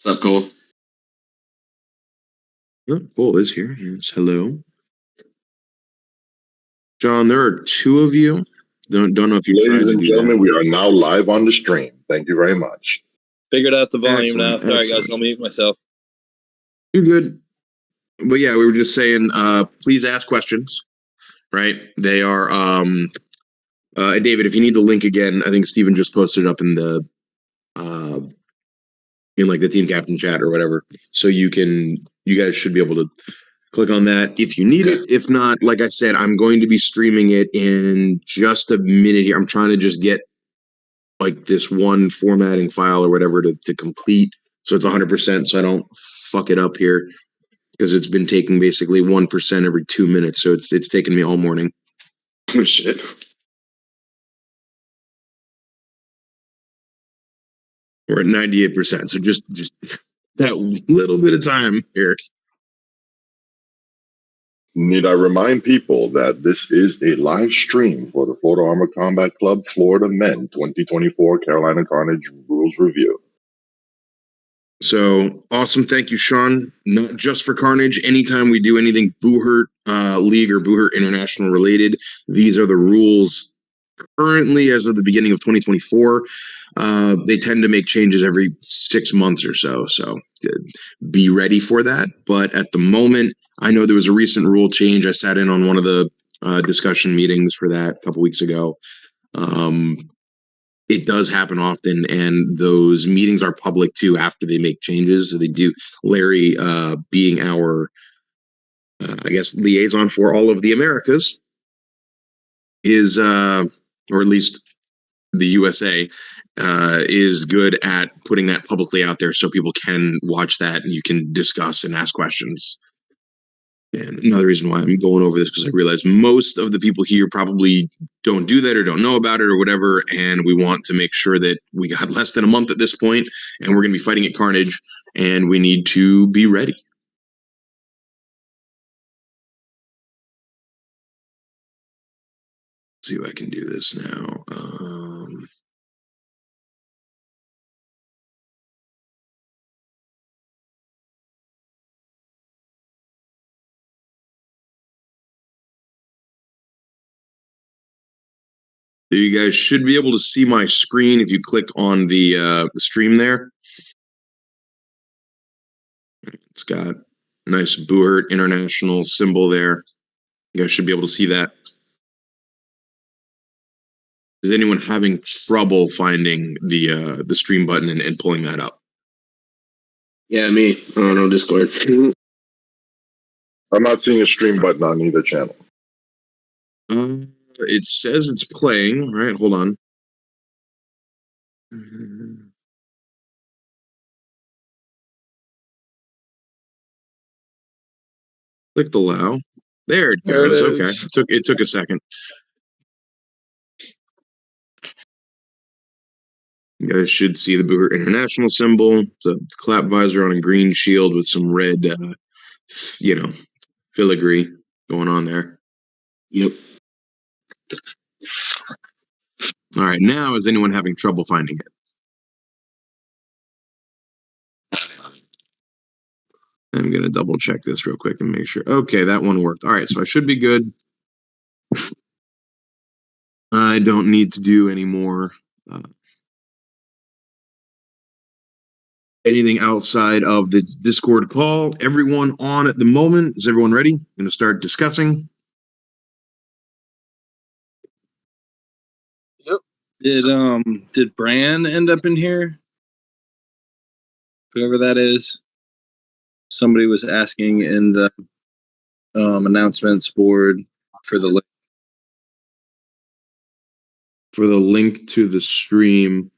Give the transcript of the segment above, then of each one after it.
What's up, Cole? Oh, Cole is here. Yes, hello. John, there are two of you. Don't know if you tried Ladies to and do gentlemen, that. we are now live on the stream. Thank you very much. Figured out the volume now. Excellent, Sorry, excellent. guys. I'll mute myself. You're good. But yeah, we were just saying, please ask questions, right? They are, and David, if you need the link again, I think Steven just posted it up in the, in like the team captain chat or whatever. So you guys should be able to click on that if you need it. If not, like I said, I'm going to be streaming it in just a minute here. I'm trying to just get like this one formatting file or whatever to complete, so it's 100%, so I don't fuck it up here, because it's been taking basically 1% every 2 minutes, so it's taken me all morning. Oh, shit. We're at 98%, so just that little bit of time here. Need I remind people that this is a live stream for the Florida Armored Combat Club Florida Men 2024 Carolina Carnage Rules Review. So awesome. Thank you, Sean. Not just for Carnage. Anytime we do anything Boohurt League or Boohurt International related, these are the rules currently as of the beginning of 2024. They tend to make changes every 6 months or so. So be ready for that. But at the moment, I know there was a recent rule change. I sat in on one of the discussion meetings for that a couple weeks ago. It does happen often, and those meetings are public too after they make changes. So they do. Larry, being our, I guess, liaison for all of the Americas, is, or at least the USA, is good at putting that publicly out there so people can watch that and you can discuss and ask questions. And another reason why I'm going over this, because I realize most of the people here probably don't do that or don't know about it or whatever, and we want to make sure that we got less than a month at this point, and we're going to be fighting at Carnage, and we need to be ready. See if I can do this now. You guys should be able to see my screen if you click on the stream there. It's got a nice Boohurt International symbol there. You guys should be able to see that. Is anyone having trouble finding the stream button and pulling that up? Yeah, me. I don't know, Discord. I'm not seeing a stream button on either channel. It says it's playing. All right, hold on. Clicked allow. There it goes. Okay, it took a second. You guys should see the Boohurt International symbol. It's a clap visor on a green shield with some red, filigree going on there. Yep. All right, now is anyone having trouble finding it? I'm going to double check this real quick and make sure. Okay, that one worked. All right, so I should be good. I don't need to do any more anything outside of the Discord call. Everyone on at the moment. Is everyone ready? I'm going to start discussing. Yep. Did Bran end up in here? Whoever that is. Somebody was asking in the announcements board for the link. For the link to the stream.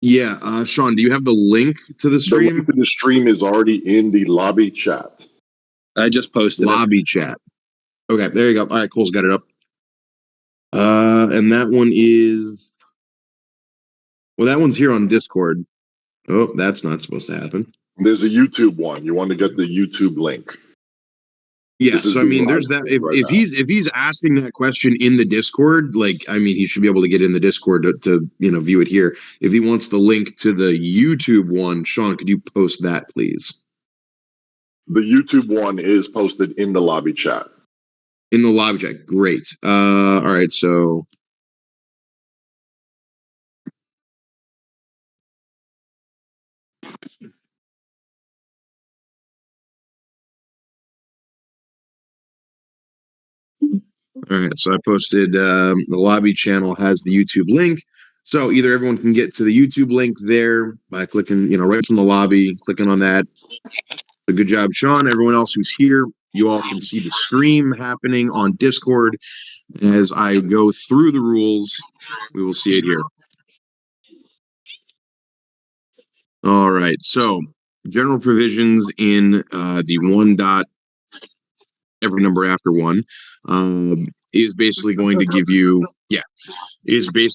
Yeah, Sean, do you have the link to the stream? The link to the stream is already in the lobby chat. I just posted lobby chat. Okay, there you go. All right, Cole's got it up. And that one is, well, that one's here on Discord. Oh, that's not supposed to happen. There's a YouTube one. You want to get the YouTube link. Yeah, This is so I being mean, there's live that. streamed right If now. he's asking that question in the Discord, like, I mean, he should be able to get in the Discord to view it here. If he wants the link to the YouTube one, Sean, could you post that, please? The YouTube one is posted in the lobby chat. In the lobby chat. Great. All right, so all right, so I posted the lobby channel has the YouTube link. So either everyone can get to the YouTube link there by clicking, right from the lobby, clicking on that. So good job, Sean. Everyone else who's here, you all can see the stream happening on Discord. As I go through the rules, we will see it here. All right, so general provisions in the one dot every number after one is basically going to give you, it's going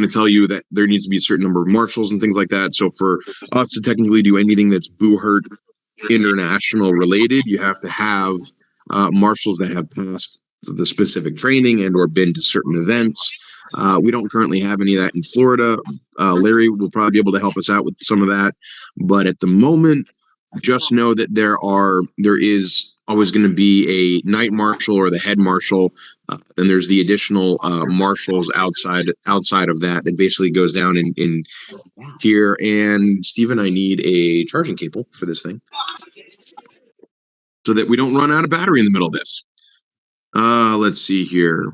to tell you that there needs to be a certain number of marshals and things like that. So for us to technically do anything that's Boo Hurt international related, you have to have marshals that have passed the specific training and or been to certain events. We don't currently have any of that in Florida. Larry will probably be able to help us out with some of that, but at the moment, just know that there is always going to be a night marshal or the head marshal. Then there's the additional marshals outside of that basically goes down in here. And Steven, I need a charging cable for this thing so that we don't run out of battery in the middle of this. Let's see here.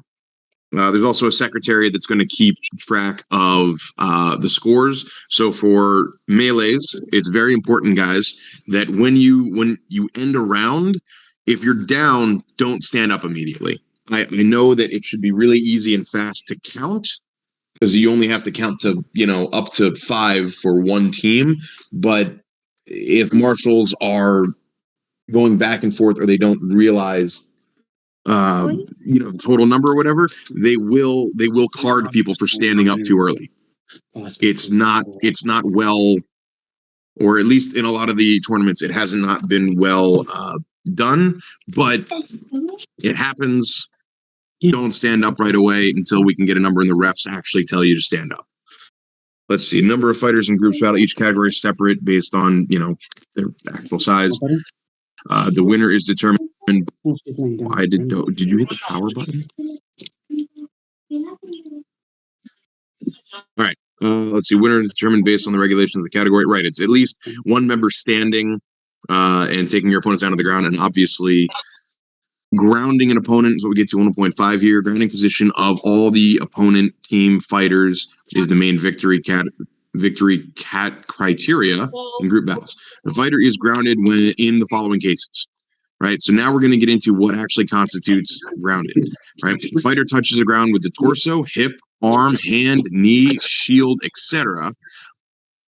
There's also a secretary that's going to keep track of the scores. So for melees, it's very important, guys, that when you end a round, if you're down, don't stand up immediately. I know that it should be really easy and fast to count because you only have to count to, up to 5 for one team. But if marshals are going back and forth or they don't realize the total number or whatever, they will card people for standing up too early. It's not well, or at least in a lot of the tournaments, it has not been well done, but it happens. Don't stand up right away until we can get a number and the refs actually tell you to stand up. Let's see, number of fighters in groups battle. Each category is separate based on, their actual size. The winner is determined. Why did you hit the power button? All right. Let's see. Winner is determined based on the regulations of the category. Right. It's at least one member standing and taking your opponents down to the ground, and obviously grounding an opponent is what we get to 1.5 here. Grounding position of all the opponent team fighters is the main victory criteria in group battles. The fighter is grounded when in the following cases. Right, so now we're going to get into what actually constitutes grounded. Right, the fighter touches the ground with the torso, hip, arm, hand, knee, shield, etc.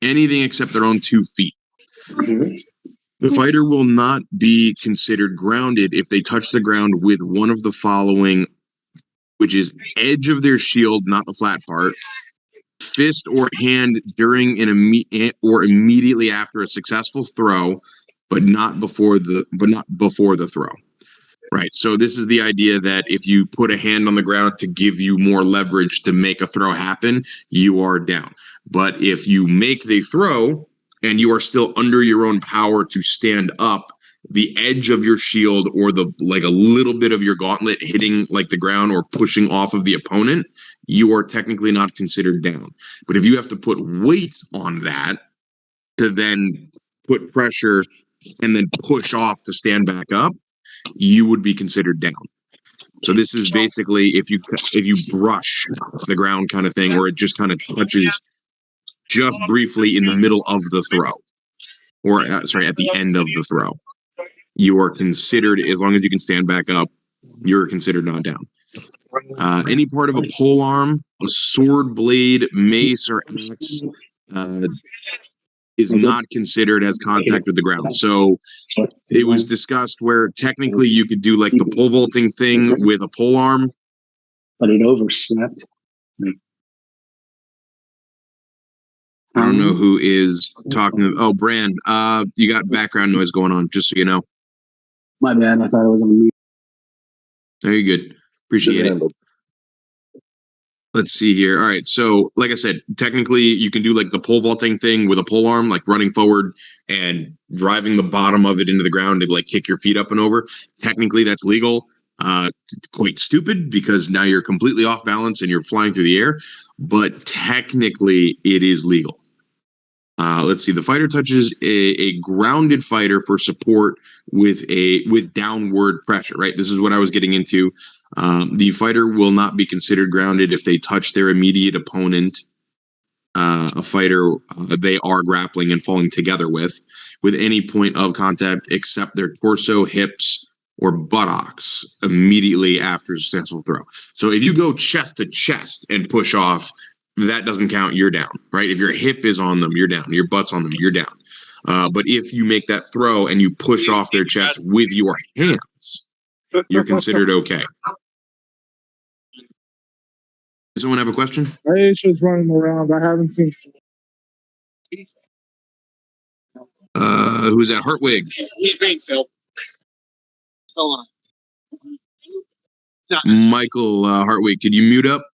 Anything except their own 2 feet. The fighter will not be considered grounded if they touch the ground with one of the following, which is edge of their shield, not the flat part, fist or hand during or immediately after a successful throw, but not before the throw. Right. So this is the idea that if you put a hand on the ground to give you more leverage to make a throw happen, you are down. But if you make the throw and you are still under your own power to stand up, the edge of your shield or a little bit of your gauntlet hitting like the ground or pushing off of the opponent, you are technically not considered down. But if you have to put weight on that to then put pressure and then push off to stand back up, you would be considered down. So this is basically if you brush the ground kind of thing, or it just kind of touches just briefly in the middle of the throw, or at the end of the throw, you are considered, as long as you can stand back up, you're considered not down. Any part of a pole arm, a sword blade, mace, or axe is not considered as contact with the ground. So it was discussed where technically you could do like the pole vaulting thing with a pole arm. But it overslept. I don't know who is talking. Oh, Brand, you got background noise going on, just so you know. My bad. I thought it was on mute. Very good. Appreciate Good it. handle. Let's see here. All right. So, like I said, technically you can do like the pole vaulting thing with a pole arm, like running forward and driving the bottom of it into the ground to like kick your feet up and over. Technically, that's legal. It's quite stupid because now you're completely off balance and you're flying through the air, but technically it is legal. Let's see. The fighter touches a grounded fighter for support with downward pressure. Right. This is what I was getting into. The fighter will not be considered grounded if they touch their immediate opponent, a fighter they are grappling and falling together with any point of contact except their torso, hips, or buttocks immediately after a successful throw. So if you go chest to chest and push off, that doesn't count. You're down, right? If your hip is on them, you're down. Your butt's on them, you're down. But if you make that throw and you push off their chest with your hands, you're considered okay. Does someone have a question? Aisha's running around. I haven't seen. Who's that? Hartwig. He's being Phil. Still on. Michael Hartwig, could you mute up?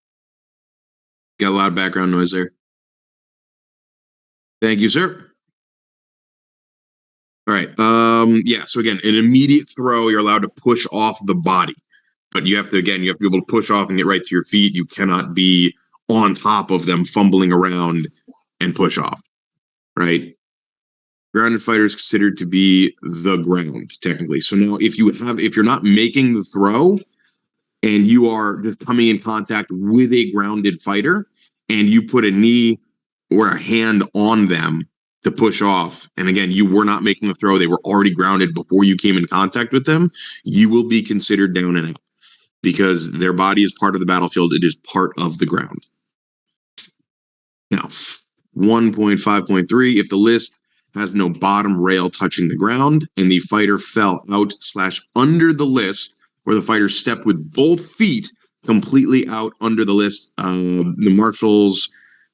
Got a lot of background noise there. Thank you, sir. All right. Yeah. So again, an immediate throw, you're allowed to push off the body, but you have to be able to push off and get right to your feet. You cannot be on top of them, fumbling around and push off. Right. Grounded fighter is considered to be the ground, technically. So now, if you're not making the throw, and you are just coming in contact with a grounded fighter, and you put a knee or a hand on them to push off, and again, you were not making the throw, they were already grounded before you came in contact with them, you will be considered down and out because their body is part of the battlefield. It is part of the ground. Now, 1.5.3, if the list has no bottom rail touching the ground and the fighter fell out / under the list, where the fighter stepped with both feet completely out under the list, the marshals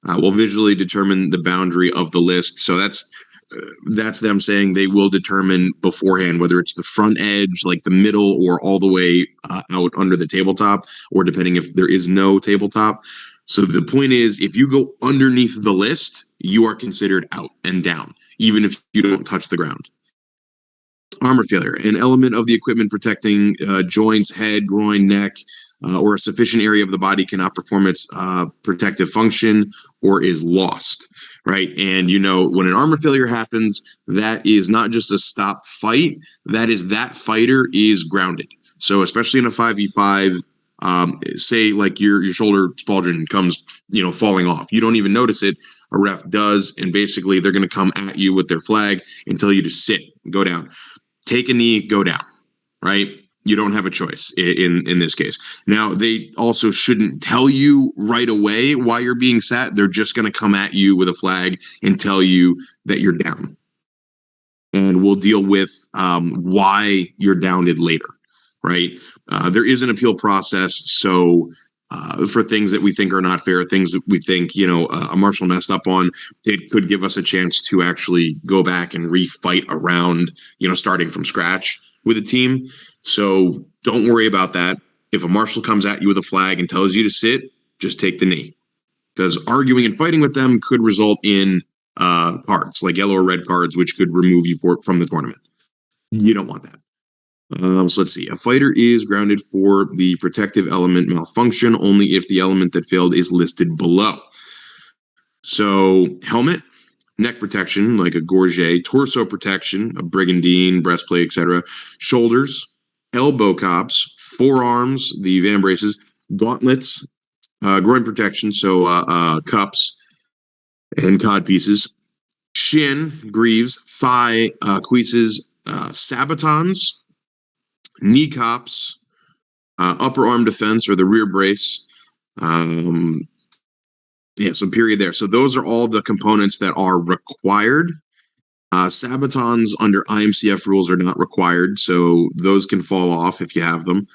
will visually determine the boundary of the list. So that's them saying they will determine beforehand whether it's the front edge, like the middle, or all the way out under the tabletop, or depending if there is no tabletop. So the point is, if you go underneath the list, you are considered out and down, even if you don't touch the ground. Armor failure, an element of the equipment protecting joints, head, groin, neck, or a sufficient area of the body cannot perform its protective function or is lost, right? And when an armor failure happens, that is not just a stop fight, that fighter is grounded. So especially in a 5v5, say like your shoulder pauldron comes, falling off. You don't even notice it. A ref does, and basically they're going to come at you with their flag and tell you to sit, go down. Take a knee, go down, right? You don't have a choice in this case. Now, they also shouldn't tell you right away why you're being sat. They're just going to come at you with a flag and tell you that you're down. And we'll deal with why you're downed later, right? There is an appeal process. So for things that we think are not fair, things that we think, a marshal messed up on, it could give us a chance to actually go back and refight a round, starting from scratch with a team. So don't worry about that. If a marshal comes at you with a flag and tells you to sit, just take the knee. Because arguing and fighting with them could result in cards, like yellow or red cards, which could remove you from the tournament. You don't want that. So let's see. A fighter is grounded for the protective element malfunction only if the element that failed is listed below. So helmet, neck protection, like a gorget, torso protection, a brigandine, breastplate, etc. Shoulders, elbow cops, forearms, the van braces, gauntlets, groin protection, so cups and cod pieces, shin, greaves, thigh, cuisses, sabatons, knee cops, upper arm defense or the rear brace. Some period there. So those are all the components that are required. Sabatons under IMCF rules are not required, so those can fall off if you have them.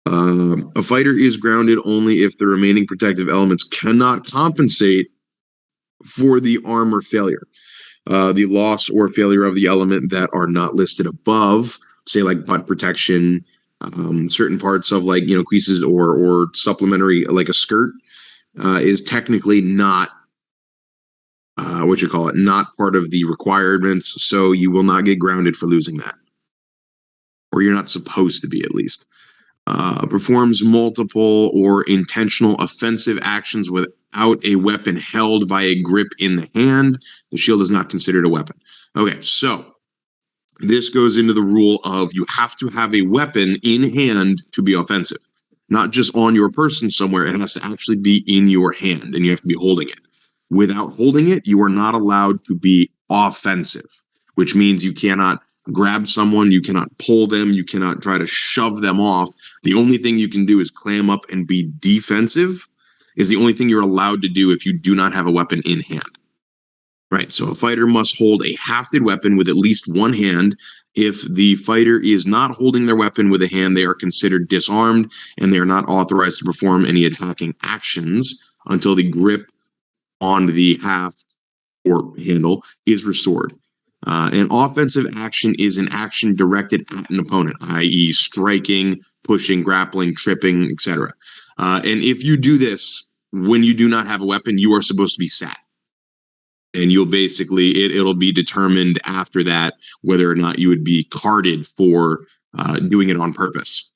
A fighter is grounded only if the remaining protective elements cannot compensate for the armor failure. The loss or failure of the element that are not listed above say like butt protection, certain parts of like, creases or supplementary, like a skirt, is technically not not part of the requirements. So you will not get grounded for losing that, or you're not supposed to be, at least. Performs multiple or intentional offensive actions without a weapon held by a grip in the hand. The shield is not considered a weapon. Okay, so this goes into the rule of you have to have a weapon in hand to be offensive, not just on your person somewhere. It has to actually be in your hand, and you have to be holding it. Without holding it, you are not allowed to be offensive, which means you cannot grab someone, you cannot pull them, you cannot try to shove them off. The only thing you can do is clam up and be defensive, is the only thing you're allowed to do if you do not have a weapon in hand. Right, so a fighter must hold a hafted weapon with at least one hand. If the fighter is not holding their weapon with a hand, they are considered disarmed, and they are not authorized to perform any attacking actions until the grip on the haft or handle is restored. An offensive action is an action directed at an opponent, i.e. striking, pushing, grappling, tripping, etc. And if you do this when you do not have a weapon, you are supposed to be sat. And you'll basically, it'll be determined after that whether or not you would be carded for doing it on purpose.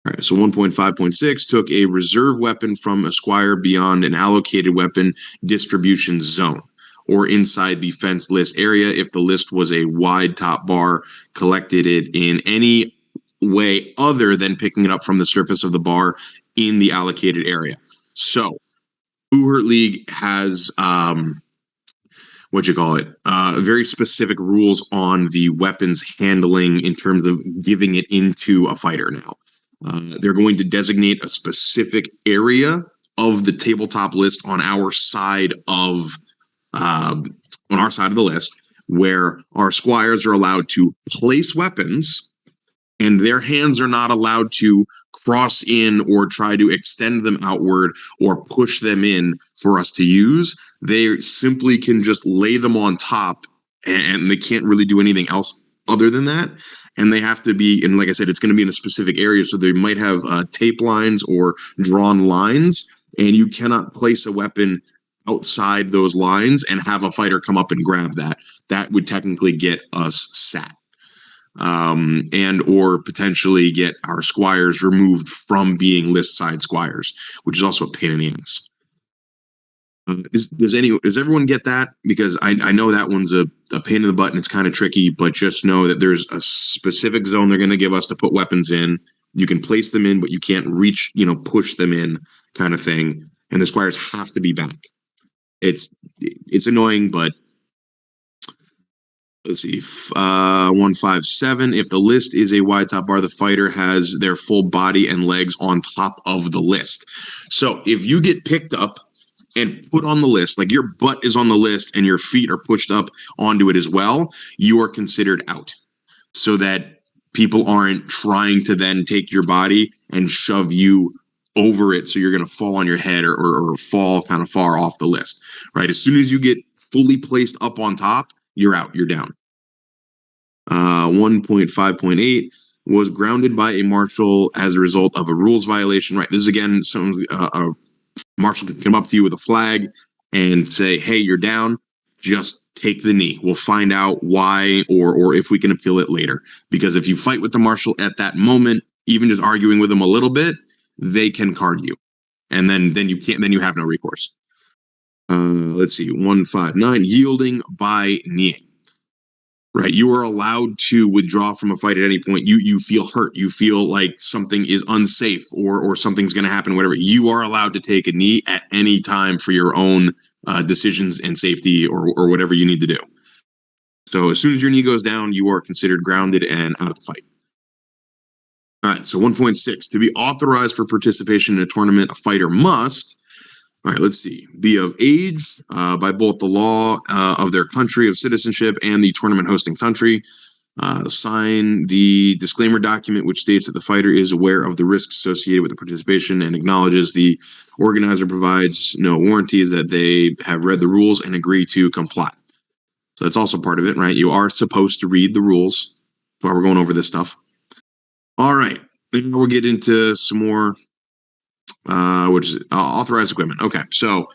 All right, so 1.5.6 took a reserve weapon from a squire beyond an allocated weapon distribution zone, or inside the fence list area if the list was a wide top bar, collected it in any way other than picking it up from the surface of the bar in the allocated area. So Uher League has very specific rules on the weapons handling in terms of giving it into a fighter now. They're going to designate a specific area of the tabletop list on our side of the list, where our squires are allowed to place weapons, and their hands are not allowed to cross in or try to extend them outward or push them in for us to use. They simply can just lay them on top, and they can't really do anything else other than that. And they have to be, and like I said, it's going to be in a specific area, so they might have tape lines or drawn lines, and you cannot place a weapon outside those lines and have a fighter come up and grab that. That would technically get us sat. And or potentially get our squires removed from being list side squires, which is also a pain in the ass. Does everyone get that? Because I know that one's a pain in the butt and it's kind of tricky, but just know that there's a specific zone they're going to give us to put weapons in. You can place them in, but you can't reach, push them in, kind of thing. And the squires have to be back. It's annoying, but let's see, 157. If the list is a wide top bar, the fighter has their full body and legs on top of the list. So if you get picked up and put on the list, like your butt is on the list and your feet are pushed up onto it as well, you are considered out. So that people aren't trying to then take your body and shove you over it, so you're going to fall on your head or fall kind of far off the list, right? As soon as you get fully placed up on top, you're out, you're down. 1.5.8 was grounded by a marshal as a result of a rules violation, right? This is again, a marshal can come up to you with a flag and say, hey, you're down, just take the knee. We'll find out why or if we can appeal it later. Because if you fight with the marshal at that moment, even just arguing with them a little bit, they can card you. And then you have no recourse. Let's see, 159, yielding by kneeing. Right, you are allowed to withdraw from a fight at any point. You feel hurt, you feel like something is unsafe or something's going to happen, whatever. You are allowed to take a knee at any time for your own decisions and safety or whatever you need to do. So as soon as your knee goes down, you are considered grounded and out of the fight. All right, so 1.6, to be authorized for participation in a tournament, a fighter must, all right, let's see, be of age by both the law of their country of citizenship and the tournament hosting country. Sign the disclaimer document, which states that the fighter is aware of the risks associated with the participation and acknowledges the organizer provides no warranties that they have read the rules and agree to comply. So that's also part of it, right? You are supposed to read the rules. while we're going over this stuff. All right. Now we'll get into some more, which is authorized equipment. Okay. So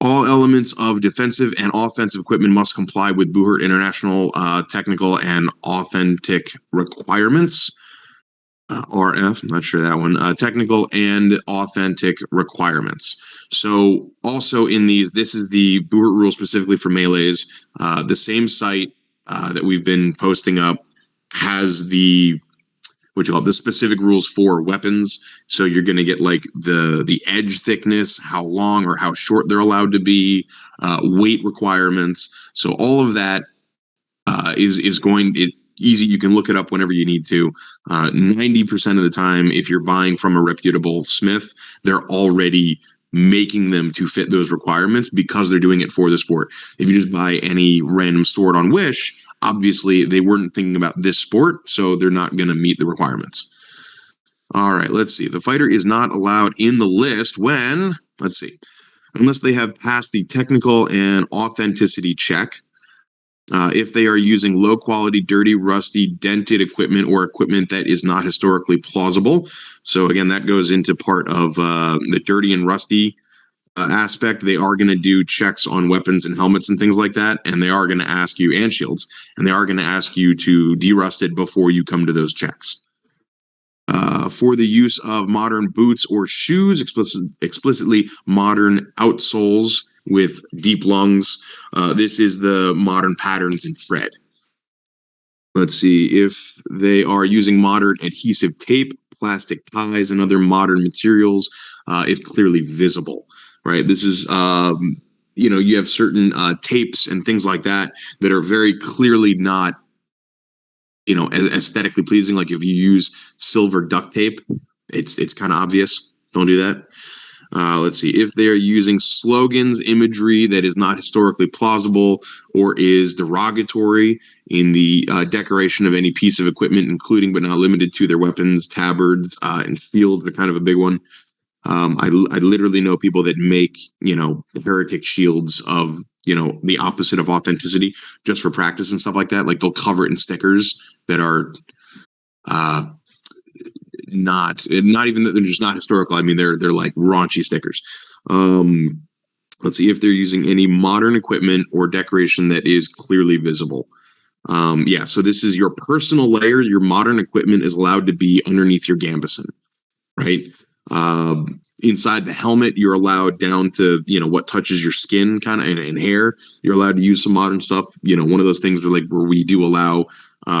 all elements of defensive and offensive equipment must comply with Buhert International technical and authentic requirements. RF, I'm not sure that one. Technical and authentic requirements. So also in these, this is the Buhert rule specifically for melees. The same site that we've been posting up has the the specific rules for weapons. So you're going to get like the edge thickness, how long or how short they're allowed to be, weight requirements. So all of that is easy. You can look it up whenever you need to. 90% of the time, if you're buying from a reputable smith, they're already making them to fit those requirements because they're doing it for the sport. If you just buy any random sword on Wish, obviously they weren't thinking about this sport, so they're not going to meet the requirements. All right, let's see. The fighter is not allowed in the list when, unless they have passed the technical and authenticity check. If they are using low quality, dirty, rusty, dented equipment or equipment that is not historically plausible. So again, that goes into part of the dirty and rusty aspect. They are going to do checks on weapons and helmets and things like that. And they are going to ask you, and shields, and they are going to ask you to derust it before you come to those checks. For the use of modern boots or shoes, explicitly modern outsoles with deep lungs. This is the modern patterns and tread. Let's see if they are using modern adhesive tape, plastic ties, and other modern materials, if clearly visible, right? This is, you have certain tapes and things like that that are very clearly not, aesthetically pleasing. Like if you use silver duct tape, it's kind of obvious. Don't do that. Let's see if they are using slogans, imagery that is not historically plausible or is derogatory in the decoration of any piece of equipment, including but not limited to their weapons, tabards, and shields are kind of a big one. I literally know people that make, heretic shields of, the opposite of authenticity just for practice and stuff like that. Like they'll cover it in stickers that are not even that they're just not historical. I mean, they're like raunchy stickers. Let's see if they're using any modern equipment or decoration that is clearly visible. So this is your personal layer. Your modern equipment is allowed to be underneath your gambeson, right? Inside the helmet, you're allowed down to, what touches your skin kind of and hair. You're allowed to use some modern stuff. One of those things where we do allow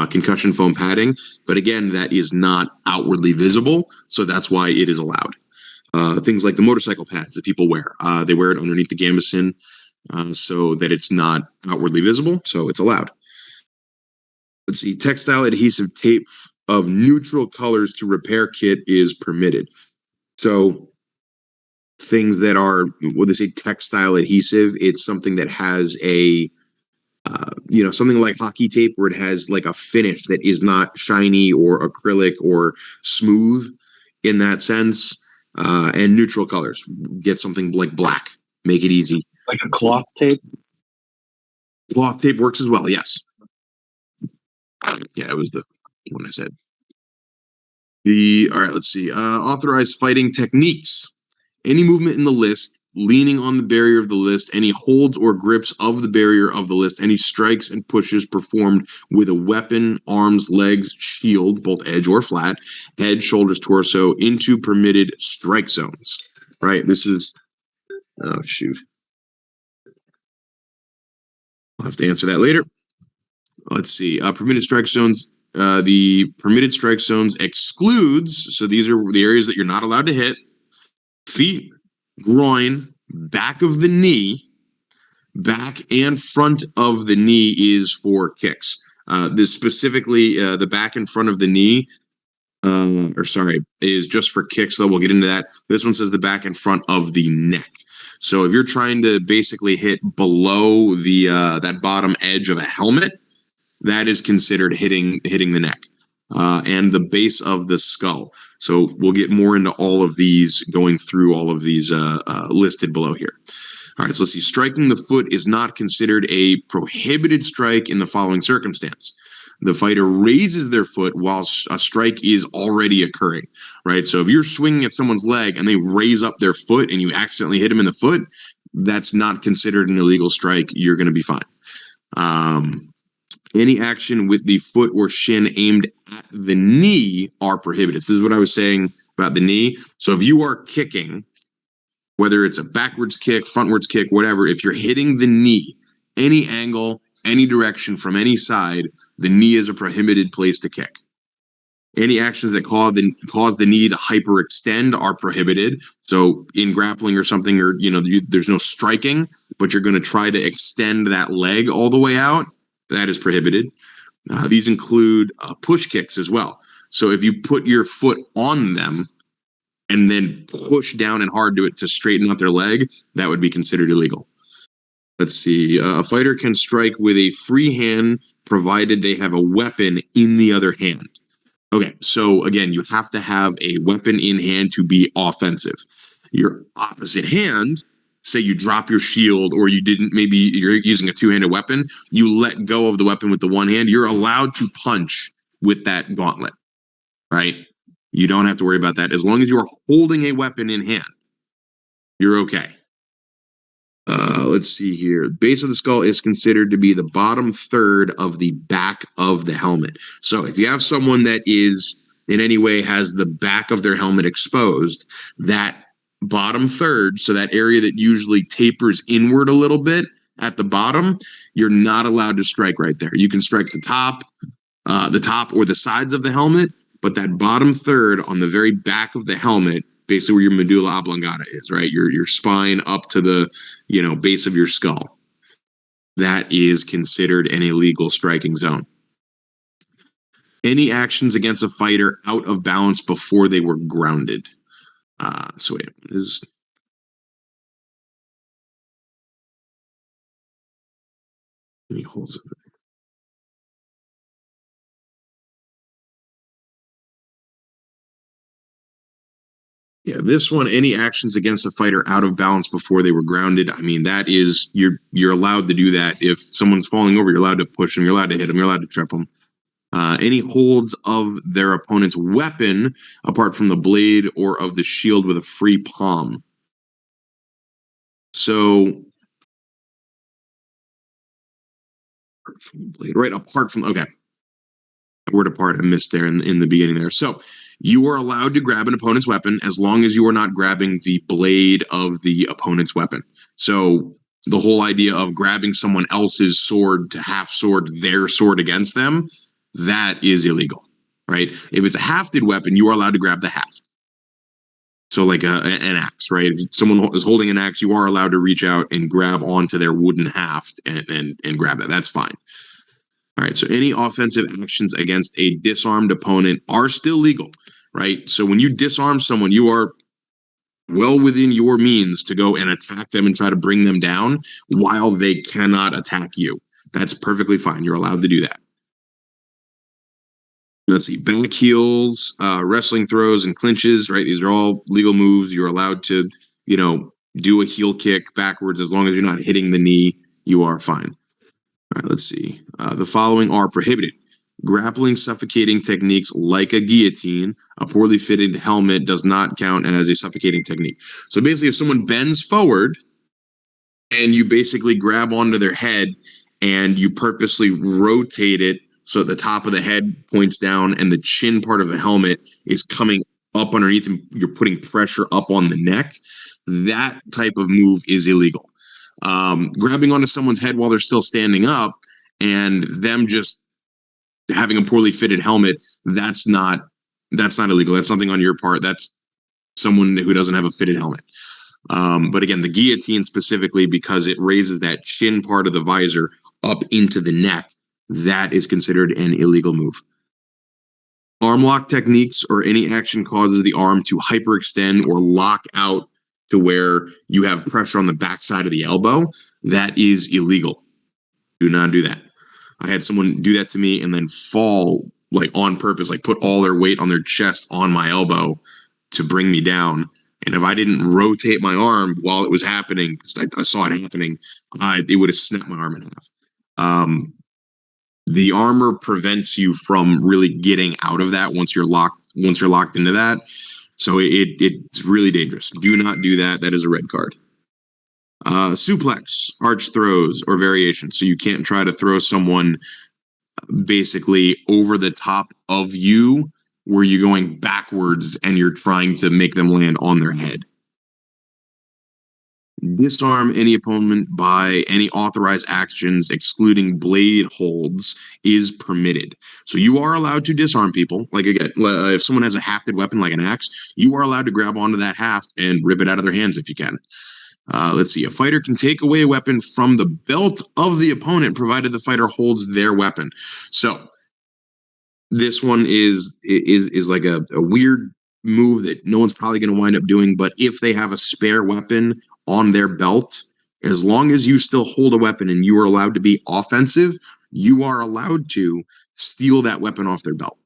concussion foam padding. But again, that is not outwardly visible. So that's why it is allowed. Things like the motorcycle pads that people wear. They wear it underneath the gambeson so that it's not outwardly visible. So it's allowed. Let's see. Textile adhesive tape of neutral colors to repair kit is permitted. So things that are, what they say, textile adhesive, it's something that has a, something like hockey tape where it has like a finish that is not shiny or acrylic or smooth in that sense. And neutral colors. Get something like black. Make it easy. Like a cloth tape? Cloth tape works as well, yes. Yeah, it was the one I said. All right, let's see. Authorized fighting techniques. Any movement in the list, leaning on the barrier of the list, any holds or grips of the barrier of the list, any strikes and pushes performed with a weapon, arms, legs, shield, both edge or flat, head, shoulders, torso, into permitted strike zones. Right? This is, oh, shoot. I'll have to answer that later. Let's see. Permitted strike zones. The permitted strike zones excludes, so these are the areas that you're not allowed to hit: feet, groin, back of the knee, back and front of the knee is for kicks. This specifically, the back and front of the knee, is just for kicks, though we'll get into that. This one says the back and front of the neck. So if you're trying to basically hit below the that bottom edge of a helmet, that is considered hitting the neck. And the base of the skull. So we'll get more into all of these, going through all of these listed below here. All right, so let's see. Striking the foot is not considered a prohibited strike in the following circumstance. the fighter raises their foot while a strike is already occurring, right? So if you're swinging at someone's leg and they raise up their foot and you accidentally hit them in the foot, that's not considered an illegal strike. You're going to be fine. Any action with the foot or shin aimed at the knee are prohibited. So this is what I was saying about the knee. So if you are kicking, whether it's a backwards kick, frontwards kick, whatever, if you're hitting the knee, any angle, any direction from any side, the knee is a prohibited place to kick. Any actions that cause the knee to hyperextend are prohibited. So in grappling or something, or there's no striking, but you're going to try to extend that leg all the way out. That is prohibited. These include push kicks as well. So if you put your foot on them and then push down and hard to straighten out their leg, that would be considered illegal. Let's see. A fighter can strike with a free hand provided they have a weapon in the other hand. Okay, so again, you have to have a weapon in hand to be offensive. Your opposite hand, say you drop your shield or maybe you're using a two-handed weapon, you let go of the weapon with the one hand, you're allowed to punch with that gauntlet, right? You don't have to worry about that. As long as you are holding a weapon in hand, you're okay. Let's see here. Base of the skull is considered to be the bottom third of the back of the helmet. So if you have someone that is in any way has the back of their helmet exposed, that bottom third, so that area that usually tapers inward a little bit at the bottom, you're not allowed to strike right there. You can strike the top or the sides of the helmet, but that bottom third on the very back of the helmet, basically where your medulla oblongata is, right? Your spine up to the, base of your skull. That is considered an illegal striking zone. Any actions against a fighter out of balance before they were grounded. So wait, any holes in it? Yeah, this one, any actions against a fighter out of balance before they were grounded. I mean, that is, you're allowed to do that. If someone's falling over, you're allowed to push them, you're allowed to hit them, you're allowed to trip them. Any holds of their opponent's weapon, apart from the blade or of the shield with a free palm. So, apart from the blade, right? Apart from, okay. Word apart, I missed there in the beginning there. So, you are allowed to grab an opponent's weapon as long as you are not grabbing the blade of the opponent's weapon. So the whole idea of grabbing someone else's sword to half sword their sword against them, that is illegal, right? If it's a hafted weapon, you are allowed to grab the haft. So like an axe, right? If someone is holding an axe, you are allowed to reach out and grab onto their wooden haft and grab that. That's fine. All right, so any offensive actions against a disarmed opponent are still legal, right? So when you disarm someone, you are well within your means to go and attack them and try to bring them down while they cannot attack you. That's perfectly fine. You're allowed to do that. Let's see, back heels, wrestling throws and clinches, right? These are all legal moves. You're allowed to, do a heel kick backwards as long as you're not hitting the knee. You are fine. All right, let's see. The following are prohibited. Grappling, suffocating techniques like a guillotine. A poorly fitted helmet does not count as a suffocating technique. So basically, if someone bends forward and you basically grab onto their head and you purposely rotate it so the top of the head points down and the chin part of the helmet is coming up underneath and you're putting pressure up on the neck, that type of move is illegal. Grabbing onto someone's head while they're still standing up and them just having a poorly fitted helmet, that's not illegal. That's something on your part. That's someone who doesn't have a fitted helmet. But again, the guillotine specifically, because it raises that chin part of the visor up into the neck, that is considered an illegal move. Arm lock techniques or any action causes the arm to hyperextend or lock out to where you have pressure on the backside of the elbow, that is illegal. Do not do that. I had someone do that to me and then fall like on purpose, like put all their weight on their chest on my elbow to bring me down. And if I didn't rotate my arm while it was happening, because I saw it happening, it would have snapped my arm in half. The armor prevents you from really getting out of that once you're locked into that. So it's really dangerous. Do not do that. That is a red card. Suplex, arch throws, or variations. So you can't try to throw someone basically over the top of you where you're going backwards and you're trying to make them land on their head. Disarm any opponent by any authorized actions excluding blade holds is permitted. So you are allowed to disarm people. Like again, if someone has a hafted weapon like an axe, you are allowed to grab onto that haft and rip it out of their hands if you can. Let's see. A fighter can take away a weapon from the belt of the opponent, provided the fighter holds their weapon. So this one is like a weird move that no one's probably going to wind up doing. But if they have a spare weapon on their belt, as long as you still hold a weapon and you are allowed to be offensive, you are allowed to steal that weapon off their belt.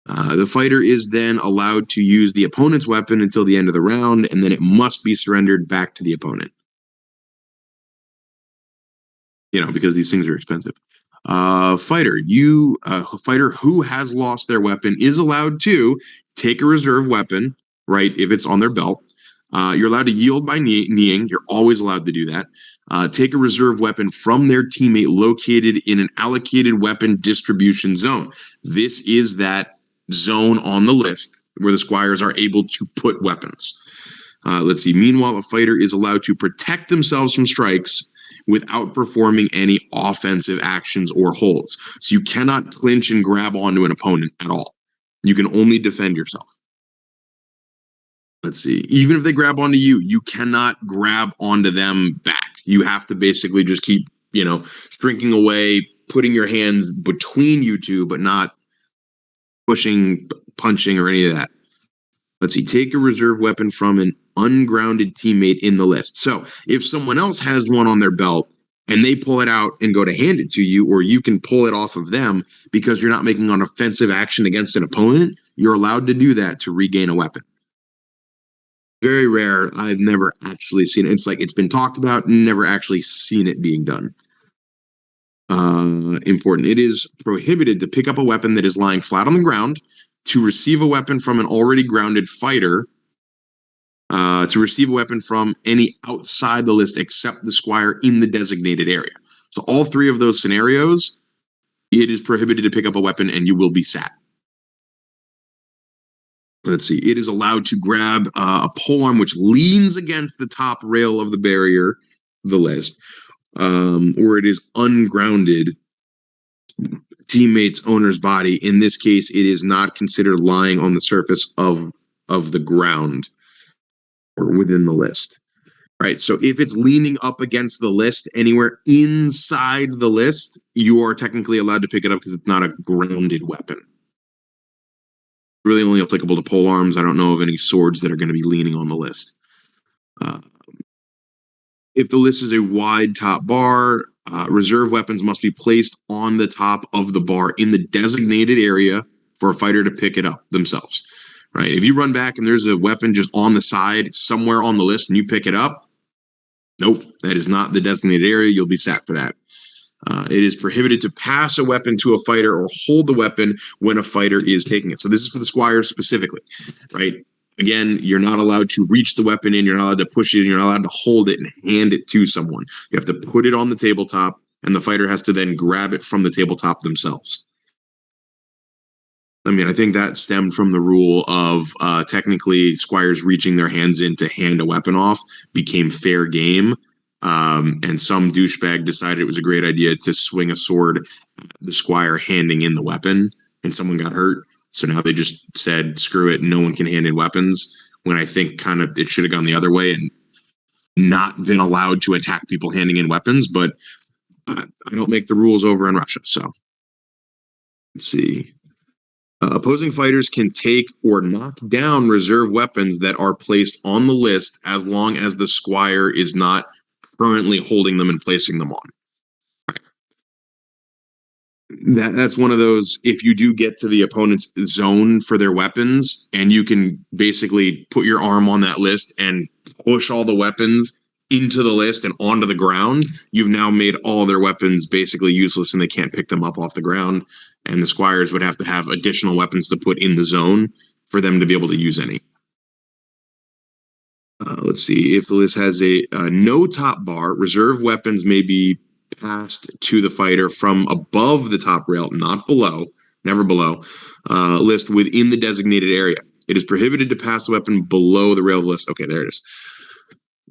The fighter is then allowed to use the opponent's weapon until the end of the round, and then it must be surrendered back to the opponent. Because these things are expensive. Fighter who has lost their weapon is allowed to take a reserve weapon, right, if it's on their belt. You're allowed to yield by kneeing. You're always allowed to do that. Take a reserve weapon from their teammate located in an allocated weapon distribution zone. This is that zone on the list where the squires are able to put weapons. Let's see. Meanwhile, a fighter is allowed to protect themselves from strikes without performing any offensive actions or holds. So you cannot clinch and grab onto an opponent at all. You can only defend yourself. Let's see. Even if they grab onto you, you cannot grab onto them back. You have to basically just keep, shrinking away, putting your hands between you two, but not pushing, punching, or any of that. Let's see. Take a reserve weapon from an ungrounded teammate in the list. So if someone else has one on their belt and they pull it out and go to hand it to you, or you can pull it off of them because you're not making an offensive action against an opponent, you're allowed to do that to regain a weapon. Very rare. I've never actually seen it. It's like it's been talked about, never actually seen it being done. Important. It is prohibited to pick up a weapon that is lying flat on the ground, to receive a weapon from an already grounded fighter, to receive a weapon from any outside the list except the squire in the designated area. So all three of those scenarios, it is prohibited to pick up a weapon and you will be sat. Let's see. It is allowed to grab a polearm which leans against the top rail of the barrier, the list, or it is ungrounded teammate's owner's body. In this case, it is not considered lying on the surface of the ground or within the list. Right. So if it's leaning up against the list anywhere inside the list, you are technically allowed to pick it up because it's not a grounded weapon. Really only applicable to pole arms. I don't know of any swords that are going to be leaning on the list. If the list is a wide top bar, reserve weapons must be placed on the top of the bar in the designated area for a fighter to pick it up themselves. Right? If you run back and there's a weapon just on the side somewhere on the list and you pick it up, nope, that is not the designated area. You'll be sacked for that. It is prohibited to pass a weapon to a fighter or hold the weapon when a fighter is taking it. So this is for the squires specifically, right? Again, you're not allowed to reach the weapon in, you're not allowed to push it, and you're not allowed to hold it and hand it to someone. You have to put it on the tabletop, and the fighter has to then grab it from the tabletop themselves. I mean, I think that stemmed from the rule of technically squires reaching their hands in to hand a weapon off became fair game. And some douchebag decided it was a great idea to swing a sword at the squire handing in the weapon, and someone got hurt. So now they just said, screw it, no one can hand in weapons, when I think kind of it should have gone the other way and not been allowed to attack people handing in weapons. But I don't make the rules over in Russia. So let's see. Opposing fighters can take or knock down reserve weapons that are placed on the list as long as the squire is not currently holding them and placing them on. That's one of those, if you do get to the opponent's zone for their weapons and you can basically put your arm on that list and push all the weapons into the list and onto the ground, you've now made all their weapons basically useless and they can't pick them up off the ground. And the squires would have to have additional weapons to put in the zone for them to be able to use any. Let's see. If the list has a no top bar, reserve weapons may be passed to the fighter from above the top rail, not below, never below, list within the designated area. It is prohibited to pass the weapon below the rail of the list. Okay, there it is.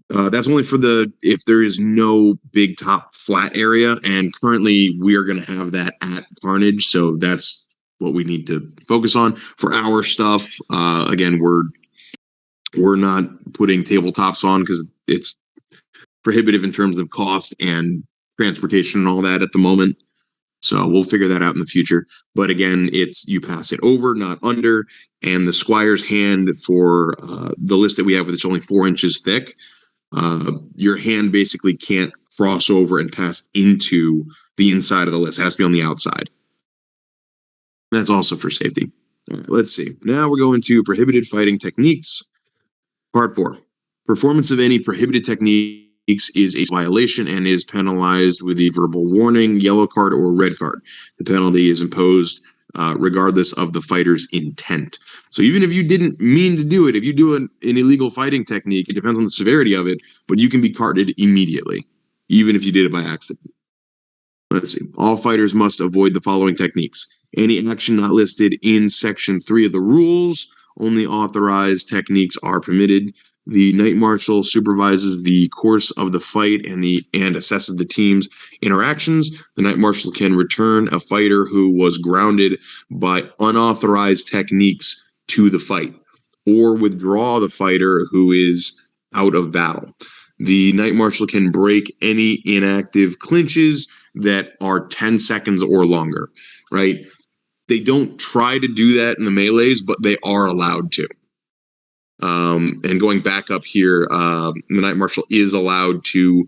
That's only for if there is no big top flat area, and currently we are going to have that at Carnage, so that's what we need to focus on for our stuff. Again, we're not putting tabletops on because it's prohibitive in terms of cost and transportation and all that at the moment. So we'll figure that out in the future. But again, it's you pass it over, not under, and the squire's hand for the list that we have, it's only 4 inches thick. Your hand basically can't cross over and pass into the inside of the list. It has to be on the outside. That's also for safety. All right, let's see. Now we're going to prohibited fighting techniques. Part 4. Performance of any prohibited techniques is a violation and is penalized with a verbal warning, yellow card, or red card. The penalty is imposed regardless of the fighter's intent. So even if you didn't mean to do it, if you do an illegal fighting technique, it depends on the severity of it, but you can be carded immediately, even if you did it by accident. Let's see. All fighters must avoid the following techniques. Any action not listed in Section 3 of the rules. Only authorized techniques are permitted. The Knight Marshal supervises the course of the fight and assesses the team's interactions. The Knight Marshal can return a fighter who was grounded by unauthorized techniques to the fight, or withdraw the fighter who is out of battle. The Knight Marshal can break any inactive clinches that are 10 seconds or longer, right? They don't try to do that in the melees, but they are allowed to. And going back up here, the Knight Marshal is allowed to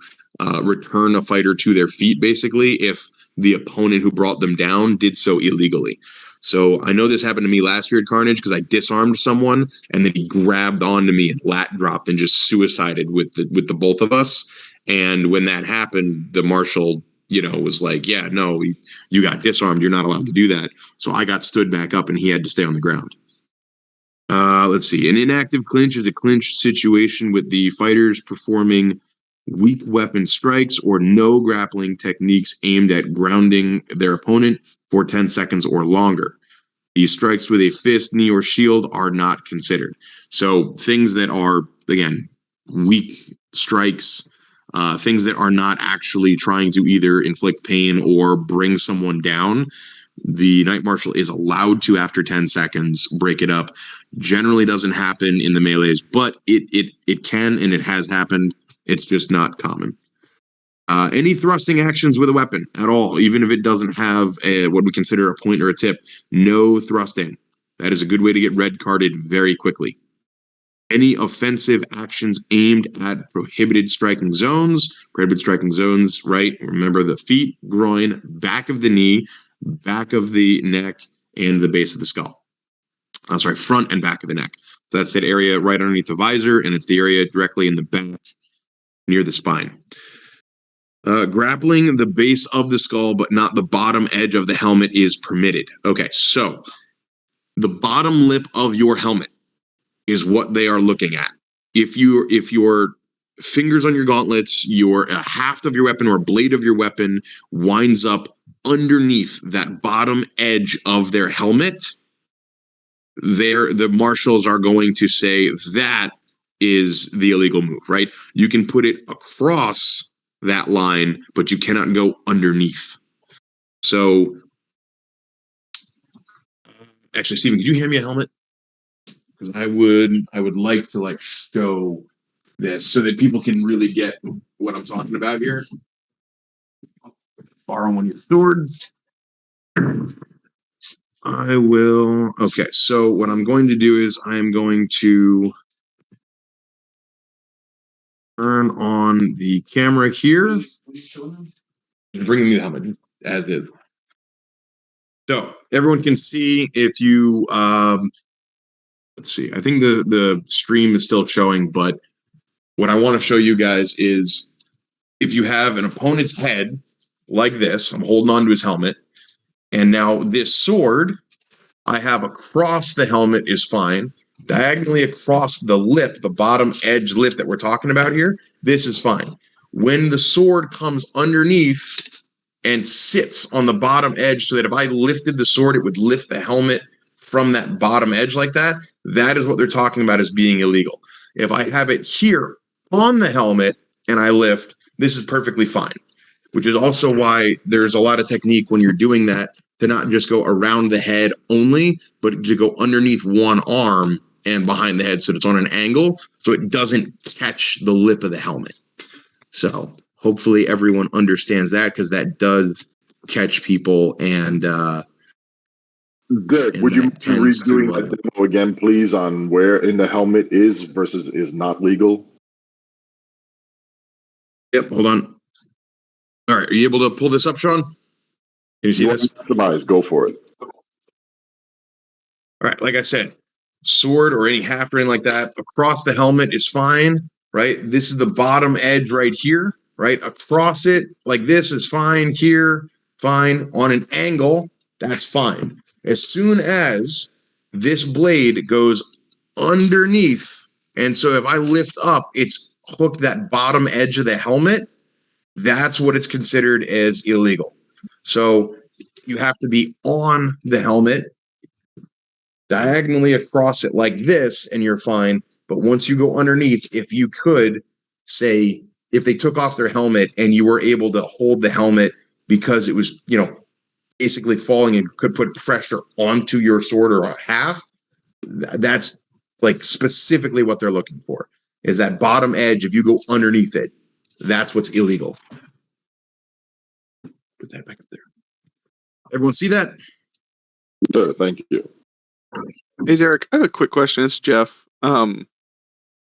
return a fighter to their feet, basically, if the opponent who brought them down did so illegally. So I know this happened to me last year at Carnage because I disarmed someone and then he grabbed onto me and lat dropped and just suicided with the both of us. And when that happened, the Marshal, was like, yeah, no, you got disarmed. You're not allowed to do that. So I got stood back up and he had to stay on the ground. Let's see. An inactive clinch is a clinch situation with the fighters performing weak weapon strikes or no grappling techniques aimed at grounding their opponent for 10 seconds or longer. These strikes with a fist, knee, or shield are not considered. So things that are, again, weak strikes, things that are not actually trying to either inflict pain or bring someone down, the Knight Marshal is allowed to, after 10 seconds, break it up. Generally doesn't happen in the melees, but it can, and it has happened. It's just not common. Any thrusting actions with a weapon at all, even if it doesn't have what we consider a point or a tip, no thrusting. That is a good way to get red carded very quickly. Any offensive actions aimed at prohibited striking zones. Prohibited striking zones, right? Remember the feet, groin, back of the knee, back of the neck, and the base of the skull. Front and back of the neck. So that's that area right underneath the visor, and it's the area directly in the back near the spine. Grappling the base of the skull, but not the bottom edge of the helmet, is permitted. Okay, so the bottom lip of your helmet is what they are looking at. If your fingers on your gauntlets, your haft of your weapon or a blade of your weapon winds up underneath that bottom edge of their helmet, the marshals are going to say that is the illegal move, right? You can put it across that line, but you cannot go underneath. So, actually, Steven, could you hand me a helmet? Because I would like to show this so that people can really get what I'm talking about here. Borrow one of your swords. I will. Okay, so what I'm going to do is I am going to turn on the camera here. Bring me the helmet as is. So everyone can see if you let's see. I think the stream is still showing, but what I want to show you guys is if you have an opponent's head like this, I'm holding on to his helmet, and now this sword I have across the helmet is fine. Diagonally across the lip, the bottom edge lip that we're talking about here, this is fine. When the sword comes underneath and sits on the bottom edge so that if I lifted the sword, it would lift the helmet from that bottom edge like that, that is what they're talking about as being illegal. If I have it here on the helmet and I lift, this is perfectly fine, which is also why there's a lot of technique when you're doing that to not just go around the head only, but to go underneath one arm and behind the head so it's on an angle so it doesn't catch the lip of the helmet. So hopefully everyone understands that, because that does catch people. And Derek, would you mind redoing that demo again, please, on where in the helmet is versus is not legal? Yep, hold on. All right, are you able to pull this up, Sean? Can you see this? Customize, go for it. All right, like I said, sword or any haft or anything like that across the helmet is fine, right? This is the bottom edge right here, right? Across it like this is fine, here, fine. On an angle, that's fine. As soon as this blade goes underneath, and so if I lift up, it's hooked that bottom edge of the helmet, that's what it's considered as illegal. So you have to be on the helmet, diagonally across it like this, and you're fine. But once you go underneath, if you could say, if they took off their helmet and you were able to hold the helmet because it was, basically falling and could put pressure onto your sword or a haft, that's like specifically what they're looking for, is that bottom edge. If you go underneath it, that's what's illegal. Put that back up there. Everyone see that? Sure, thank you. Hey, Derek, I have a quick question. It's Jeff.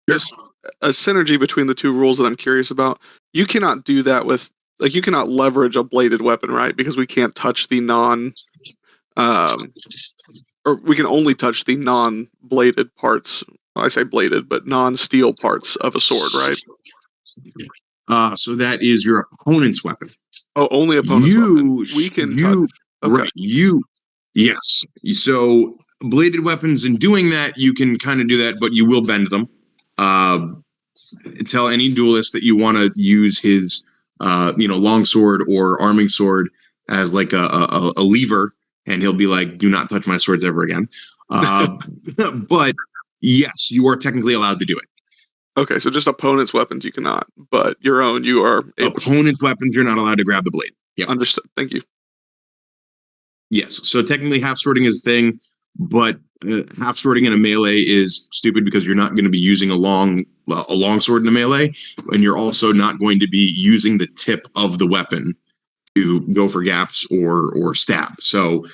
Just a synergy between the two rules that I'm curious about. You cannot do that with, you cannot leverage a bladed weapon, right? Because we can't touch the or we can only touch the non-bladed parts. I say bladed, but non-steel parts of a sword, right? So that is your opponent's weapon. Oh, only opponent's weapon. We can touch. Okay. Right. Yes. So bladed weapons, in doing that, you can kind of do that, but you will bend them. Tell any duelist that you want to use his, long sword or arming sword as like a lever, and he'll be like, "Do not touch my swords ever again." But yes, you are technically allowed to do it. Okay, so just opponent's weapons you cannot, but your own you are able. Opponent's weapons, you're not allowed to grab the blade. Yeah, understood. Thank you. Yes, so technically half swording is a thing, but half swording in a melee is stupid because you're not going to be using a long sword in a melee, and you're also not going to be using the tip of the weapon to go for gaps or stab. So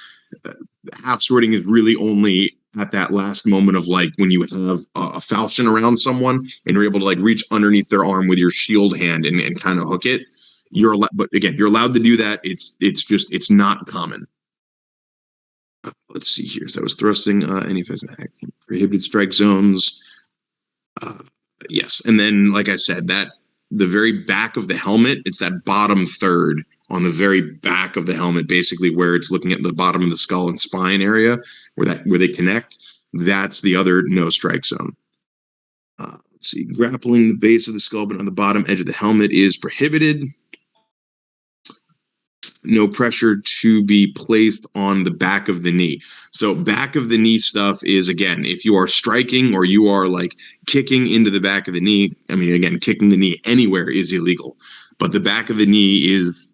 half swording is really only at that last moment of like when you have a falchion around someone and you're able to like reach underneath their arm with your shield hand and kind of hook it. But again, you're allowed to do that. It's not common. Let's see here. So I was thrusting any prohibited strike zones. Yes, and then like I said, that the very back of the helmet, it's that bottom third on the very back of the helmet, basically where it's looking at the bottom of the skull and spine area where they connect. That's the other no strike zone. Let's see, grappling the base of the skull but on the bottom edge of the helmet is prohibited. No pressure to be placed on the back of the knee. So back of the knee stuff is, again, if you are striking or you are like kicking into the back of the knee, I mean, again, kicking the knee anywhere is illegal. But the back of the knee is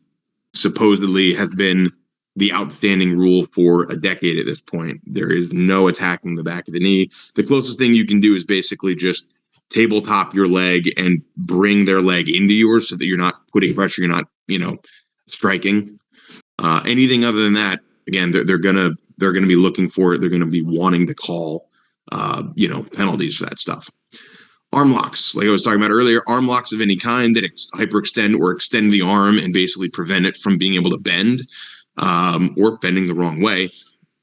supposedly has been the outstanding rule for a decade at this point. There is no attacking the back of the knee. The closest thing you can do is basically just tabletop your leg and bring their leg into yours so that you're not putting pressure, you're not, striking. Anything other than that, again, they're gonna be looking for it. They're gonna be wanting to call, penalties for that stuff. Arm locks, like I was talking about earlier, arm locks of any kind that hyperextend or extend the arm and basically prevent it from being able to bend, or bending the wrong way,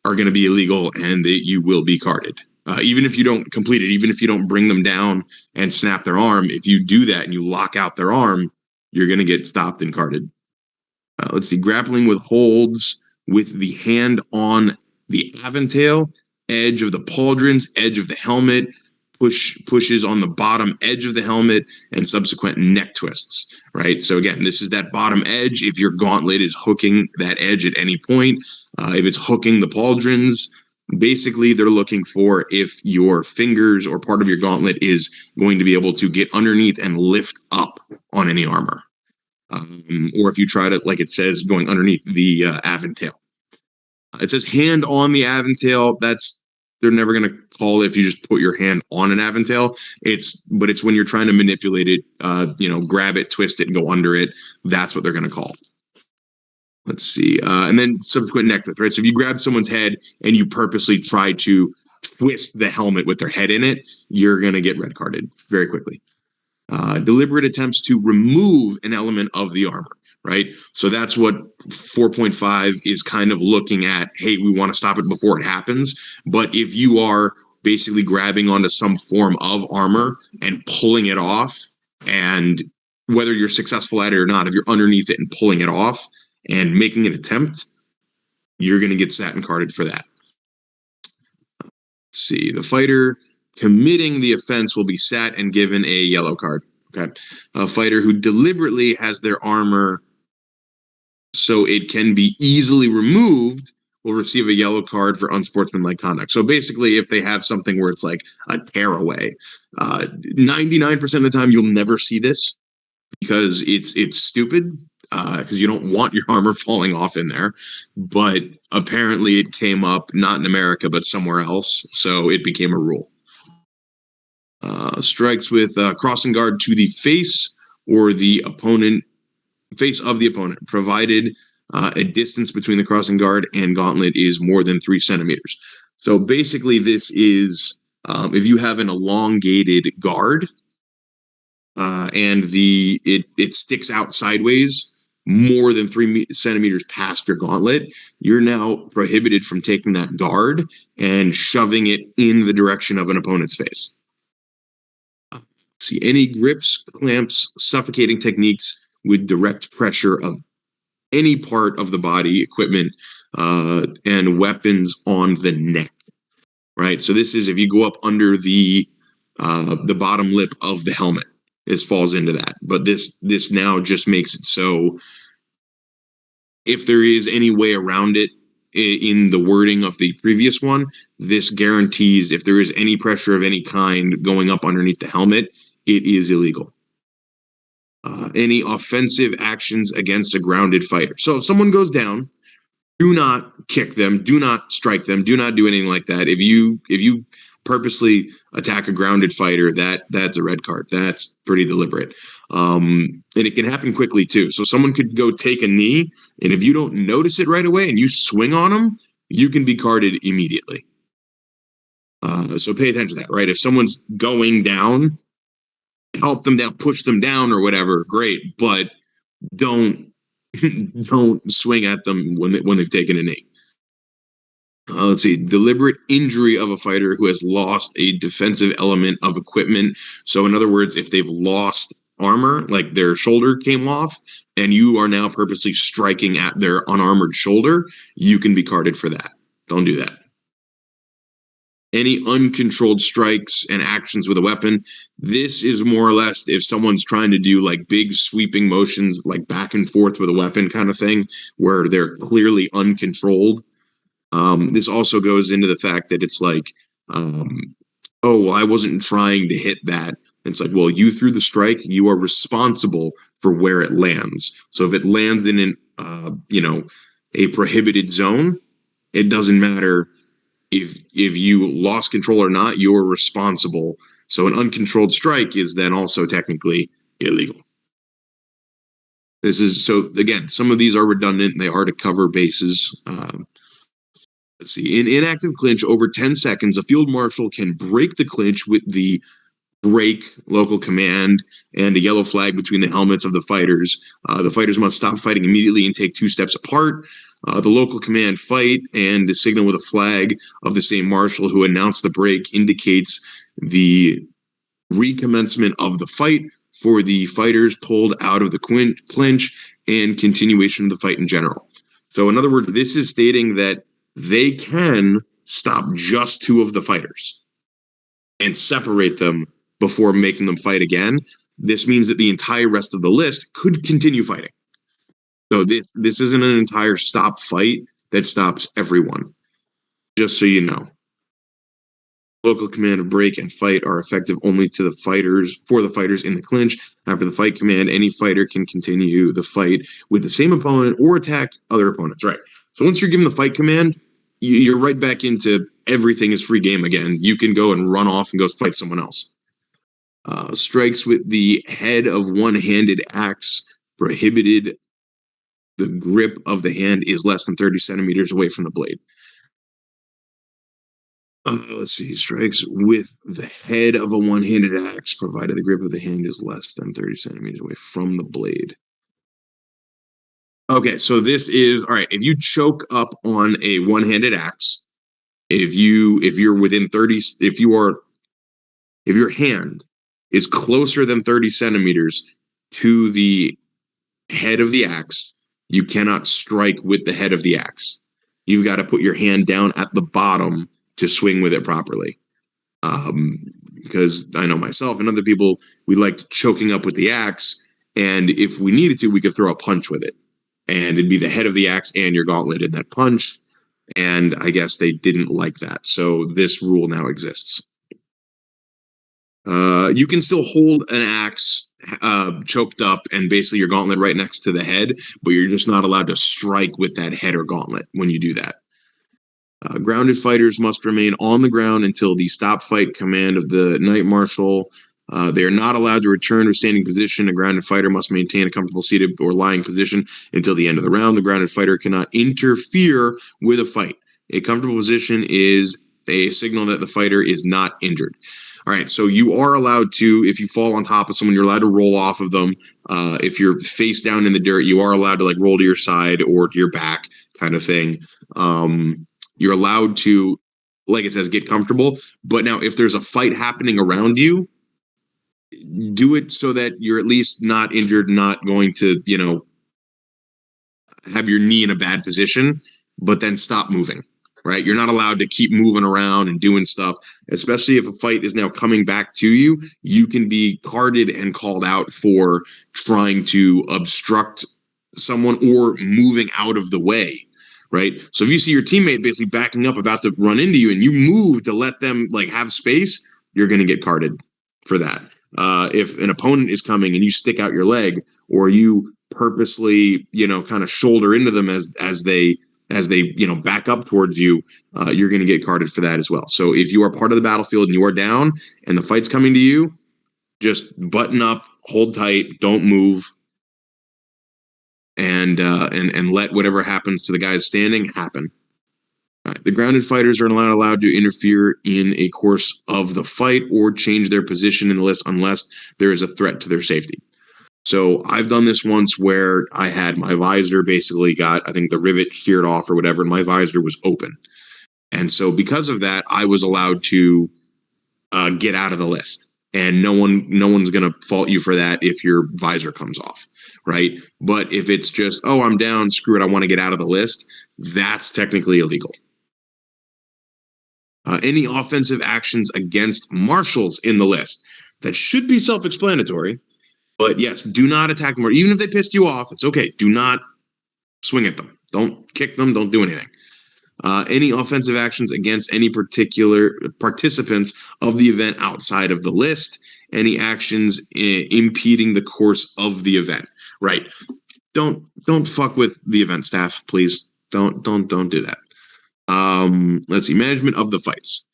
are going to be illegal, and you will be carded. Even if you don't complete it, even if you don't bring them down and snap their arm, if you do that and you lock out their arm, you're going to get stopped and carded. Let's see, grappling with holds with the hand on the aventail, edge of the pauldrons, edge of the helmet, pushes on the bottom edge of the helmet, and subsequent neck twists, right? So again, this is that bottom edge. If your gauntlet is hooking that edge at any point, if it's hooking the pauldrons, basically they're looking for if your fingers or part of your gauntlet is going to be able to get underneath and lift up on any armor. Or if you try to, like it says, going underneath the aventail. It says hand on the aventail. They're never going to call it if you just put your hand on an aventail. But it's when you're trying to manipulate it, grab it, twist it, and go under it. That's what they're going to call. Let's see. And then subsequent neck twist, right? So if you grab someone's head and you purposely try to twist the helmet with their head in it, you're going to get red carded very quickly. Deliberate attempts to remove an element of the armor, right? So that's what 4.5 is kind of looking at. Hey, we want to stop it before it happens. But if you are basically grabbing onto some form of armor and pulling it off, and whether you're successful at it or not, if you're underneath it and pulling it off and making an attempt, you're going to get sat and carded for that. Let's see. The fighter committing the offense will be sat and given a yellow card. Okay. A fighter who deliberately has their armor so it can be easily removed will receive a yellow card for unsportsmanlike conduct. So basically, if they have something where it's like a tearaway, 99% of the time you'll never see this because it's stupid. Because you don't want your armor falling off in there. But apparently it came up not in America, but somewhere else. So it became a rule. Strikes with crossing guard to the face or the face of the opponent, provided a distance between the crossing guard and gauntlet is more than 3 centimeters. So basically this is if you have an elongated guard and it sticks out sideways more than 3 centimeters past your gauntlet, you're now prohibited from taking that guard and shoving it in the direction of an opponent's face. See any grips, clamps, suffocating techniques with direct pressure of any part of the body, equipment, and weapons on the neck. Right. So this is if you go up under the bottom lip of the helmet. This falls into that. But this now just makes it so if there is any way around it in the wording of the previous one, this guarantees if there is any pressure of any kind going up underneath the helmet, it is illegal. Any offensive actions against a grounded fighter. So if someone goes down, do not kick them, do not strike them, do not do anything like that. If you purposely attack a grounded fighter, that's a red card. That's pretty deliberate. And it can happen quickly too. So someone could go take a knee, and if you don't notice it right away and you swing on them, you can be carded immediately. So pay attention to that, right? If someone's going down, help them down, push them down or whatever, great, but don't swing at them when they've taken a knee. Let's see, deliberate injury of a fighter who has lost a defensive element of equipment. So in other words, if they've lost armor, like their shoulder came off, and you are now purposely striking at their unarmored shoulder, you can be carded for that. Don't do that. Any uncontrolled strikes and actions with a weapon. This is more or less if someone's trying to do like big sweeping motions, like back and forth with a weapon kind of thing, where they're clearly uncontrolled. This also goes into the fact that it's like, oh, well, I wasn't trying to hit that. It's like, well, you threw the strike. You are responsible for where it lands. So if it lands in a prohibited zone, it doesn't matter if you lost control or not, you're responsible. So an uncontrolled strike is then also technically illegal. So again, some of these are redundant. They are to cover bases. Let's see. In inactive clinch over 10 seconds, a field marshal can break the clinch with the break, local command, and a yellow flag between the helmets of the fighters. The fighters must stop fighting immediately and take 2 steps apart. The local command fight, and the signal with a flag of the same marshal who announced the break indicates the recommencement of the fight for the fighters pulled out of the clinch and continuation of the fight in general. So in other words, this is stating that they can stop just 2 of the fighters and separate them before making them fight again. This means that the entire rest of the list could continue fighting. So this isn't an entire stop fight that stops everyone, just so you know. Local command of break and fight are effective only to the fighters in the clinch. After the fight command, any fighter can continue the fight with the same opponent or attack other opponents. Right. So once you're given the fight command, you're right back into everything is free game again. You can go and run off and go fight someone else. Strikes with the head of one-handed axe prohibited. The grip of the hand is less than 30 centimeters away from the blade. Let's see. Strikes with the head of a one-handed axe, provided the grip of the hand is less than 30 centimeters away from the blade. Okay, so this is all right. If you choke up on a one-handed axe, if you're within 30, if your hand is closer than 30 centimeters to the head of the axe, you cannot strike with the head of the axe. You've got to put your hand down at the bottom to swing with it properly. Because I know myself and other people, we liked choking up with the axe, and if we needed to, we could throw a punch with it. And it'd be the head of the axe and your gauntlet in that punch. And I guess they didn't like that. So this rule now exists. You can still hold an axe choked up and basically your gauntlet right next to the head, but you're just not allowed to strike with that head or gauntlet when you do that. Grounded fighters must remain on the ground until the stop fight command of the Knight Marshal. They are not allowed to return to a standing position. A grounded fighter must maintain a comfortable seated or lying position until the end of the round. The grounded fighter cannot interfere with a fight. A comfortable position is a signal that the fighter is not injured. All right, so you are allowed to, if you fall on top of someone, you're allowed to roll off of them. If you're face down in the dirt, you are allowed to like roll to your side or to your back kind of thing. You're allowed to, like it says, get comfortable. But now if there's a fight happening around you, do it so that you're at least not injured, not going to, have your knee in a bad position, but then stop moving, right? You're not allowed to keep moving around and doing stuff, especially if a fight is now coming back to you. You can be carded and called out for trying to obstruct someone or moving out of the way. Right. So if you see your teammate basically backing up, about to run into you, and you move to let them like have space, you're going to get carded for that. If an opponent is coming and you stick out your leg, or you purposely, kind of shoulder into them as they back up towards you, you're going to get carded for that as well. So if you are part of the battlefield and you are down and the fight's coming to you, just button up, hold tight, don't move. And let whatever happens to the guys standing happen. All right. The grounded fighters are not allowed to interfere in a course of the fight or change their position in the list unless there is a threat to their safety. So I've done this once where I had my visor basically got, I think the rivet sheared off or whatever, and my visor was open. And so because of that, I was allowed to get out of the list. And no one's going to fault you for that if your visor comes off, right? But if it's just, oh, I'm down, screw it, I want to get out of the list, that's technically illegal. Any offensive actions against marshals in the list, that should be self-explanatory, but yes, do not attack them. Or even if they pissed you off, it's okay. Do not swing at them. Don't kick them. Don't do anything. Any offensive actions against any particular participants of the event outside of the list, any actions impeding the course of the event. Right. Don't fuck with the event staff, please. Don't do that. Let's see. Management of the fights.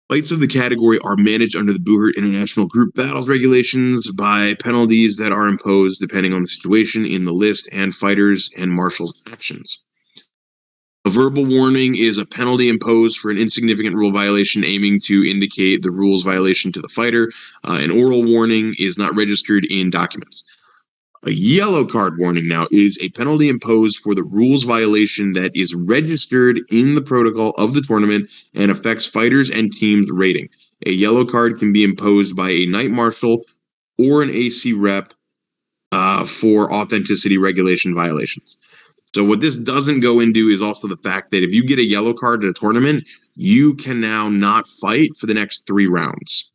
Fights of the category are managed under the Buhert International Group Battles regulations by penalties that are imposed depending on the situation in the list and fighters and marshals' actions. A verbal warning is a penalty imposed for an insignificant rule violation aiming to indicate the rules violation to the fighter. An oral warning is not registered in documents. A yellow card warning now is a penalty imposed for the rules violation that is registered in the protocol of the tournament and affects fighters and teams' rating. A yellow card can be imposed by a night marshal or an AC rep for authenticity regulation violations. So what this doesn't go into is also the fact that if you get a yellow card at a tournament, you can now not fight for the next 3 rounds.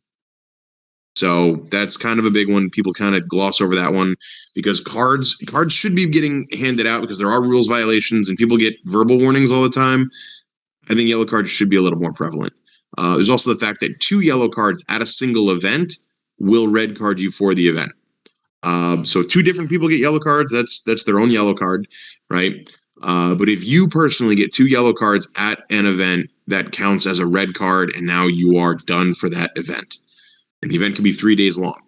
So that's kind of a big one. People kind of gloss over that one because cards should be getting handed out because there are rules violations and people get verbal warnings all the time. I think yellow cards should be a little more prevalent. There's also the fact that 2 yellow cards at a single event will red card you for the event. So 2 different people get yellow cards. That's their own yellow card, right? But if you personally get 2 yellow cards at an event, that counts as a red card, and now you are done for that event. And the event can be 3 days long.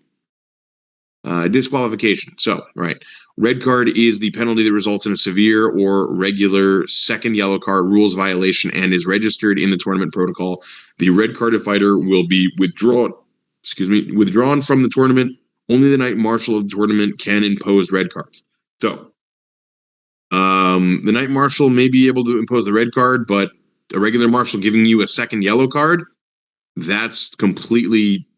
Disqualification. So, right. Red card is the penalty that results in a severe or regular second yellow card rules violation and is registered in the tournament protocol. The red carded fighter will be withdrawn from the tournament. Only the night marshal of the tournament can impose red cards. So, the night marshal may be able to impose the red card, but a regular marshal giving you a second yellow card, that's completely,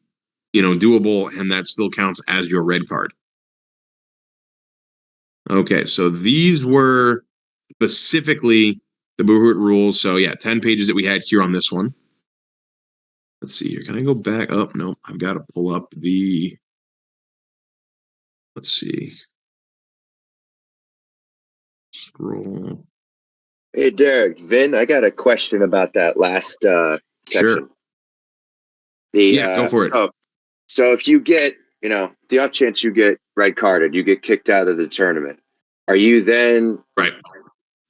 doable, and that still counts as your red card. Okay, so these were specifically the Buhut rules. So yeah, 10 pages that we had here on this one. Let's see here. Can I go back up? No, I've got to pull up the... Let's see. Scroll. Hey, Derek, Vin, I got a question about that last section. Sure. Go for it. So if you get, the off chance you get red carded, you get kicked out of the tournament, are you then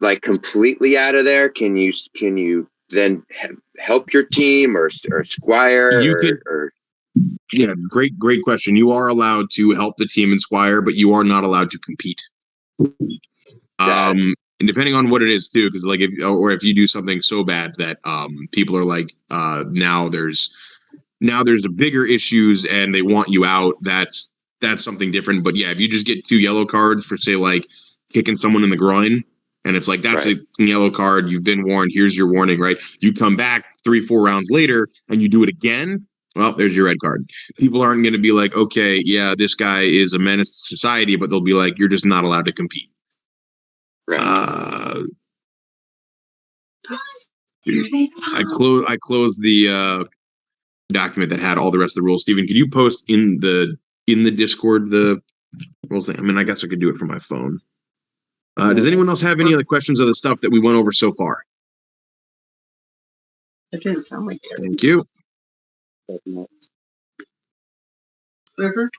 like completely out of there? Can you then help your team or squire? Yeah, great question. You are allowed to help the team in Squire, but you are not allowed to compete. And depending on what it is too, because if you do something so bad that people are like, now there's bigger issues and they want you out, that's something different. But yeah, if you just get 2 yellow cards for, say, like kicking someone in the groin, and it's like, that's a yellow card, you've been warned, here's your warning, right? You come back 3-4 rounds later and you do it again, well, there's your red card. People aren't going to be like, okay, yeah, this guy is a menace to society, but they'll be like, you're just not allowed to compete. I closed the document that had all the rest of the rules. Steven, could you post in the Discord the rules? I mean, I guess I could do it from my phone. Does anyone else have any other questions of the stuff that we went over so far? That didn't sound like that. Thank you. River?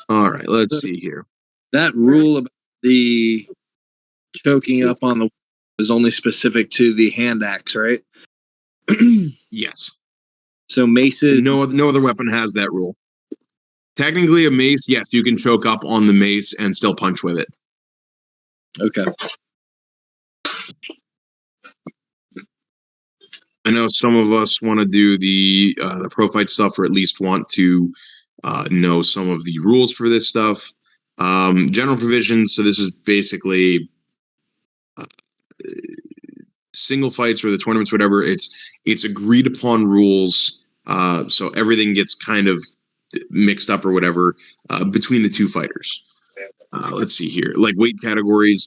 All right, let's see here. That rule about the choking up on the is only specific to the hand axe, right? Yes. So maces. No other weapon has that rule. Technically, a mace, yes, you can choke up on the mace and still punch with it. Okay. I know some of us want to do the pro fight stuff, or at least want to know some of the rules for this stuff. General provisions. So this is basically single fights or the tournaments, whatever. It's agreed upon rules. So everything gets kind of mixed up or whatever between the 2 fighters. Let's see here. Like weight categories,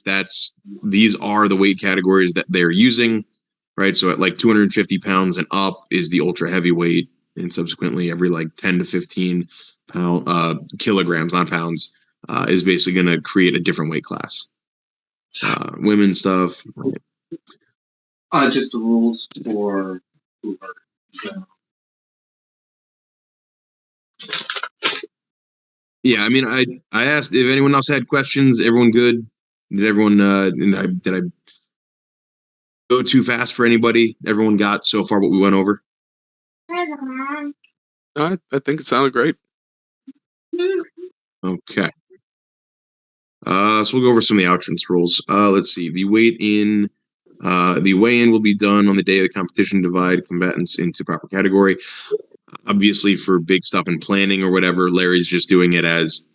these are the weight categories that they're using, right? So at like 250 pounds and up is the ultra heavyweight, and subsequently every like 10 to 15 kilograms, not pounds, is basically going to create a different weight class. Women stuff. Just the rules for Uber. So. Yeah, I mean, I asked if anyone else had questions. Everyone good? Did everyone? Did I go too fast for anybody? Everyone got so far what we went over? I think it sounded great. Okay. So we'll go over some of the outrance rules. Let's see. The weigh-in will be done on the day of the competition. Divide combatants into proper category. Obviously, for big stuff in planning or whatever, Larry's just doing it as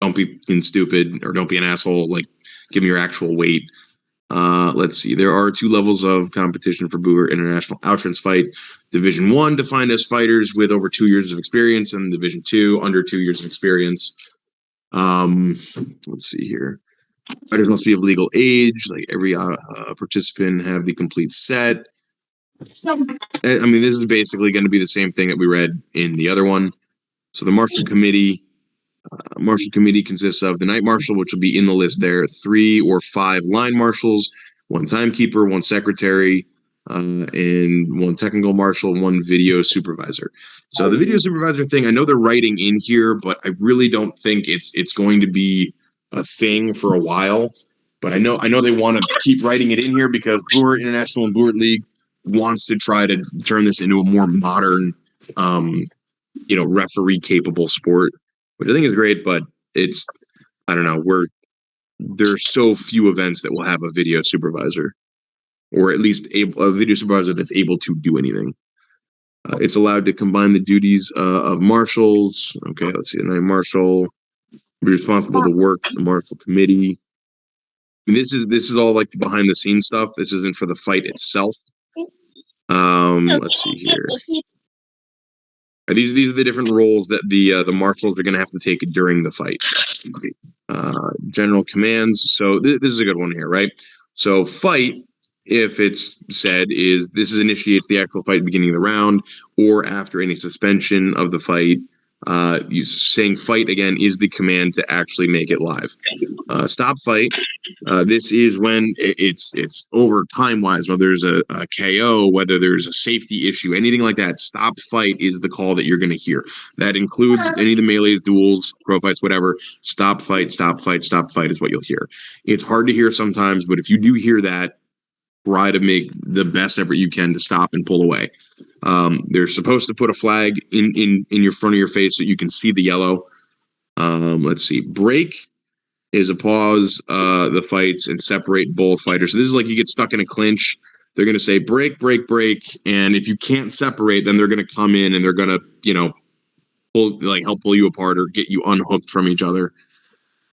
don't be stupid or don't be an asshole. Like, give me your actual weight. Let's see. There are 2 levels of competition for Booher International Outrance Fight. Division 1 defined as fighters with over 2 years of experience, and Division 2 under 2 years of experience. Let's see here. Fighters must be of legal age. Like every participant have the complete set. I mean, this is basically going to be the same thing that we read in the other one. So the marshal committee consists of the night marshal, which will be in the list there, 3 or 5 line marshals, 1 timekeeper, 1 secretary, and 1 technical marshal, 1 video supervisor. So the video supervisor thing, I know they're writing in here, but I really don't think it's going to be a thing for a while. But I know they want to keep writing it in here because Booher International and Booher League wants to try to turn this into a more modern, referee capable sport, which I think is great. But it's, I don't know, there's so few events that will have a video supervisor, or at least a video supervisor that's able to do anything. It's allowed to combine the duties of marshals. Okay, let's see. The night marshal be responsible to work the marshal committee. And this is all like the behind the scenes stuff. This isn't for the fight itself. Let's see here. These are the different roles that the marshals are going to have to take during the fight. General commands. So this is a good one here, right? So fight, if it's said, this initiates the actual fight at the beginning of the round or after any suspension of the fight. You saying fight again is the command to actually make it live. Stop fight. This is when it's over time wise, whether there's a KO, whether there's a safety issue, anything like that. Stop fight is the call that you're going to hear. That includes any of the melee duels, pro fights, whatever. Stop fight, stop fight, stop fight is what you'll hear. It's hard to hear sometimes, but if you do hear that, try to make the best effort you can to stop and pull away. They're supposed to put a flag in your front of your face so you can see the yellow. Let's see. Break is a pause the fights and separate both fighters. So this is like you get stuck in a clinch. They're going to say break, break, break. And if you can't separate, then they're going to come in and they're going to, help pull you apart or get you unhooked from each other.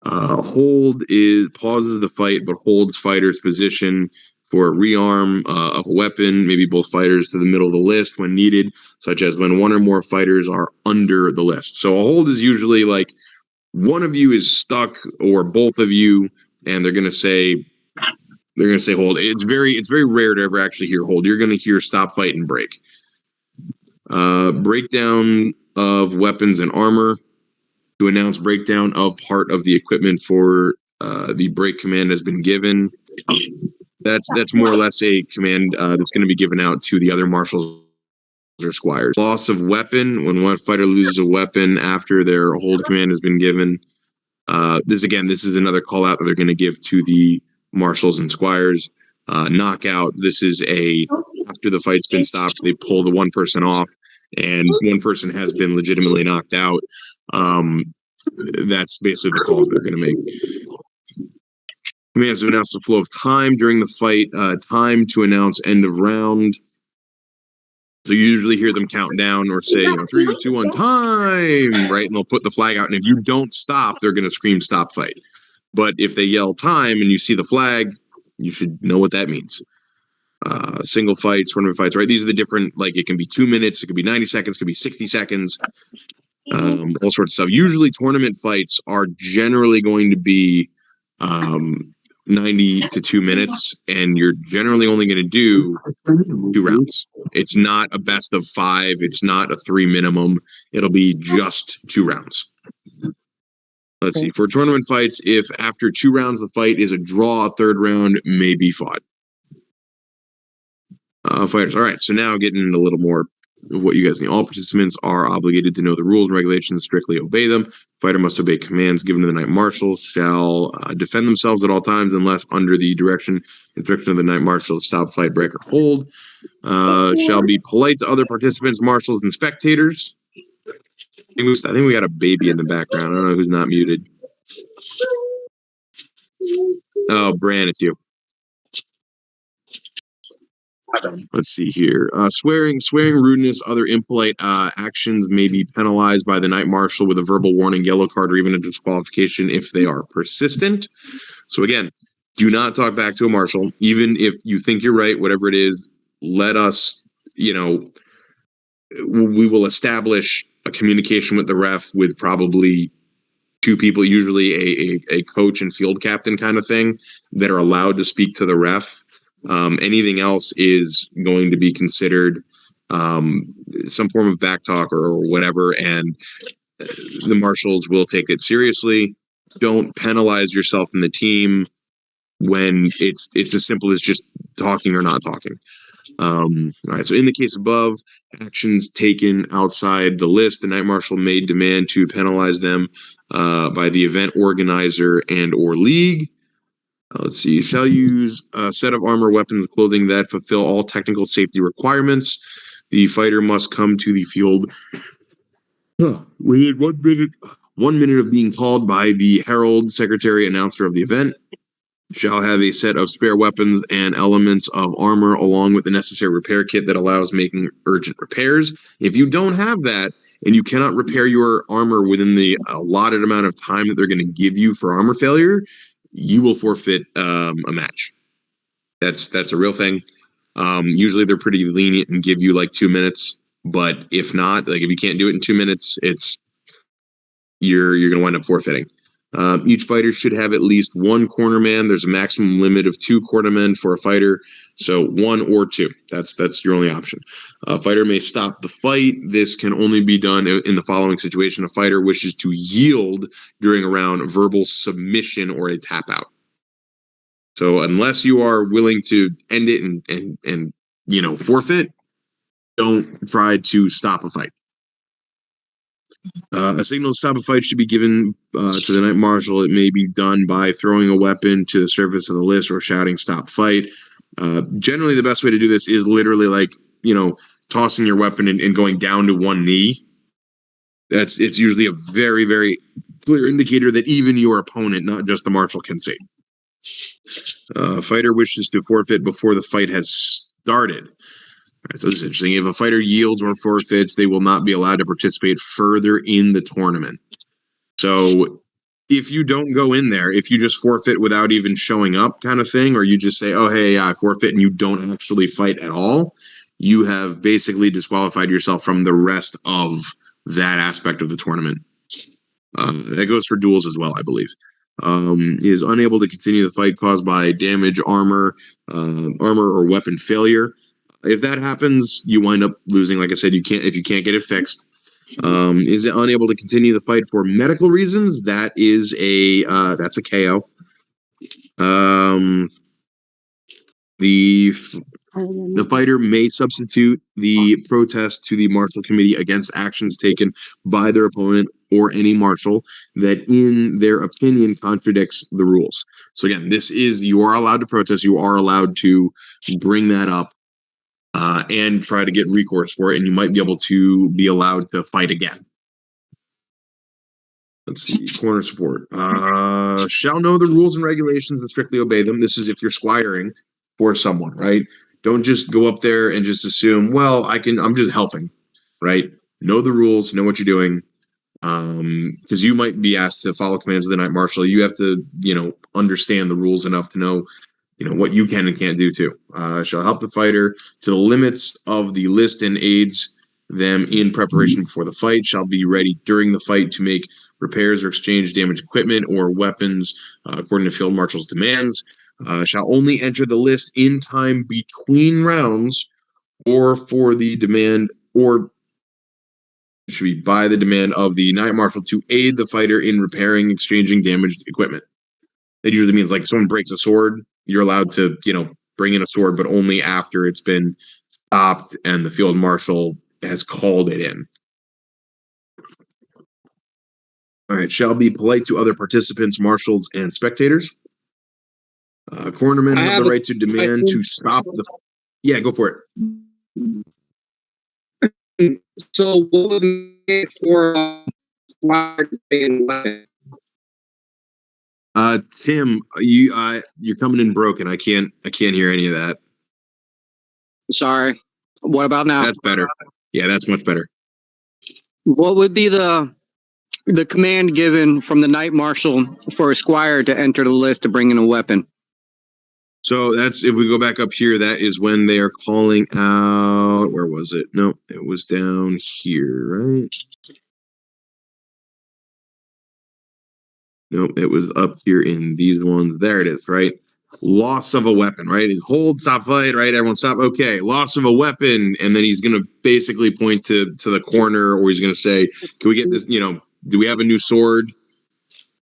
Hold is pauses the fight, but holds fighters' position for a rearm of a weapon, maybe both fighters to the middle of the list when needed, such as when 1 or more fighters are under the list. So a hold is usually like one of you is stuck or both of you, and they're going to say hold. It's very rare to ever actually hear hold. You're going to hear stop, fight, and break. Breakdown of weapons and armor. To announce breakdown of part of the equipment for the break command has been given. That's more or less a command that's going to be given out to the other marshals or squires. Loss of weapon, when one fighter loses a weapon after their hold command has been given. This is another call out that they're going to give to the marshals and squires. Knockout, this is after the fight's been stopped, they pull the one person off and one person has been legitimately knocked out. That's basically the call they're going to make. Commands to announce the flow of time during the fight, time to announce end of round. So you usually hear them count down or say, 3, 2, 1, time, right? And they'll put the flag out. And if you don't stop, they're going to scream stop fight. But if they yell time and you see the flag, you should know what that means. Single fights, tournament fights, right? These are the different, like it can be 2 minutes, it could be 90 seconds, it could be 60 seconds, all sorts of stuff. Usually tournament fights are generally going to be 90 to 2 minutes, and you're generally only going to do 2 rounds. It's not a best of 5. It's not a 3 minimum. It'll be just 2 rounds. Let's see. For tournament fights, if after 2 rounds the fight is a draw, a 3rd round may be fought. Fighters. All right. So now getting into a little more of what you guys need. All participants are obligated to know the rules and regulations, strictly obey them. Fighter must obey commands given to the night marshal, shall defend themselves at all times unless under the instruction of the night marshal to stop, fight, break, or hold. Shall be polite to other participants, marshals, and spectators. I think we got a baby in the background. I don't know who's not muted. Oh, Bran, it's you. Let's see here. Swearing, rudeness, other impolite actions may be penalized by the Knight Marshal with a verbal warning, yellow card, or even a disqualification if they are persistent. So again, do not talk back to a marshal, even if you think you're right, whatever it is. Let us, we will establish a communication with the ref with probably two people, usually a coach and field captain kind of thing, that are allowed to speak to the ref. Anything else is going to be considered some form of backtalk or whatever, and the marshals will take it seriously. Don't penalize yourself and the team when it's as simple as just talking or not talking. All right, so in the case above, actions taken outside the list, the Knight Marshal may demand to penalize them by the event organizer and or league. Let's see, shall use a set of armor, weapons, clothing that fulfill all technical safety requirements. The fighter must come to the field within 1 minute of being called by the herald, secretary, announcer of the event. Shall have a set of spare weapons and elements of armor along with the necessary repair kit that allows making urgent repairs. If you don't have that and you cannot repair your armor within the allotted amount of time that they're going to give you for armor failure, you will forfeit a match. That's a real thing. Usually they're pretty lenient and give you like 2 minutes, but if not, like if you can't do it in 2 minutes, you're going to wind up forfeiting. Each fighter should have at least one cornerman. There's a maximum limit of 2 cornermen for a fighter, so 1 or 2. That's your only option. A fighter may stop the fight. This can only be done in the following situation: a fighter wishes to yield during a round, verbal submission, or a tap out. So unless you are willing to end it and forfeit, don't try to stop a fight. A signal to stop a fight should be given to the Knight Marshal. It may be done by throwing a weapon to the surface of the list or shouting "stop fight." Generally, the best way to do this is literally tossing your weapon and going down to one knee. It's usually a very, very clear indicator that even your opponent, not just the marshal, can see. Fighter wishes to forfeit before the fight has started. Right, so this is interesting. If a fighter yields or forfeits, they will not be allowed to participate further in the tournament. So if you don't go in there, if you just forfeit without even showing up kind of thing, or you just say, oh, hey, I forfeit, and you don't actually fight at all, you have basically disqualified yourself from the rest of that aspect of the tournament. That goes for duels as well, I believe. Is unable to continue the fight caused by damage, armor or weapon failure. If that happens, you wind up losing. Like I said, if you can't get it fixed. Is it unable to continue the fight for medical reasons? That is that's a KO. The fighter may substitute the protest to the marshal committee against actions taken by their opponent or any marshal that, in their opinion, contradicts the rules. So again, you are allowed to protest. You are allowed to bring that up and try to get recourse for it, and you might be able to be allowed to fight again. Let's see, corner support. Shall know the rules and regulations and strictly obey them. This is if you're squiring for someone, right? Don't just go up there and just assume, well, I'm just helping, right? Know the rules, know what you're doing. Because you might be asked to follow commands of the Knight Marshal. You have to, understand the rules enough to know, what you can and can't do too. Shall help the fighter to the limits of the list and aids them in preparation before the fight. Shall be ready during the fight to make repairs or exchange damaged equipment or weapons according to field marshal's demands. Shall only enter the list in time between rounds or for the demand, or should be by the demand of the Knight Marshal to aid the fighter in repairing, exchanging damaged equipment. That usually means if someone breaks a sword, you're allowed to, bring in a sword, but only after it's been stopped and the field marshal has called it in. All right, shall be polite to other participants, marshals, and spectators. Cornermen have the right to demand to stop the. Yeah, go for it. So, what would we get for Tim, you're coming in broken. I can't hear any of that. Sorry. What about now? That's better. Yeah, that's much better. What would be the command given from the Knight Marshal for a squire to enter the list to bring in a weapon? So that's, if we go back up here, that is when they are calling out, where was it? No, it was down here, right? Nope, it was up here in these ones. There it is, right? Loss of a weapon, right? He's hold, stop, fight, right? Everyone stop. Okay, loss of a weapon, and then he's gonna basically point to the corner, or he's gonna say, "Can we get this? You know, do we have a new sword?"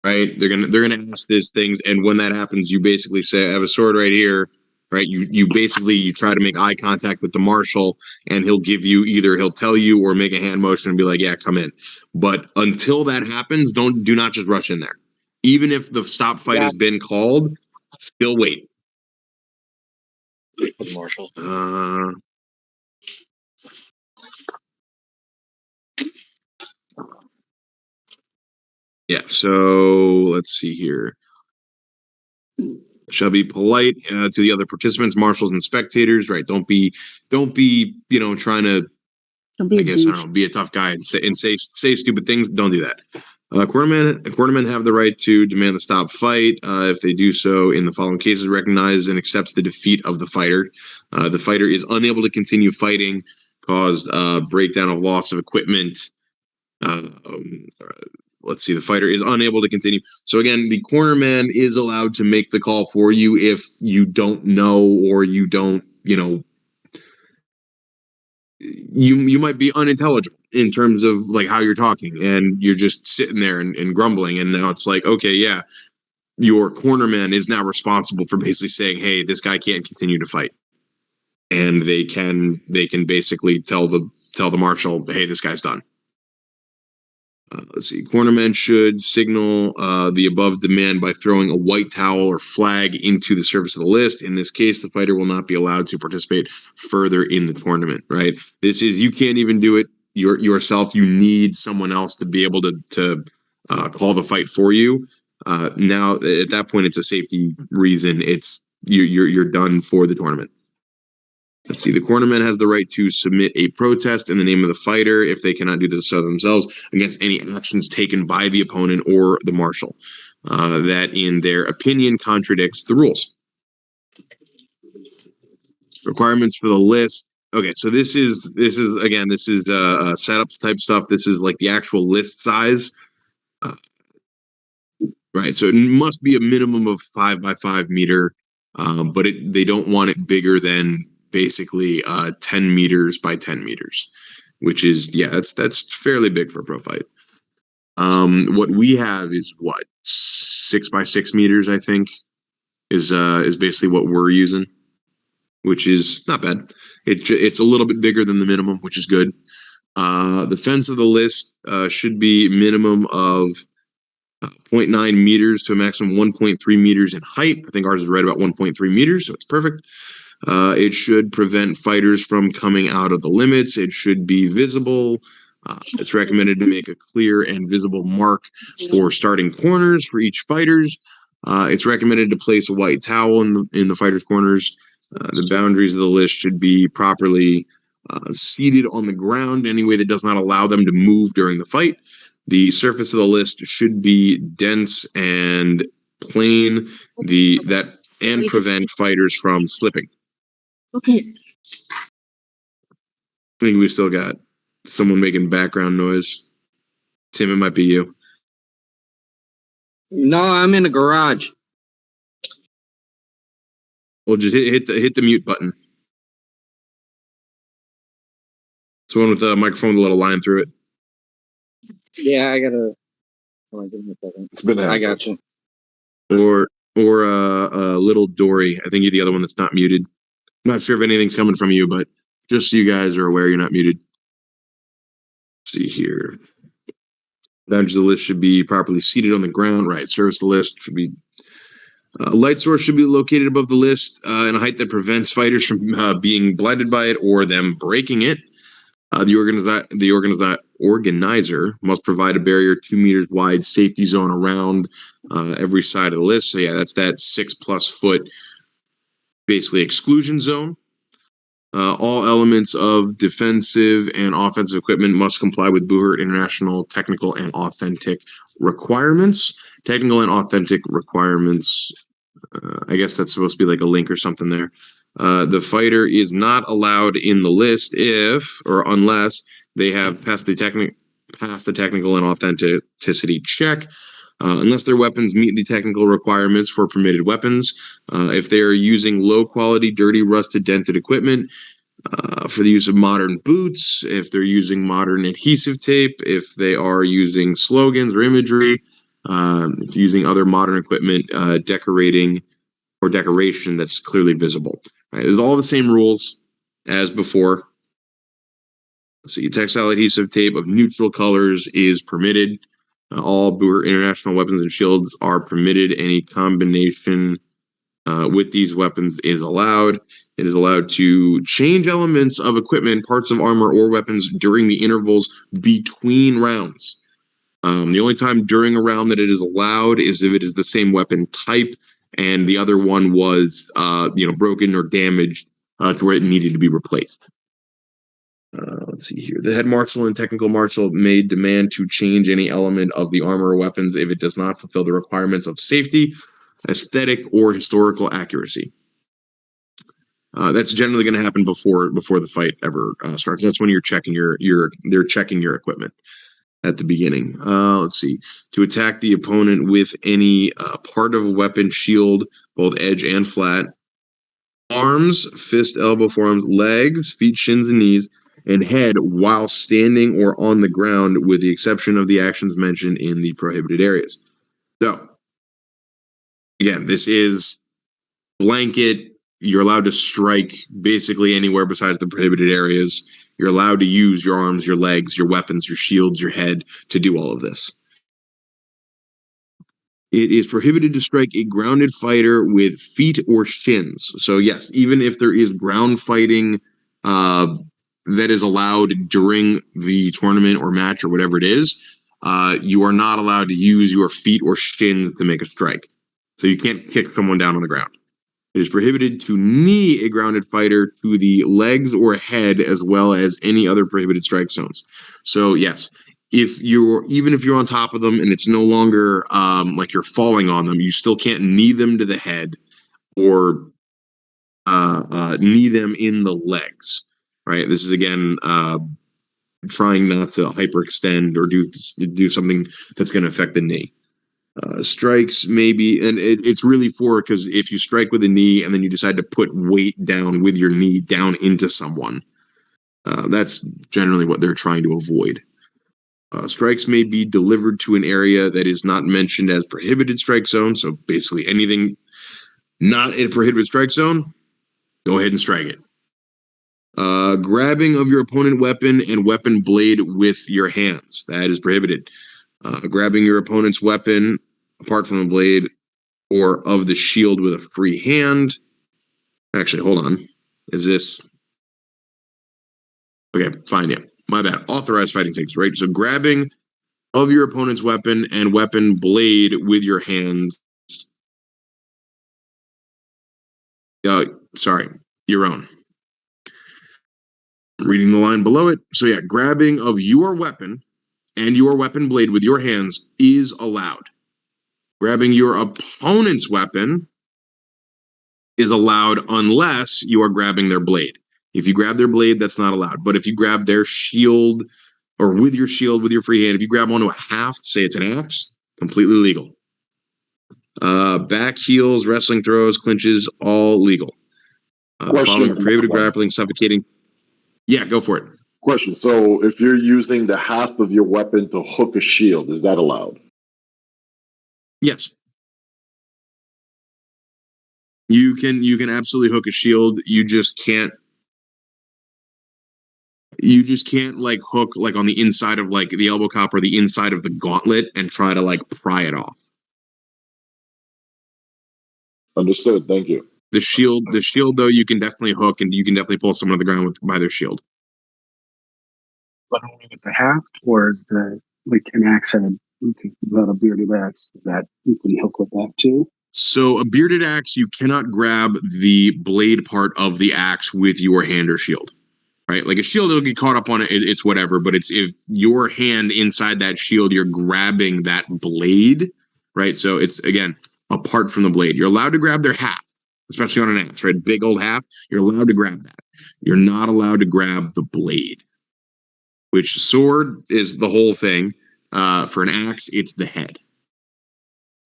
Right? They're gonna ask these things, and when that happens, you basically say, "I have a sword right here." Right? You basically try to make eye contact with the marshal, and he'll give you he'll tell you or make a hand motion and be like, "Yeah, come in." But until that happens, do not just rush in there. Even if the stop fight has been called, still wait. Marshal. Yeah, so let's see here. Shall be polite to the other participants, marshals, and spectators. Right? Don't be trying to. I guess I don't know. Be a tough guy and say stupid things. Don't do that. Quartermen have the right to demand the stop fight. If they do so in the following cases, recognize and accepts the defeat of the fighter. The fighter is unable to continue fighting, caused breakdown of loss of equipment. Let's see, the fighter is unable to continue. So again, the cornerman is allowed to make the call for you if you don't know, or you don't, you might be unintelligible in terms of like how you're talking, and you're just sitting there and grumbling, and now it's like, okay, yeah, your cornerman is now responsible for basically saying, hey, this guy can't continue to fight, and they can basically tell the marshal, hey, this guy's done. Let's see. Cornermen should signal the above demand by throwing a white towel or flag into the surface of the list. In this case, the fighter will not be allowed to participate further in the tournament. Right? You can't even do it yourself. You need someone else to be able to call the fight for you. Now, at that point, it's a safety reason. It's you're done for the tournament. Let's see. The cornerman has the right to submit a protest in the name of the fighter if they cannot do this themselves against any actions taken by the opponent or the marshal that, in their opinion, contradicts the rules. Requirements for the list. Okay, so this is setup type stuff. This is like the actual list size. Right. So it must be a minimum of 5 by 5 meter, but they don't want it bigger than basically 10 meters by 10 meters, which is, that's fairly big for a pro fight. What we have is 6 by 6 meters, I think, is basically what we're using, which is not bad. It's a little bit bigger than the minimum, which is good. The fence of the list should be minimum of 0.9 meters to a maximum 1.3 meters in height. I think ours is right about 1.3 meters, so it's perfect. It should prevent fighters from coming out of the limits. It should be visible. It's recommended to make a clear and visible mark for starting corners for each fighters. It's recommended to place a white towel in the fighters' corners. The boundaries of the list should be properly seated on the ground in any way that does not allow them to move during the fight. The surface of the list should be dense and plain, and prevent fighters from slipping. Okay. I think we still got someone making background noise. Tim, it might be you. No, I'm in the garage. Well, just hit the mute button. It's the one with the microphone with a little line through it. Yeah, I gotta. Hold on, give me a second. It's been I got you. Or little Dory. I think you're the other one that's not muted. I'm not sure if anything's coming from you, but just so you guys are aware, you're not muted. Let's see here. Boundaries of the list should be properly seated on the ground. Right. Surface of the list should be. Light source should be located above the list in a height that prevents fighters from being blinded by it or them breaking it. The organizer must provide a barrier 2 meters wide safety zone around every side of the list. So yeah, that's that 6+ foot basically exclusion zone. All elements of defensive and offensive equipment must comply with Bucher International technical and authentic requirements. Technical and authentic requirements. I guess that's supposed to be like a link or something there. The fighter is not allowed in the list if or unless they have passed the technical and authenticity check. Unless their weapons meet the technical requirements for permitted weapons, if they are using low quality, dirty, rusted, dented equipment, for the use of modern boots, if they're using modern adhesive tape, if they are using slogans or imagery, if using other modern equipment, decoration that's clearly visible. Right, there's all the same rules as before. Let's see, textile adhesive tape of neutral colors is permitted. All Bucher International weapons and shields are permitted. Any combination with these weapons is allowed. It is allowed to change elements of equipment, parts of armor, or weapons during the intervals between rounds. The only time during a round that it is allowed is if it is the same weapon type and the other one was broken or damaged to where it needed to be replaced. Let's see here. The head marshal and technical marshal may demand to change any element of the armor or weapons if it does not fulfill the requirements of safety, aesthetic, or historical accuracy. That's generally going to happen before the fight ever starts. That's when you're checking they're checking your equipment at the beginning. Let's see. To attack the opponent with any part of a weapon, shield, both edge and flat, arms, fist, elbow, forearms, legs, feet, shins, and knees, and head while standing or on the ground, with the exception of the actions mentioned in the prohibited areas. So, again, this is blanket. You're allowed to strike basically anywhere besides the prohibited areas. You're allowed to use your arms, your legs, your weapons, your shields, your head to do all of this. It is prohibited to strike a grounded fighter with feet or shins. So yes, even if there is ground fighting that is allowed during the tournament or match or whatever it is, you are not allowed to use your feet or shins to make a strike. So you can't kick someone down on the ground. It is prohibited to knee a grounded fighter to the legs or head, as well as any other prohibited strike zones. So yes, even if you're on top of them and it's no longer like you're falling on them, you still can't knee them to the head or knee them in the legs. Right. This is again trying not to hyperextend or do something that's going to affect the knee. Strikes maybe, and it's really for, because if you strike with a knee and then you decide to put weight down with your knee down into someone, that's generally what they're trying to avoid. Strikes may be delivered to an area that is not mentioned as prohibited strike zone. So basically anything not a prohibited strike zone, go ahead and strike it. Grabbing of your opponent weapon and weapon blade with your hands, that is prohibited. Grabbing your opponent's weapon apart from the blade or of the shield with a free hand. Actually, hold on. Is this? Okay, fine, yeah. My bad. Authorized fighting techniques, right? So grabbing of your opponent's weapon and weapon blade with your hands. Sorry, your own. Reading the line below it. So yeah, grabbing of your weapon and your weapon blade with your hands is allowed. Grabbing your opponent's weapon is allowed unless you are grabbing their blade. If you grab their blade, that's not allowed. But if you grab their shield, or with your shield, with your free hand, if you grab onto a haft, say it's an axe, completely legal. Back heels, wrestling throws, clinches, all legal. Following are prohibited: grappling, suffocating. Yeah, go for it. Question. So if you're using the haft of your weapon to hook a shield, is that allowed? Yes. You can absolutely hook a shield. You just can't like hook like on the inside of like the elbow cup or the inside of the gauntlet and try to like pry it off. Understood. Thank you. The shield though, you can definitely hook and you can definitely pull someone to the ground by their shield. but only with the haft, or is the like an axe head? Okay, not a bearded axe that you can hook with that too. So a bearded axe, you cannot grab the blade part of the axe with your hand or shield, right? Like a shield, it'll get caught up on it. It's whatever. But it's if your hand inside that shield, you're grabbing that blade, right? So it's again apart from the blade. You're allowed to grab their haft, especially on an axe, right? Big old haft. You're allowed to grab that. You're not allowed to grab the blade. Which sword is the whole thing. For an axe, it's the head.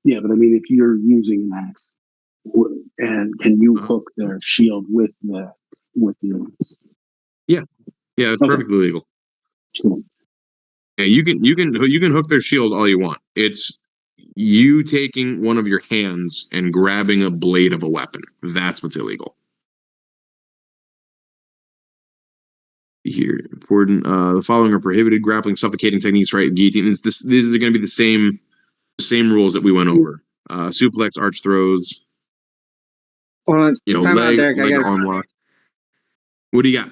Yeah, but I mean, if you're using an axe, and can you hook their shield with the Yeah, it's Okay. perfectly legal. Cool. Yeah, you can hook their shield all you want. It's you taking one of your hands and grabbing a blade of a weapon. That's what's illegal. Here, important. The following are prohibited: grappling, suffocating techniques, right? Guillotine. These are going to be the same rules that we went over. Suplex, arch throws. Hold on. Time out, Leg Derek. I or got arm lock. What do you got?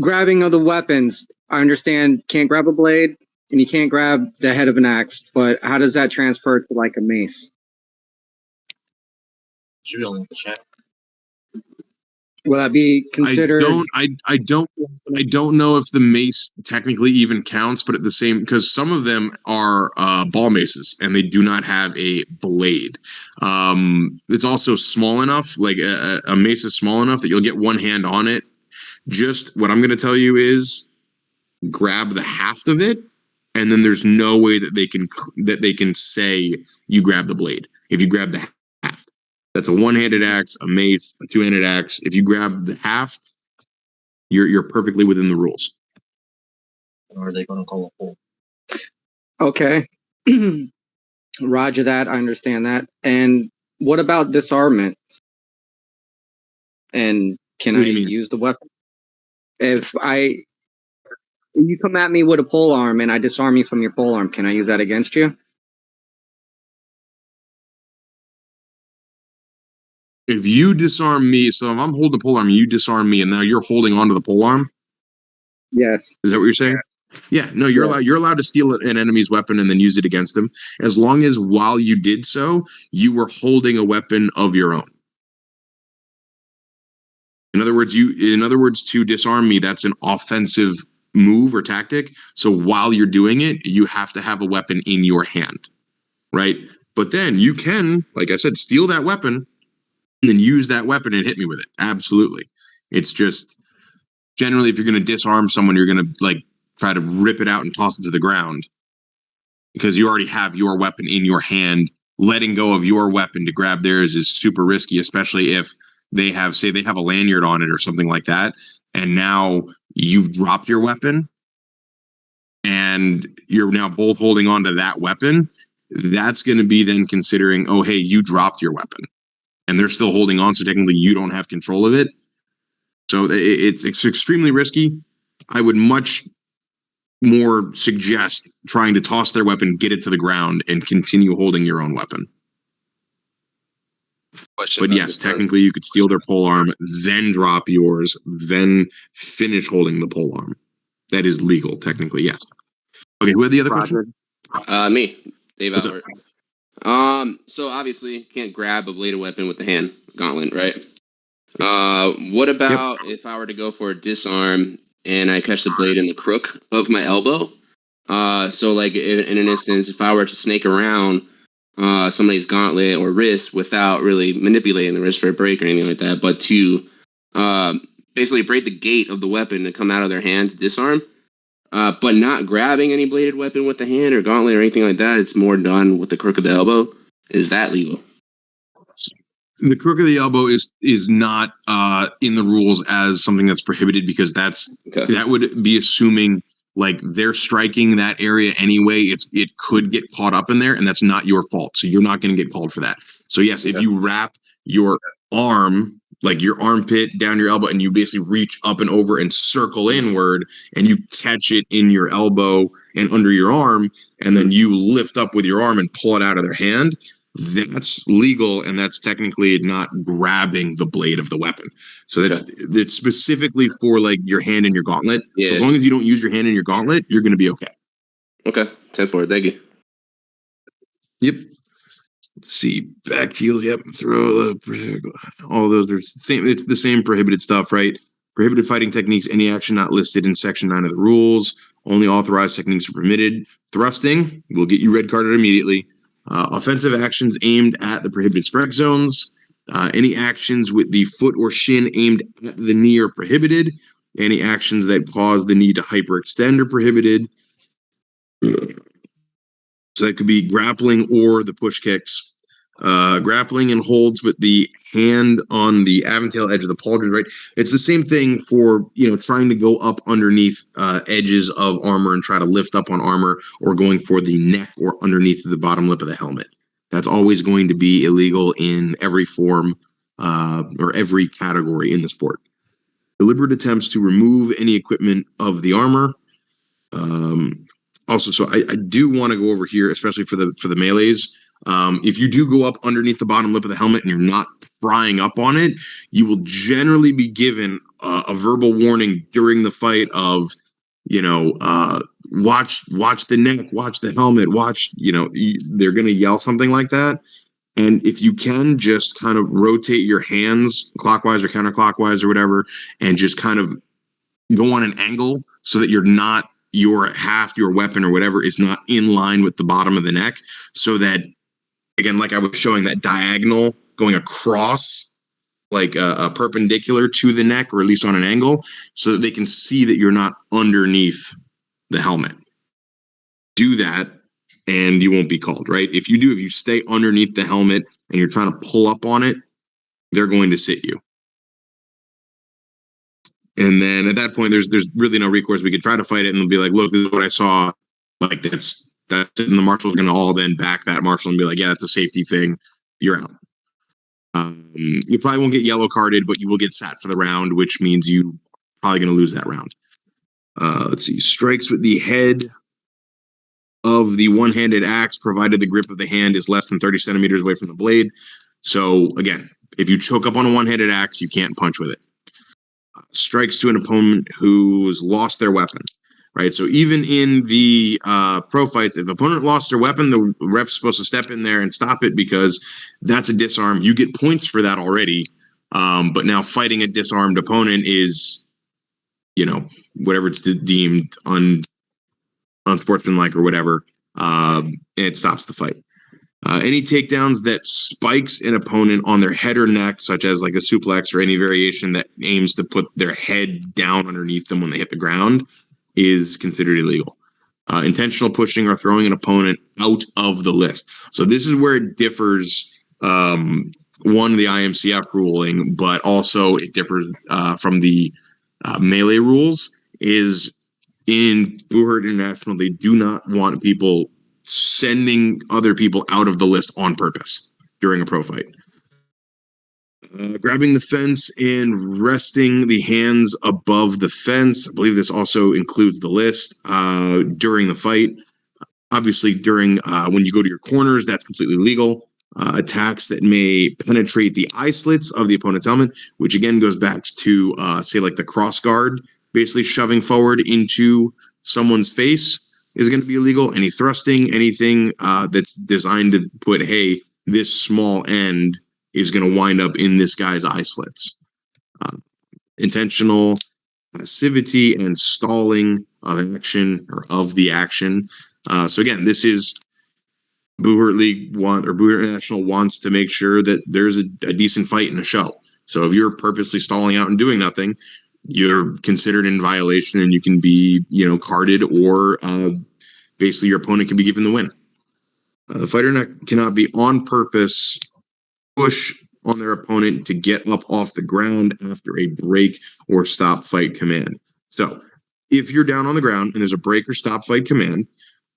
grabbing of the weapons. I understand can't grab a blade and you can't grab the head of an axe, but how does that transfer to like a mace? Will that be considered? I don't know if the mace technically even counts, but at the same, because some of them are ball maces and they do not have a blade. It's also small enough, like a mace is small enough that you'll get one hand on it. Just what I'm going to tell you is grab the haft of it, and then there's no way that they can say you grab the blade. If you grab the haft, that's a one-handed axe, a mace, a two-handed axe. If you grab the haft, you're perfectly within the rules. Or are they going to call a pull? Okay. Roger that. I understand that. And what about disarmament? And can I use the weapon? If you come at me with a pole arm and I disarm you from your pole arm, can I use that against you? If you disarm me, so if I'm holding the pole arm, you disarm me, and now you're holding onto the pole arm. Yes. Is that what you're saying? Yeah. No, you're allowed. You're allowed to steal an enemy's weapon and then use it against them, as long as while you did so, you were holding a weapon of your own. In other words, to disarm me, that's an offensive move or tactic. So while you're doing it, you have to have a weapon in your hand, right? But then you can, like I said, steal that weapon and then use that weapon and hit me with it. Absolutely. It's just generally, if you're going to disarm someone, you're going to like try to rip it out and toss it to the ground because you already have your weapon in your hand. Letting go of your weapon to grab theirs is super risky, especially if they have a lanyard on it or something like that, and now you've dropped your weapon and you're now both holding on to that weapon. That's going to be then considering, oh, hey, you dropped your weapon and they're still holding on, so technically you don't have control of it. So it's extremely risky. I would much more suggest trying to toss their weapon, get it to the ground, and continue holding your own weapon. But yes, technically you could steal their pole arm, then drop yours, then finish holding the pole arm. That is legal, technically, yes. Okay, who had the other question? Me, Dave Albert. So obviously can't grab a bladed weapon with the hand gauntlet, right? What about if I were to go for a disarm and I catch the blade in the crook of my elbow? So like in an instance, if I were to snake around somebody's gauntlet or wrist without really manipulating the wrist for a break or anything like that, but to basically break the gate of the weapon to come out of their hand to disarm, but not grabbing any bladed weapon with the hand or gauntlet or anything like that. It's more done with the crook of the elbow. Is that legal? The crook of the elbow is not in the rules as something that's prohibited, because that would be assuming like they're striking that area anyway. It could get caught up in there, and that's not your fault. So you're not going to get called for that. So yes, if you wrap your arm, like your armpit down your elbow, and you basically reach up and over and circle inward, and you catch it in your elbow and under your arm, and then you lift up with your arm and pull it out of their hand, that's legal, and that's technically not grabbing the blade of the weapon. So it's specifically for like your hand and your gauntlet. Yeah. So as long as you don't use your hand and your gauntlet, you're going to be okay. Okay, 10-4. Thank you. Yep. Let's see, back heel, yep, throw, all those are same. It's the same prohibited stuff, right? Prohibited fighting techniques, any action not listed in section 9 of the rules. Only authorized techniques are permitted. Thrusting will get you red carded immediately. Offensive actions aimed at the prohibited strike zones. Any actions with the foot or shin aimed at the knee are prohibited. Any actions that cause the knee to hyperextend are prohibited. So that could be grappling or the push kicks. Grappling and holds with the hand on the aventail edge of the pauldrons, right? It's the same thing for, trying to go up underneath edges of armor and try to lift up on armor, or going for the neck or underneath the bottom lip of the helmet. That's always going to be illegal in every form or every category in the sport. Deliberate attempts to remove any equipment of the armor. Also, so I do want to go over here, especially for the melees. If you do go up underneath the bottom lip of the helmet and you're not prying up on it, you will generally be given a verbal warning during the fight of, watch the neck, watch the helmet, watch, they're going to yell something like that. And if you can just kind of rotate your hands clockwise or counterclockwise or whatever, and just kind of go on an angle so that your weapon or whatever is not in line with the bottom of the neck, so that, again, like I was showing, that diagonal going across, like a perpendicular to the neck, or at least on an angle, so that they can see that you're not underneath the helmet. Do that and you won't be called, right? If you stay underneath the helmet and you're trying to pull up on it, they're going to sit you. And then at that point, there's really no recourse. We could try to fight it, and they'll be like, "Look, this is what I saw." Like that's it. And the marshals are going to all then back that marshal and be like, "Yeah, that's a safety thing. You're out." You probably won't get yellow carded, but you will get sat for the round, which means you're probably going to lose that round. Let's see. Strikes with the head of the one-handed axe, provided the grip of the hand is less than 30 centimeters away from the blade. So again, if you choke up on a one-handed axe, you can't punch with it. Strikes to an opponent who's lost their weapon, right? So even in the pro fights, if opponent lost their weapon, the ref's supposed to step in there and stop it, because that's a disarm. You get points for that already. But now fighting a disarmed opponent is, whatever it's deemed unsportsmanlike or whatever, and it stops the fight. Any takedowns that spikes an opponent on their head or neck, such as like a suplex or any variation that aims to put their head down underneath them when they hit the ground, is considered illegal. Intentional pushing or throwing an opponent out of the list. So this is where it differs, one, the IMCF ruling, but also it differs from the melee rules. Is in Buhurt International, they do not want people sending other people out of the list on purpose during a pro fight. Grabbing the fence and resting the hands above the fence. I believe this also includes the list during the fight. Obviously, during when you go to your corners, that's completely legal. Attacks that may penetrate the eye slits of the opponent's helmet, which again goes back to say like the cross guard, basically shoving forward into someone's face, is going to be illegal. Any thrusting, anything that's designed to put, hey, this small end is going to wind up in this guy's eye slits. Intentional passivity and stalling of action or of the action. So again, this is Buhurt International wants to make sure that there's a decent fight in a show. So if you're purposely stalling out and doing nothing, you're considered in violation, and you can be, carded, or basically your opponent can be given the win. The fighter cannot be on purpose push on their opponent to get up off the ground after a break or stop fight command. So if you're down on the ground and there's a break or stop fight command,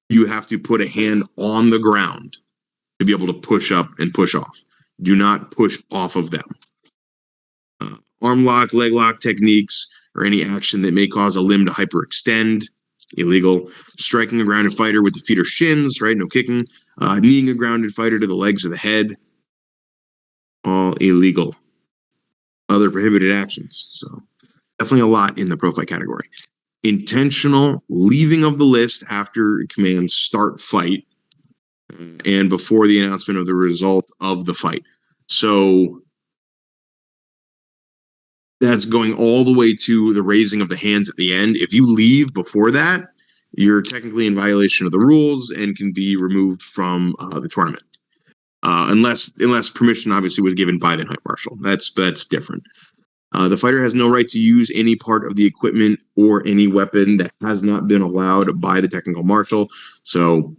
you have to put a hand on the ground to be able to push up and push off. Do not push off of them. Arm lock, leg lock techniques, or any action that may cause a limb to hyperextend illegal. Striking a grounded fighter with the feet or shins, right? No kicking. Kneeing a grounded fighter to the legs or the head, all illegal. Other prohibited actions. So definitely a lot in the pro fight category. Intentional leaving of the list after commands start fight and before the announcement of the result of the fight. So that's going all the way to the raising of the hands at the end. If you leave before that, you're technically in violation of the rules and can be removed from the tournament. Unless permission obviously was given by the Knight Marshal. That's different. The fighter has no right to use any part of the equipment or any weapon that has not been allowed by the technical marshal. So,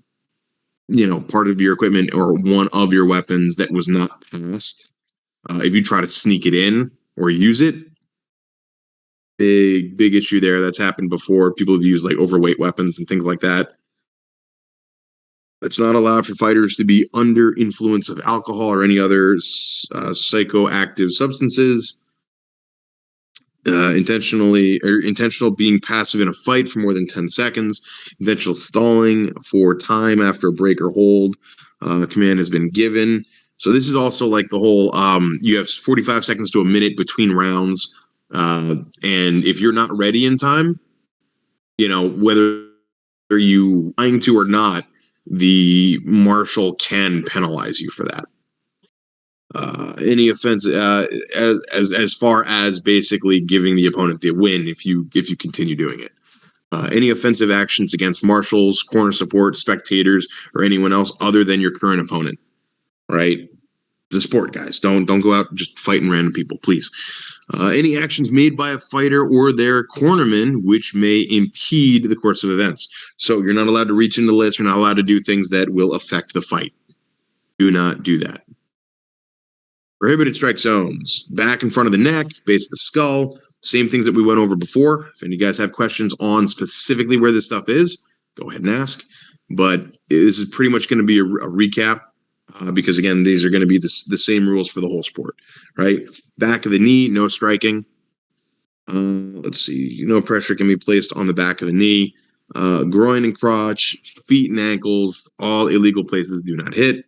part of your equipment or one of your weapons that was not passed. If you try to sneak it in or use it, big issue there. That's happened before. People have used like overweight weapons and things like that. It's not allowed for fighters to be under influence of alcohol or any other psychoactive substances. Intentional being passive in a fight for more than 10 seconds. Intentional stalling for time after a break or hold. Command has been given. So this is also like the whole, you have 45 seconds to a minute between rounds. And if you're not ready in time, whether you lying to or not, the marshal can penalize you for that. Any offense, as far as basically giving the opponent the win if you continue doing it. Any offensive actions against marshals, corner support, spectators, or anyone else other than your current opponent. Right? It's a sport, guys. Don't go out just fighting random people, please. Any actions made by a fighter or their cornerman which may impede the course of events. So you're not allowed to reach into the list. You're not allowed to do things that will affect the fight. Do not do that. Prohibited strike zones. Back in front of the neck, base of the skull. Same things that we went over before. If any of you guys have questions on specifically where this stuff is, go ahead and ask. But this is pretty much going to be a recap. Because again, these are going to be the same rules for the whole sport, right? Back of the knee, no striking. Let's see, no pressure can be placed on the back of the knee. Groin and crotch, feet and ankles, all illegal places do not hit,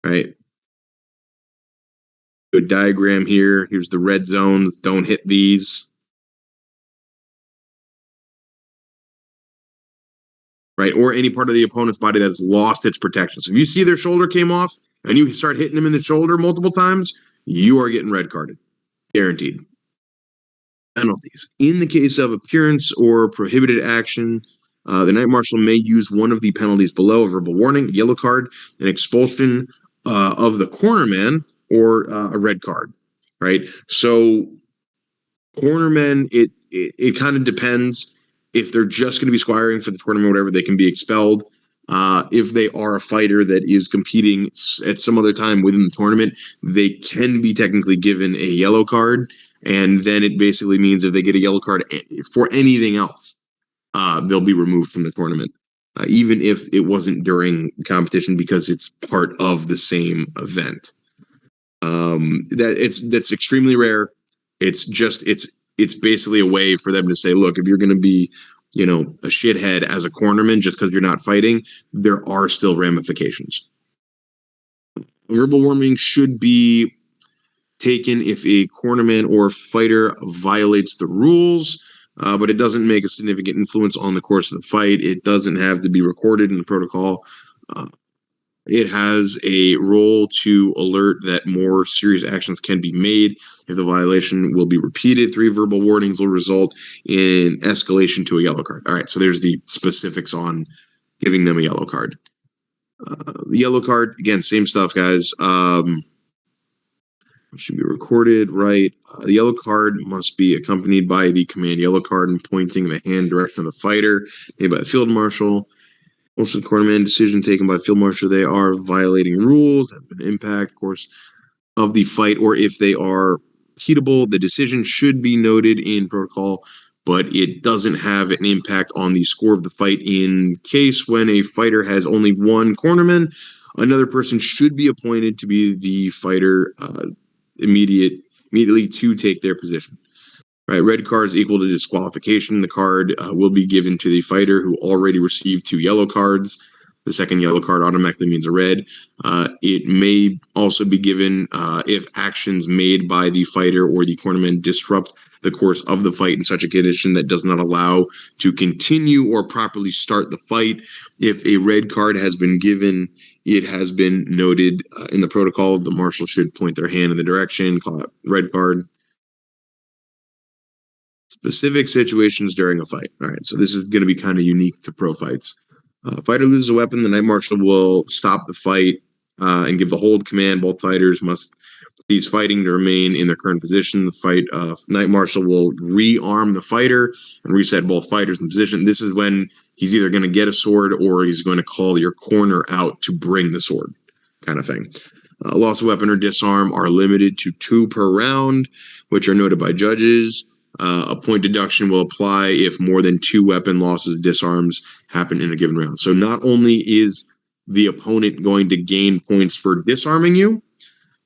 right? Good diagram here. Here's the red zone. Don't hit these. Right, or any part of the opponent's body that's lost its protection. So if you see their shoulder came off and you start hitting them in the shoulder multiple times, you are getting red carded. Guaranteed. Penalties. In the case of appearance or prohibited action, the Knight Marshal may use one of the penalties below: a verbal warning, yellow card, an expulsion of the cornerman, or a red card. Right? So cornermen, it kind of depends. If they're just going to be squiring for the tournament, whatever, they can be expelled. If they are a fighter that is competing at some other time within the tournament, they can be technically given a yellow card. And then it basically means if they get a yellow card for anything else, they'll be removed from the tournament, even if it wasn't during competition, because it's part of the same event. That's extremely rare. It's basically a way for them to say, look, if you're going to be, a shithead as a cornerman just because you're not fighting, there are still ramifications. Verbal warning should be taken if a cornerman or fighter violates the rules, but it doesn't make a significant influence on the course of the fight. It doesn't have to be recorded in the protocol. It has a role to alert that more serious actions can be made. If the violation will be repeated, 3 verbal warnings will result in escalation to a yellow card. All right, so there's the specifics on giving them a yellow card. The yellow card, again, same stuff, guys. Should be recorded, right? The yellow card must be accompanied by the command yellow card and pointing in the hand direction of the fighter, made by the field marshal. Most of the cornerman decision taken by the field marshal, they are violating rules, have an impact, of course, of the fight, or if they are heatable, the decision should be noted in protocol, but it doesn't have an impact on the score of the fight. In case when a fighter has only one cornerman, another person should be appointed to be the fighter immediately to take their position. Right, red card is equal to disqualification. The card will be given to the fighter who already received 2 yellow cards. The second yellow card automatically means a red. It may also be given if actions made by the fighter or the cornerman disrupt the course of the fight in such a condition that does not allow to continue or properly start the fight. If a red card has been given, it has been noted in the protocol. The marshal should point their hand in the direction, call it red card. Specific situations during a fight. All right, so this is going to be kind of unique to pro fights. Fighter loses a weapon, the Knight Marshal will stop the fight and give the hold command. Both fighters must cease fighting to remain in their current position. The Knight Marshal will rearm the fighter and reset both fighters in position. This is when he's either going to get a sword or he's going to call your corner out to bring the sword, kind of thing. Loss of weapon or disarm are limited to 2 per round, which are noted by judges. A point deduction will apply if more than 2 weapon losses, disarms happen in a given round. So not only is the opponent going to gain points for disarming you,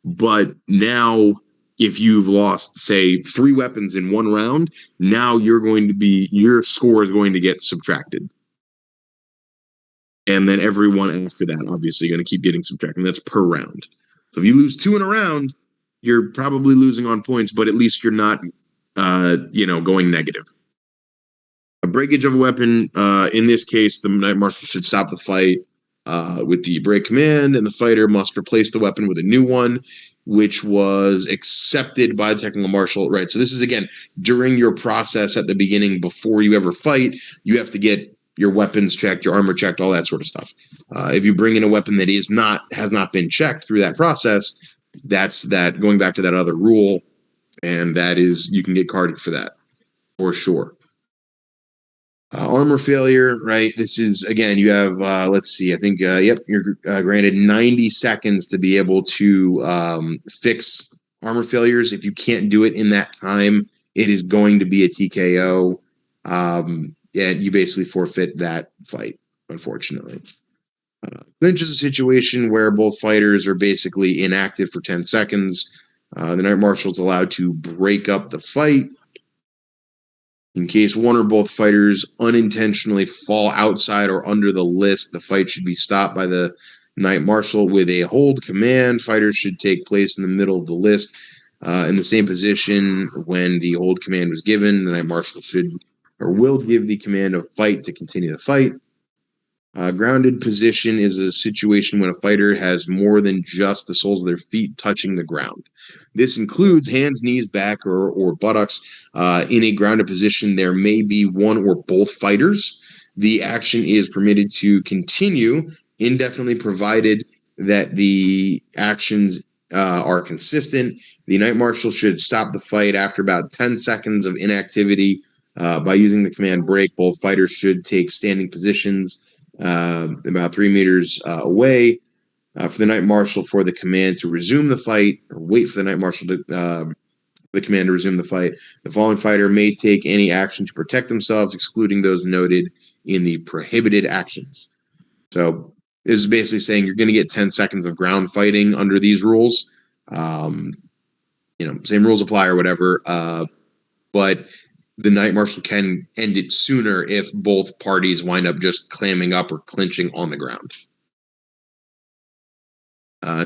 but now if you've lost, say, 3 weapons in 1 round, now your score is going to get subtracted. And then everyone after that, obviously, going to keep getting subtracted. That's per round. So if you lose 2 in a round, you're probably losing on points, but at least you're not going negative. A breakage of a weapon, in this case, the Knight Marshal should stop the fight with the break command, and the fighter must replace the weapon with a new one, which was accepted by the technical marshal. Right. So this is, again, during your process at the beginning, before you ever fight, you have to get your weapons checked, your armor checked, all that sort of stuff. If you bring in a weapon that has not been checked through that process, that's that going back to that other rule. And that is, you can get carded for that, for sure. Armor failure, right? This is, again, you have, let's see, I think, you're granted 90 seconds to be able to fix armor failures. If you can't do it in that time, it is going to be a TKO. And you basically forfeit that fight, unfortunately. Clinch is a situation where both fighters are basically inactive for 10 seconds. The Knight Marshal is allowed to break up the fight. In case one or both fighters unintentionally fall outside or under the list, the fight should be stopped by the Knight Marshal with a hold command. Fighters should take place in the middle of the list in the same position when the hold command was given. The Knight Marshal will give the command of fight to continue the fight. Grounded position is a situation when a fighter has more than just the soles of their feet touching the ground. This includes hands, knees, back, or buttocks. In a grounded position, there may be one or both fighters. The action is permitted to continue indefinitely, provided that the actions are consistent. The Knight Marshal should stop the fight after about 10 seconds of inactivity by using the command break. Both fighters should take standing positions about 3 meters away. For the Knight Marshal, for the command to resume the fight, or wait for the Knight Marshal to the command to resume the fight. The following fighter may take any action to protect themselves, excluding those noted in the prohibited actions. So this is basically saying you're going to get 10 seconds of ground fighting under these rules. Same rules apply or whatever. But the Knight Marshal can end it sooner if both parties wind up just clamming up or clinching on the ground.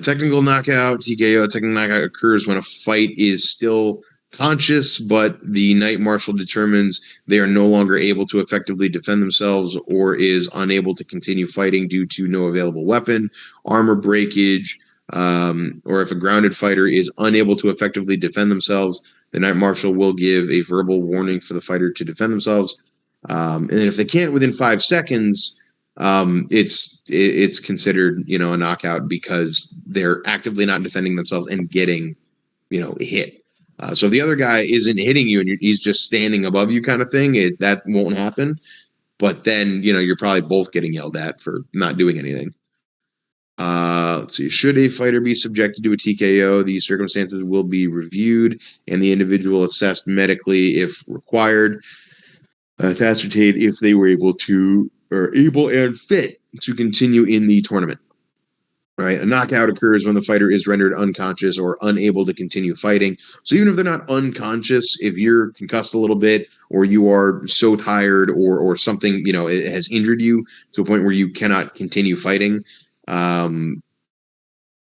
Technical knockout, TKO. Technical knockout occurs when a fight is still conscious, but the Knight Marshal determines they are no longer able to effectively defend themselves or is unable to continue fighting due to no available weapon, armor breakage, or if a grounded fighter is unable to effectively defend themselves, the Knight Marshal will give a verbal warning for the fighter to defend themselves. And if they can't within 5 seconds, it's considered, a knockout because they're actively not defending themselves and getting, hit. So if the other guy isn't hitting you and he's just standing above you kind of thing, that won't happen. But then, you're probably both getting yelled at for not doing anything. Let's see. Should a fighter be subjected to a TKO, these circumstances will be reviewed and the individual assessed medically if required to ascertain if they were able and fit to continue in the tournament. Right, a knockout occurs when the fighter is rendered unconscious or unable to continue fighting. So even if they're not unconscious, if you're concussed a little bit, or you are so tired, or something it has injured you to a point where you cannot continue fighting, a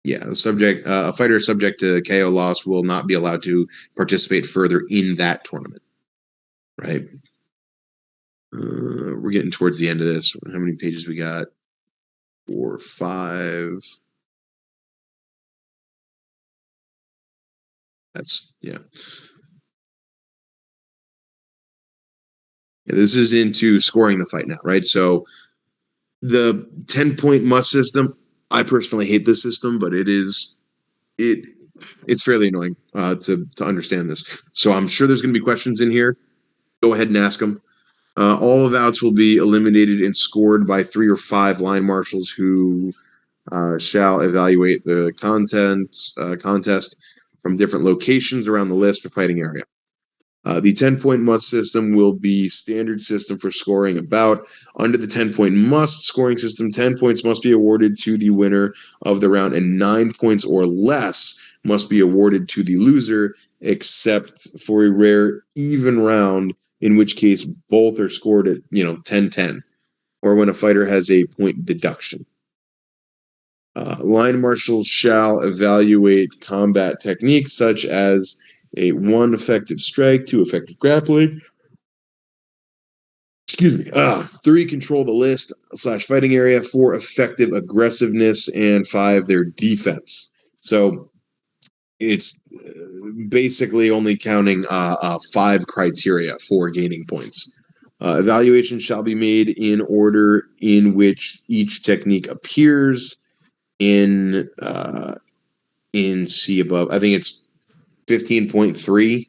fighter subject to KO loss will not be allowed to participate further in that tournament. Right. We're getting towards the end of this. How many pages we got? 4, 5. That's this is into scoring the fight now, right? So the 10-point must system, I personally hate this system, but it's fairly annoying to understand this. So I'm sure there's going to be questions in here. Go ahead and ask them. All of outs will be eliminated and scored by 3 or 5 line marshals who shall evaluate the contest from different locations around the list or fighting area. The 10-point must system will be standard system for scoring a bout. Under the 10-point must scoring system, 10 points must be awarded to the winner of the round, and 9 points or less must be awarded to the loser, except for a rare even round, in which case both are scored at 10-10, or when a fighter has a point deduction. Line marshals shall evaluate combat techniques such as 1 effective strike, 2 effective grappling. 3 control the list / fighting area, 4 effective aggressiveness, and 5 their defense. So it's basically only counting 5 criteria for gaining points. Evaluation shall be made in order in which each technique appears in C above. I think it's 15.3.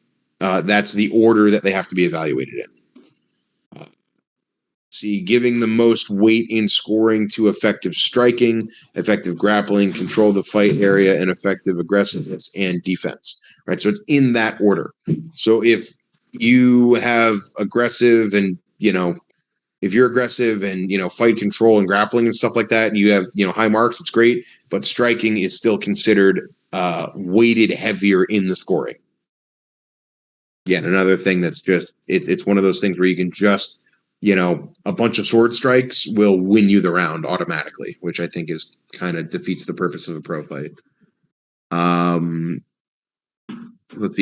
That's the order that they have to be evaluated in. Giving the most weight in scoring to effective striking, effective grappling, control the fight area, and effective aggressiveness and defense. Right, so it's in that order. So if you have aggressive and if you're aggressive and fight control and grappling and stuff like that, and you have high marks, it's great. But striking is still considered weighted heavier in the scoring. Again, another thing that's just it's one of those things where you can just a bunch of sword strikes will win you the round automatically, which I think is kind of defeats the purpose of a pro fight. The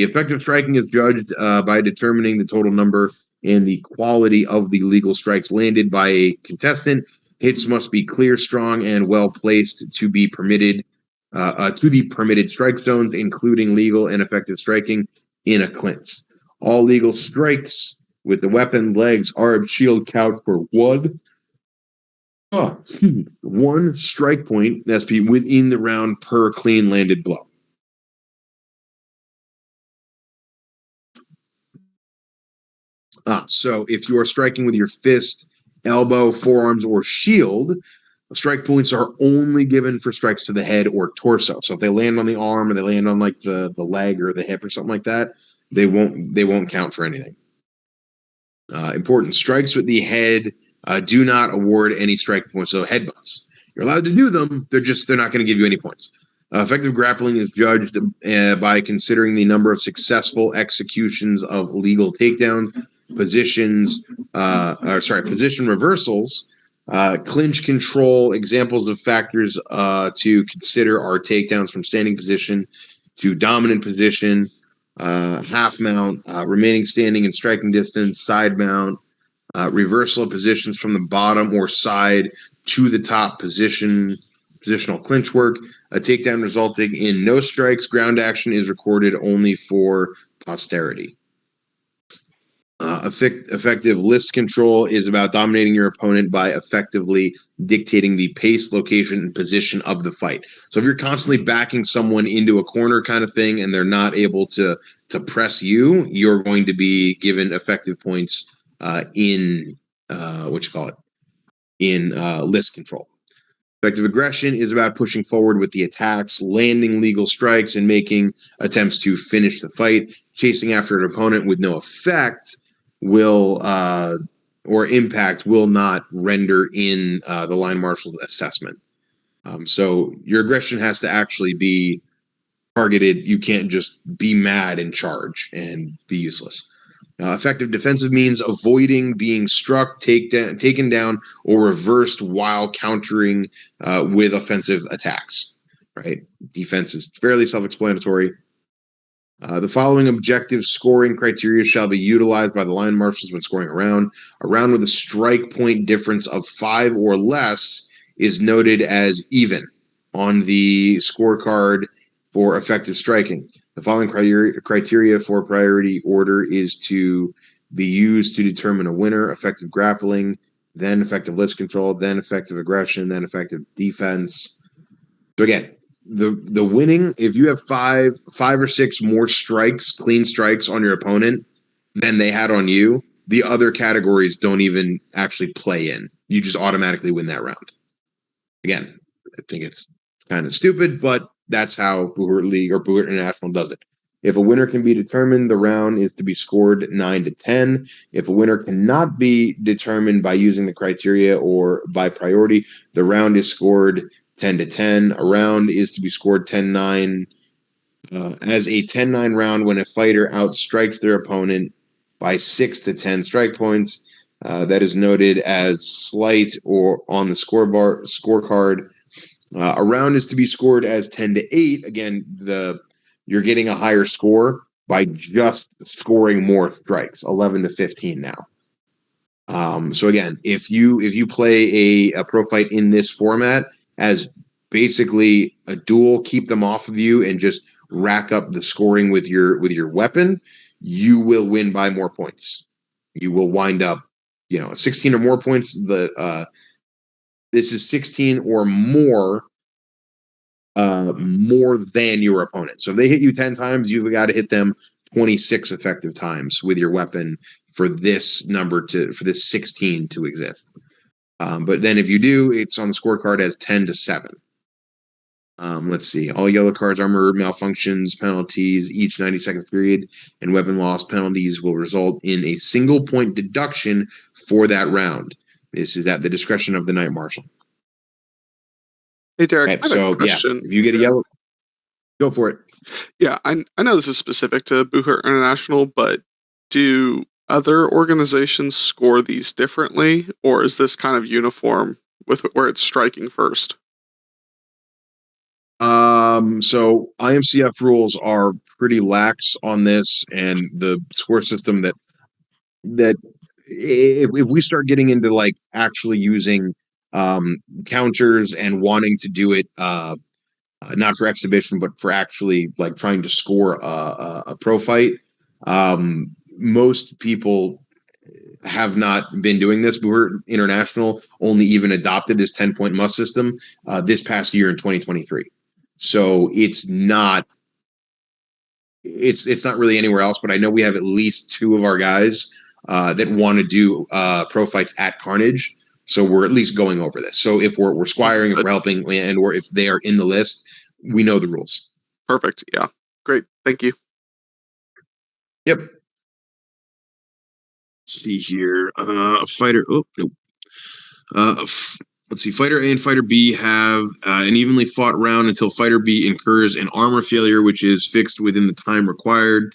effective striking is judged by determining the total number and the quality of the legal strikes landed by a contestant. Hits must be clear, strong, and well placed to be permitted to the permitted strike zones, including legal and effective striking in a clinch. All legal strikes with the weapon, legs, arm, shield count for 1 strike point that's be within the round per clean landed blow. So if you are striking with your fist, elbow, forearms, or shield, strike points are only given for strikes to the head or torso. So if they land on the arm or they land on like the leg or the hip or something like that, they won't count for anything. Important strikes with the head do not award any strike points. So headbutts, you're allowed to do them. They're not going to give you any points. Effective grappling is judged by considering the number of successful executions of legal takedowns, position reversals, clinch control. Examples of factors to consider are takedowns from standing position to dominant position, half mount, remaining standing and striking distance, side mount, reversal of positions from the bottom or side to the top position, positional clinch work. A takedown resulting in no strikes, ground action is recorded only for posterity. Effective list control is about dominating your opponent by effectively dictating the pace, location, and position of the fight. So if you're constantly backing someone into a corner kind of thing and they're not able to press you, you're going to be given effective points in list control. Effective aggression is about pushing forward with the attacks, landing legal strikes, and making attempts to finish the fight. Chasing after an opponent with no effect or impact will not render in the line marshal's assessment. So your aggression has to actually be targeted. You can't just be mad and charge and be useless. Effective defensive means avoiding being struck, taken down, or reversed while countering with offensive attacks. Right? Defense is fairly self-explanatory. The following objective scoring criteria shall be utilized by the line marshals when scoring a round. A round with a strike point difference of 5 or less is noted as even on the scorecard for effective striking. The following criteria for priority order is to be used to determine a winner: effective grappling, then effective list control, then effective aggression, then effective defense. So again, the winning, if you have five or six more strikes, clean strikes on your opponent than they had on you, the other categories don't even actually play in. You just automatically win that round. Again, I think it's kind of stupid, but that's how Buhurt League or Buhurt International does it. If a winner can be determined, the round is to be scored 9-10. If a winner cannot be determined by using the criteria or by priority, the round is scored 10-10. A round is to be scored 10-9 as a 10-9 round when a fighter outstrikes their opponent by 6 to 10 strike points. That is noted as slight or on the scorecard. A round is to be scored as 10-8. Again, you're getting a higher score by just scoring more strikes, 11-15 now. So again, if you play a pro fight in this format as basically a duel, keep them off of you and just rack up the scoring with your weapon, you will win by more points. You will wind up, 16 or more points. This is 16 or more than your opponent. So if they hit you 10 times, you've got to hit them 26 effective times with your weapon for this 16 to exist. But then if you do, it's on the scorecard as 10-7. Let's see. All yellow cards, armor malfunctions, penalties, each 90-second period, and weapon loss penalties will result in a single point deduction for that round. This is at the discretion of the Knight Marshal. Hey, Derek, Okay, so yeah, if you get a yellow, go for it. Yeah, I know this is specific to Buhurt International, but do other organizations score these differently, or is this kind of uniform with where it's striking first? So IMCF rules are pretty lax on this, and the score system that if we start getting into like actually using counters and wanting to do it not for exhibition but for actually like trying to score a pro fight, most people have not been doing this. Buhurt International only even adopted this 10-point must system this past year in 2023. So it's not really anywhere else, but I know we have at least 2 of our guys that want to do pro fights at Carnage. So we're at least going over this. So if we're squiring, if we're helping, and or if they are in the list, we know the rules. Perfect. Yeah. Great. Thank you. Yep. Let's see here. Fighter. Oh, nope. Let's see. Fighter A and Fighter B have an evenly fought round until Fighter B incurs an armor failure, which is fixed within the time required.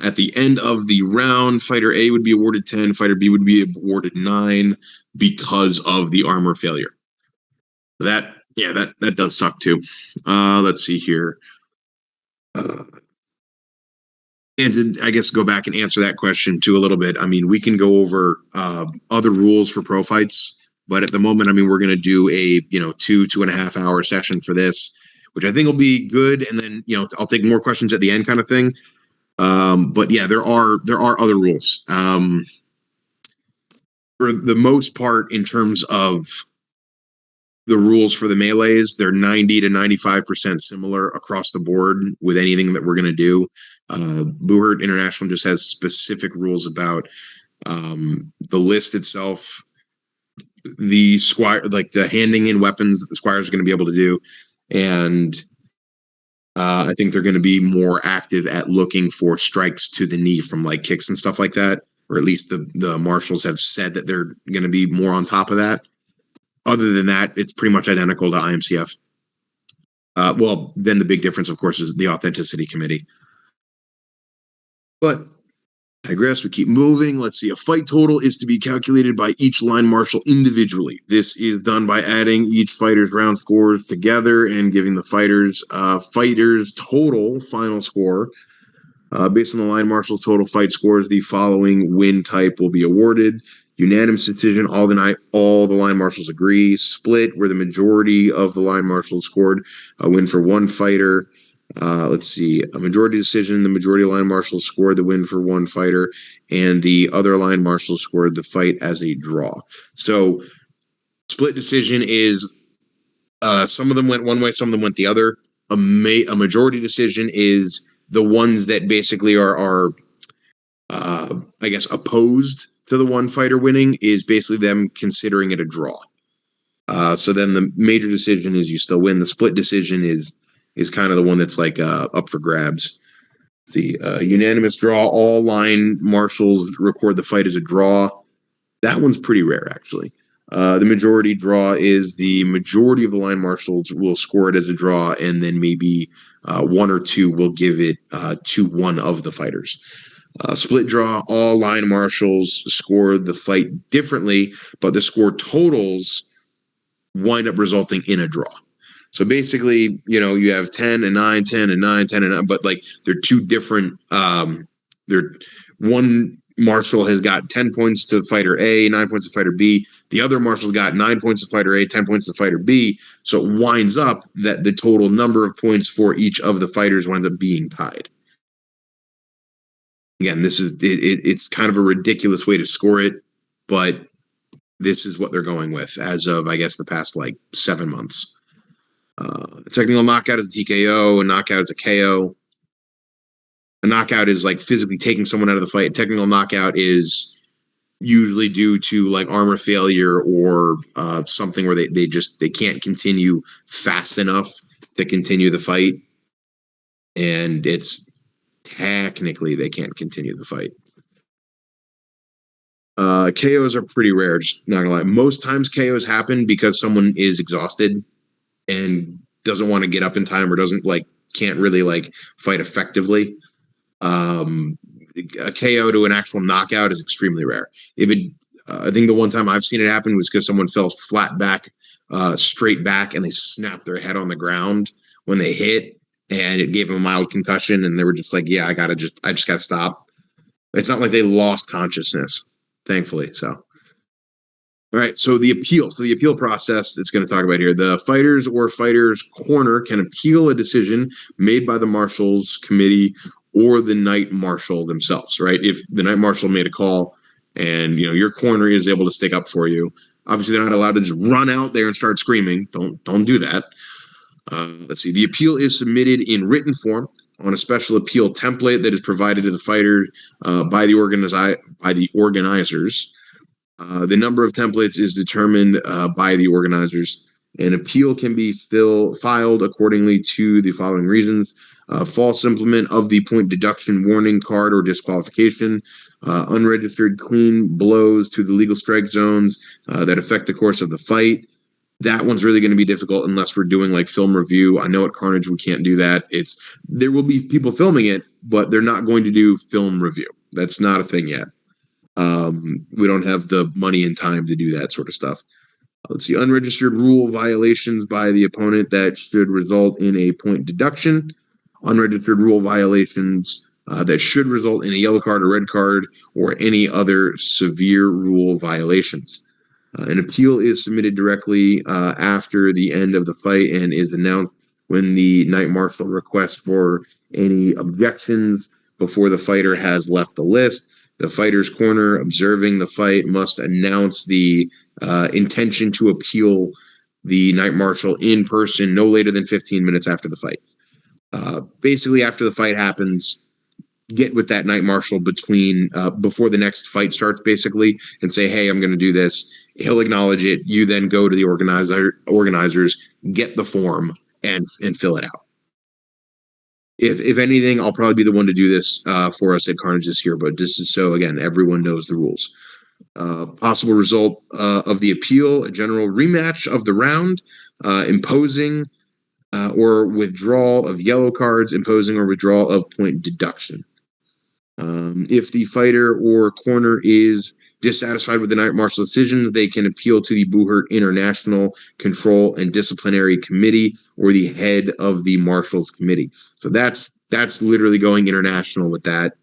At the end of the round, Fighter A would be awarded 10, Fighter B would be awarded 9 because of the armor failure. That does suck too. Let's see here. And to, I guess, go back and answer that question too a little bit. I mean, we can go over other rules for pro fights, but at the moment, I mean, we're going to do a 2.5 hour session for this, which I think will be good. And then I'll take more questions at the end, kind of thing. But yeah, there are other rules. For the most part, in terms of the rules for the melees, they're 90 to 95% similar across the board with anything that we're going to do. Buhurt International just has specific rules about the list itself, the squire, like the handing in weapons that the squires are going to be able to do, and I think they're going to be more active at looking for strikes to the knee from like kicks and stuff like that, or at least the marshals have said that they're going to be more on top of that. Other than that, it's pretty much identical to IMCF. Well, then the big difference, of course, is the authenticity committee. But I digress. We keep moving. Let's see. A fight total is to be calculated by each line marshal individually. This is done by adding each fighter's round scores together and giving the fighters total final score. Based on the line marshal's total fight scores, the following win type will be awarded. Unanimous decision, all the line marshals agree. Split, where the majority of the line marshals scored a win for one fighter. Let's see, a majority decision, the majority of line marshals scored the win for one fighter, and the other line marshals scored the fight as a draw. So split decision is some of them went one way, some of them went the other. A majority decision is the ones that basically are I guess, opposed to the one fighter winning, is basically them considering it a draw. So then the major decision is you still win. The split decision is kind of the one that's like up for grabs. The unanimous draw, all line marshals record the fight as a draw. That one's pretty rare, actually. The majority draw is the majority of the line marshals will score it as a draw, and then maybe one or two will give it to one of the fighters. Split draw, all line marshals score the fight differently, but the score totals wind up resulting in a draw. So basically, you have 10 and 9, 10 and 9, 10 and 9, but like they're two different. One marshal has got 10 points to fighter A, 9 points to fighter B. The other marshal got 9 points to fighter A, 10 points to fighter B. So it winds up that the total number of points for each of the fighters winds up being tied. Again, this is it's kind of a ridiculous way to score it, but this is what they're going with as of, I guess, the past like 7 months. A technical knockout is a TKO, a knockout is a KO. A knockout is like physically taking someone out of the fight. A technical knockout is usually due to like armor failure or something where they can't continue fast enough to continue the fight, and it's technically they can't continue the fight. KOs are pretty rare, just not gonna lie. Most times KOs happen because someone is exhausted and doesn't want to get up in time or can't really fight effectively. A KO to an actual knockout is extremely rare. I think the one time I've seen it happen was because someone fell flat back, straight back, and they snapped their head on the ground when they hit, and it gave them a mild concussion, and they were just like, yeah, I just gotta stop. It's not like they lost consciousness, thankfully. So, all right. So the appeal process it's going to talk about here. The fighters or fighters' corner can appeal a decision made by the marshals committee or the night marshal themselves. Right. If the night marshal made a call and your corner is able to stick up for you, obviously they're not allowed to just run out there and start screaming. Don't do that. Let's see. The appeal is submitted in written form on a special appeal template that is provided to the fighter by the organizers. The number of templates is determined by the organizers. An appeal can be filed accordingly to the following reasons: false implement of the point deduction warning card or disqualification, unregistered clean blows to the legal strike zones that affect the course of the fight. That one's really going to be difficult unless we're doing film review. I know at Carnage we can't do that. There will be people filming it, but they're not going to do film review. That's not a thing yet. We don't have the money and time to do that sort of stuff. Let's see, unregistered rule violations by the opponent that should result in a point deduction. Unregistered rule violations that should result in a yellow card or red card or any other severe rule violations. An appeal is submitted directly after the end of the fight and is announced when the night marshal requests for any objections before the fighter has left the list. The fighter's corner observing the fight must announce the intention to appeal the night marshal in person no later than 15 minutes after the fight. Basically, after the fight happens, get with that night marshal before the next fight starts, basically, and say, hey, I'm going to do this. He'll acknowledge it. You then go to the organizers, get the form, and fill it out. If anything, I'll probably be the one to do this for us at Carnage this year, but this is so, again, everyone knows the rules. Possible result of the appeal: a general rematch of the round, imposing or withdrawal of yellow cards, imposing or withdrawal of point deduction. If the fighter or corner is dissatisfied with the night marshal decisions, they can appeal to the Buhurt International Control and Disciplinary Committee or the head of the Marshals Committee. So that's literally going international with that.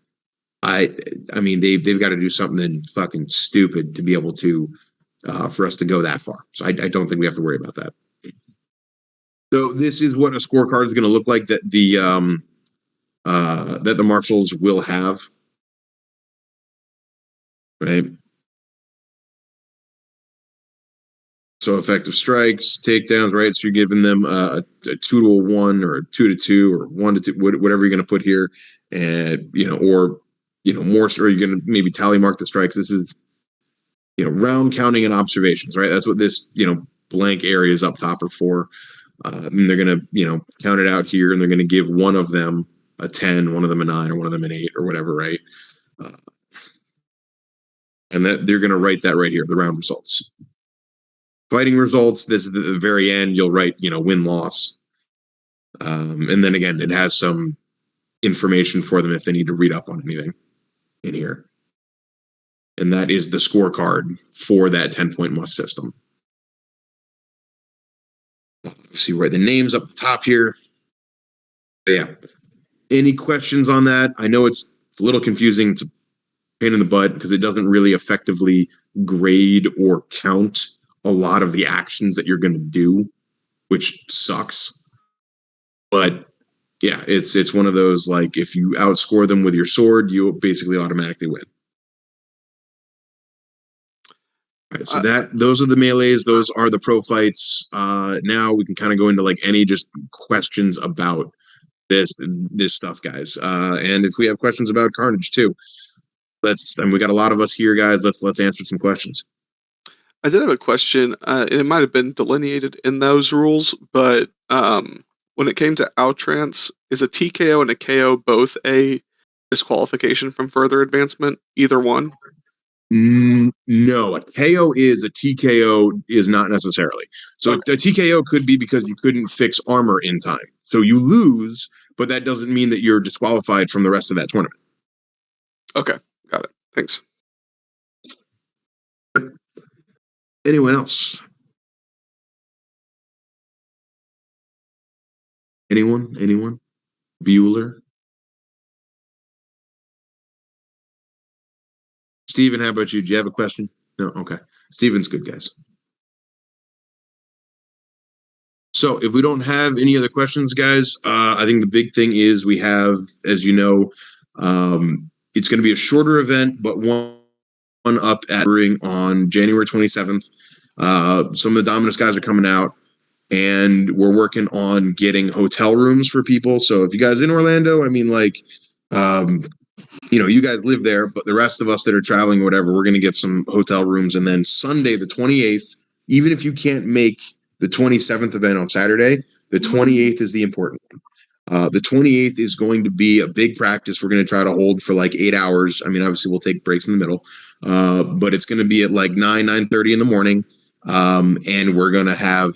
I mean they've got to do something fucking stupid to be able to for us to go that far. So I don't think we have to worry about that. So this is what a scorecard is going to look like that the marshals will have. Right. So effective strikes, takedowns, right? So you're giving them a 2-1 or a 2-2 or 1-2, whatever you're going to put here, and more, or you're going to maybe tally mark the strikes. This is round counting and observations, right? That's what this blank areas up top are for. And they're going to count it out here, and they're going to give one of them a 10, one of them a 9, or one of them an 8, or whatever, right? And that they're going to write that right here, the round results. Fighting results, this is the very end, you'll write, win-loss. And then again, it has some information for them if they need to read up on anything in here. And that is the scorecard for that 10-point must system. See, write the names up the top here. Yeah. Any questions on that? I know it's a little confusing. It's a pain in the butt because it doesn't really effectively grade or count a lot of the actions that you're going to do, which sucks. But yeah, it's one of those, like, if you outscore them with your sword, you basically automatically win. All right, so those are the melees. Those are the pro fights. Now we can kind of go into like any just questions about this stuff, guys. And if we have questions about Carnage too, we got a lot of us here, guys. Let's answer some questions. I did have a question. It might have been delineated in those rules, but when it came to outrance, is a TKO and a KO both a disqualification from further advancement? Either one? No, a KO is a TKO is not necessarily. So a TKO could be because you couldn't fix armor in time. So you lose, but that doesn't mean that you're disqualified from the rest of that tournament. Okay, got it. Thanks. Anyone else? Anyone? Bueller? Steven, how about you? Do you have a question? No? Okay. Steven's good, guys. So if we don't have any other questions, guys, I think the big thing is we have, as you know, it's going to be a shorter event, but one up at Brewing on January 27th. Some of the Dominus guys are coming out, and we're working on getting hotel rooms for people. So if you guys in Orlando, I mean, like, you guys live there, but the rest of us that are traveling or whatever, we're going to get some hotel rooms. And then Sunday, the 28th, even if you can't make the 27th event on Saturday, the 28th is the important one. The 28th is going to be a big practice. We're going to try to hold for like 8 hours. I mean, obviously we'll take breaks in the middle, but it's going to be at like 9:30 in the morning. And we're going to have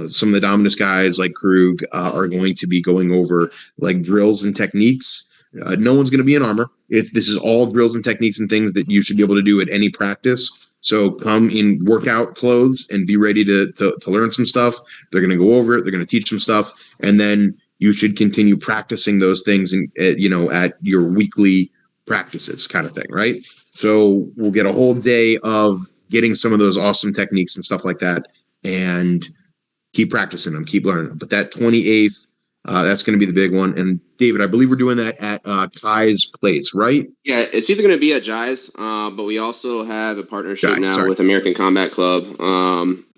some of the Dominus guys like Krug are going to be going over like drills and techniques. No one's going to be in armor. This is all drills and techniques and things that you should be able to do at any practice. So come in workout clothes and be ready to learn some stuff. They're going to go over it. They're going to teach some stuff. And then you should continue practicing those things at your weekly practices kind of thing, right? So we'll get a whole day of getting some of those awesome techniques and stuff like that and keep practicing them, keep learning them. But that 28th, that's going to be the big one. And David, I believe we're doing that at Kai's place, right? Yeah, it's either going to be at Jai's, but we also have a partnership with American Combat Club,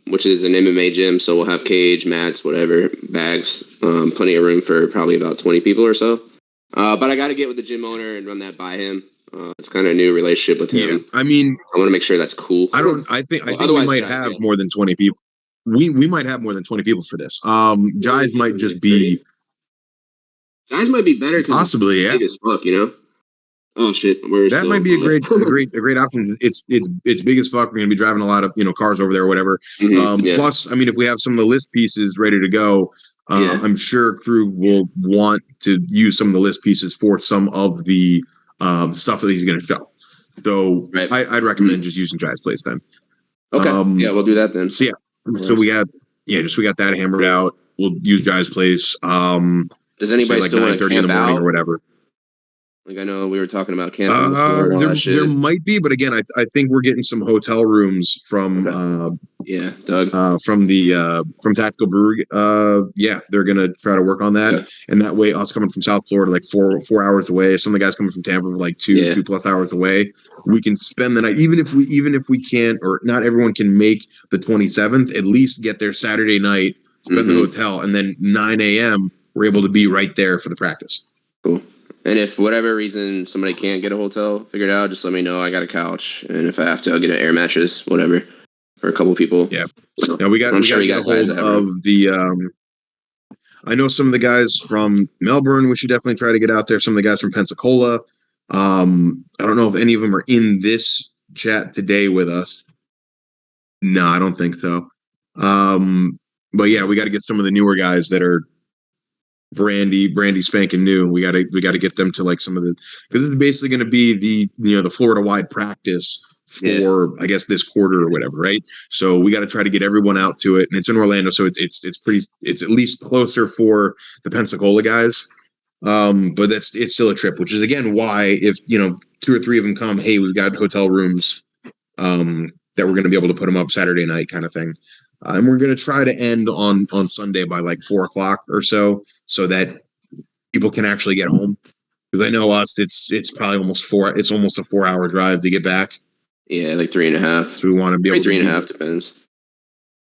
which is an MMA gym. So we'll have cage, mats, whatever, bags, plenty of room for probably about 20 people or so. But I got to get with the gym owner and run that by him. It's kind of a new relationship with him. Yeah, I mean, I want to make sure that's cool. I think we might have more than 20 people. We might have more than 20 people for this. Jai's might just be. Jai's might be better. Possibly, yeah. Big as fuck, Oh shit, that might be a great option. It's big as fuck. We're gonna be driving a lot of cars over there or whatever. Plus, I mean, if we have some of the list pieces ready to go, I'm sure Krug will want to use some of the list pieces for some of the stuff that he's gonna show. So I'd recommend just using Jai's place then. Okay. Yeah, we'll do that then. So we got that hammered out. We'll use Jai's place. Does anybody still want to camp in the morning out or whatever? Like I know we were talking about camping before and all that shit. There might be, but again, I think we're getting some hotel rooms from Doug from Tactical Brewery. They're gonna try to work on that, and that way, us coming from South Florida, like 4 hours away. Some of the guys coming from Tampa, like 2+ hours away. We can spend the night, even if we can't, or not everyone can make the 27th. At least get there Saturday night, spend the hotel, and then 9 a.m. we're able to be right there for the practice. Cool. And if whatever reason somebody can't get a hotel figured out, just let me know. I got a couch, and if I have to, I'll get an air mattress, whatever, for a couple people. Yeah. Now we got to get a hold of the. I know some of the guys from Melbourne. We should definitely try to get out there. Some of the guys from Pensacola. I don't know if any of them are in this chat today with us. No, I don't think so. But yeah, we got to get some of the newer guys that are brandy spanking new. We got to get them to like some of the, because this is basically going to be the Florida wide practice for I guess this quarter or whatever, right? So we got to try to get everyone out to it, and it's in Orlando, so it's at least closer for the Pensacola guys. But it's still a trip, which is again why if 2 or 3 of them come, hey, we've got hotel rooms that we're going to be able to put them up Saturday night kind of thing. And we're going to try to end on Sunday by like 4 o'clock or so that people can actually get home. Because I know us, it's probably almost 4. It's almost a 4-hour drive to get back. Yeah, like 3.5. So we want to be able to 3.5 depends.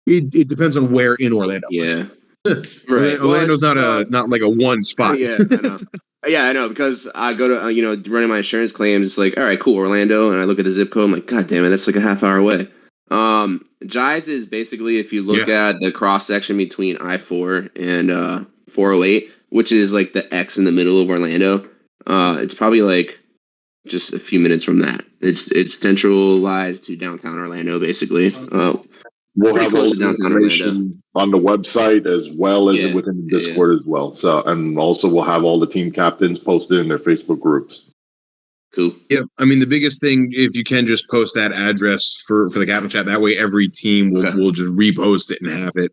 It depends on where in Orlando. Yeah, right. Orlando's not like a one spot. Yeah, I know. Yeah, I know, because I go to running my insurance claims. It's like, all right, cool, Orlando, and I look at the zip code. I'm like, God damn it, that's like a half hour away. Jai's is basically, if you look at the cross section between I-4 and 408, which is like the X in the middle of Orlando. It's probably like just a few minutes from that. It's centralized to downtown Orlando, basically. We'll have all the information on the website as well as within the Discord as well. So, and also we'll have all the team captains posted in their Facebook groups. Cool. Yeah, I mean the biggest thing, if you can just post that address for the captain chat, that way every team will just repost it and have it.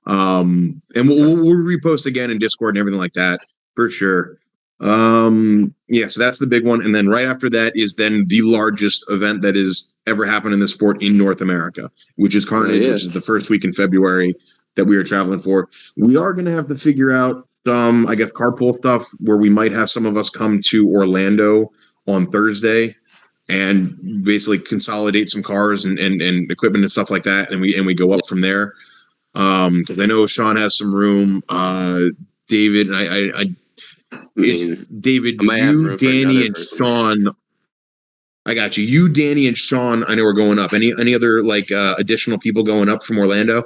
And we'll repost again in Discord and everything like that for sure. So that's the big one, and then right after that is then the largest event that has ever happened in the sport in North America, which is Carnage, which is the first week in February that we are traveling for. We are going to have to figure out some, I guess, carpool stuff where we might have some of us come to Orlando on Thursday and basically consolidate some cars and equipment and stuff like that, and we go up from there. Because I know Sean has some room. David and David, you, Danny, and Sean. I got you. You, Danny, and Sean. I know we're going up. Any other additional people going up from Orlando?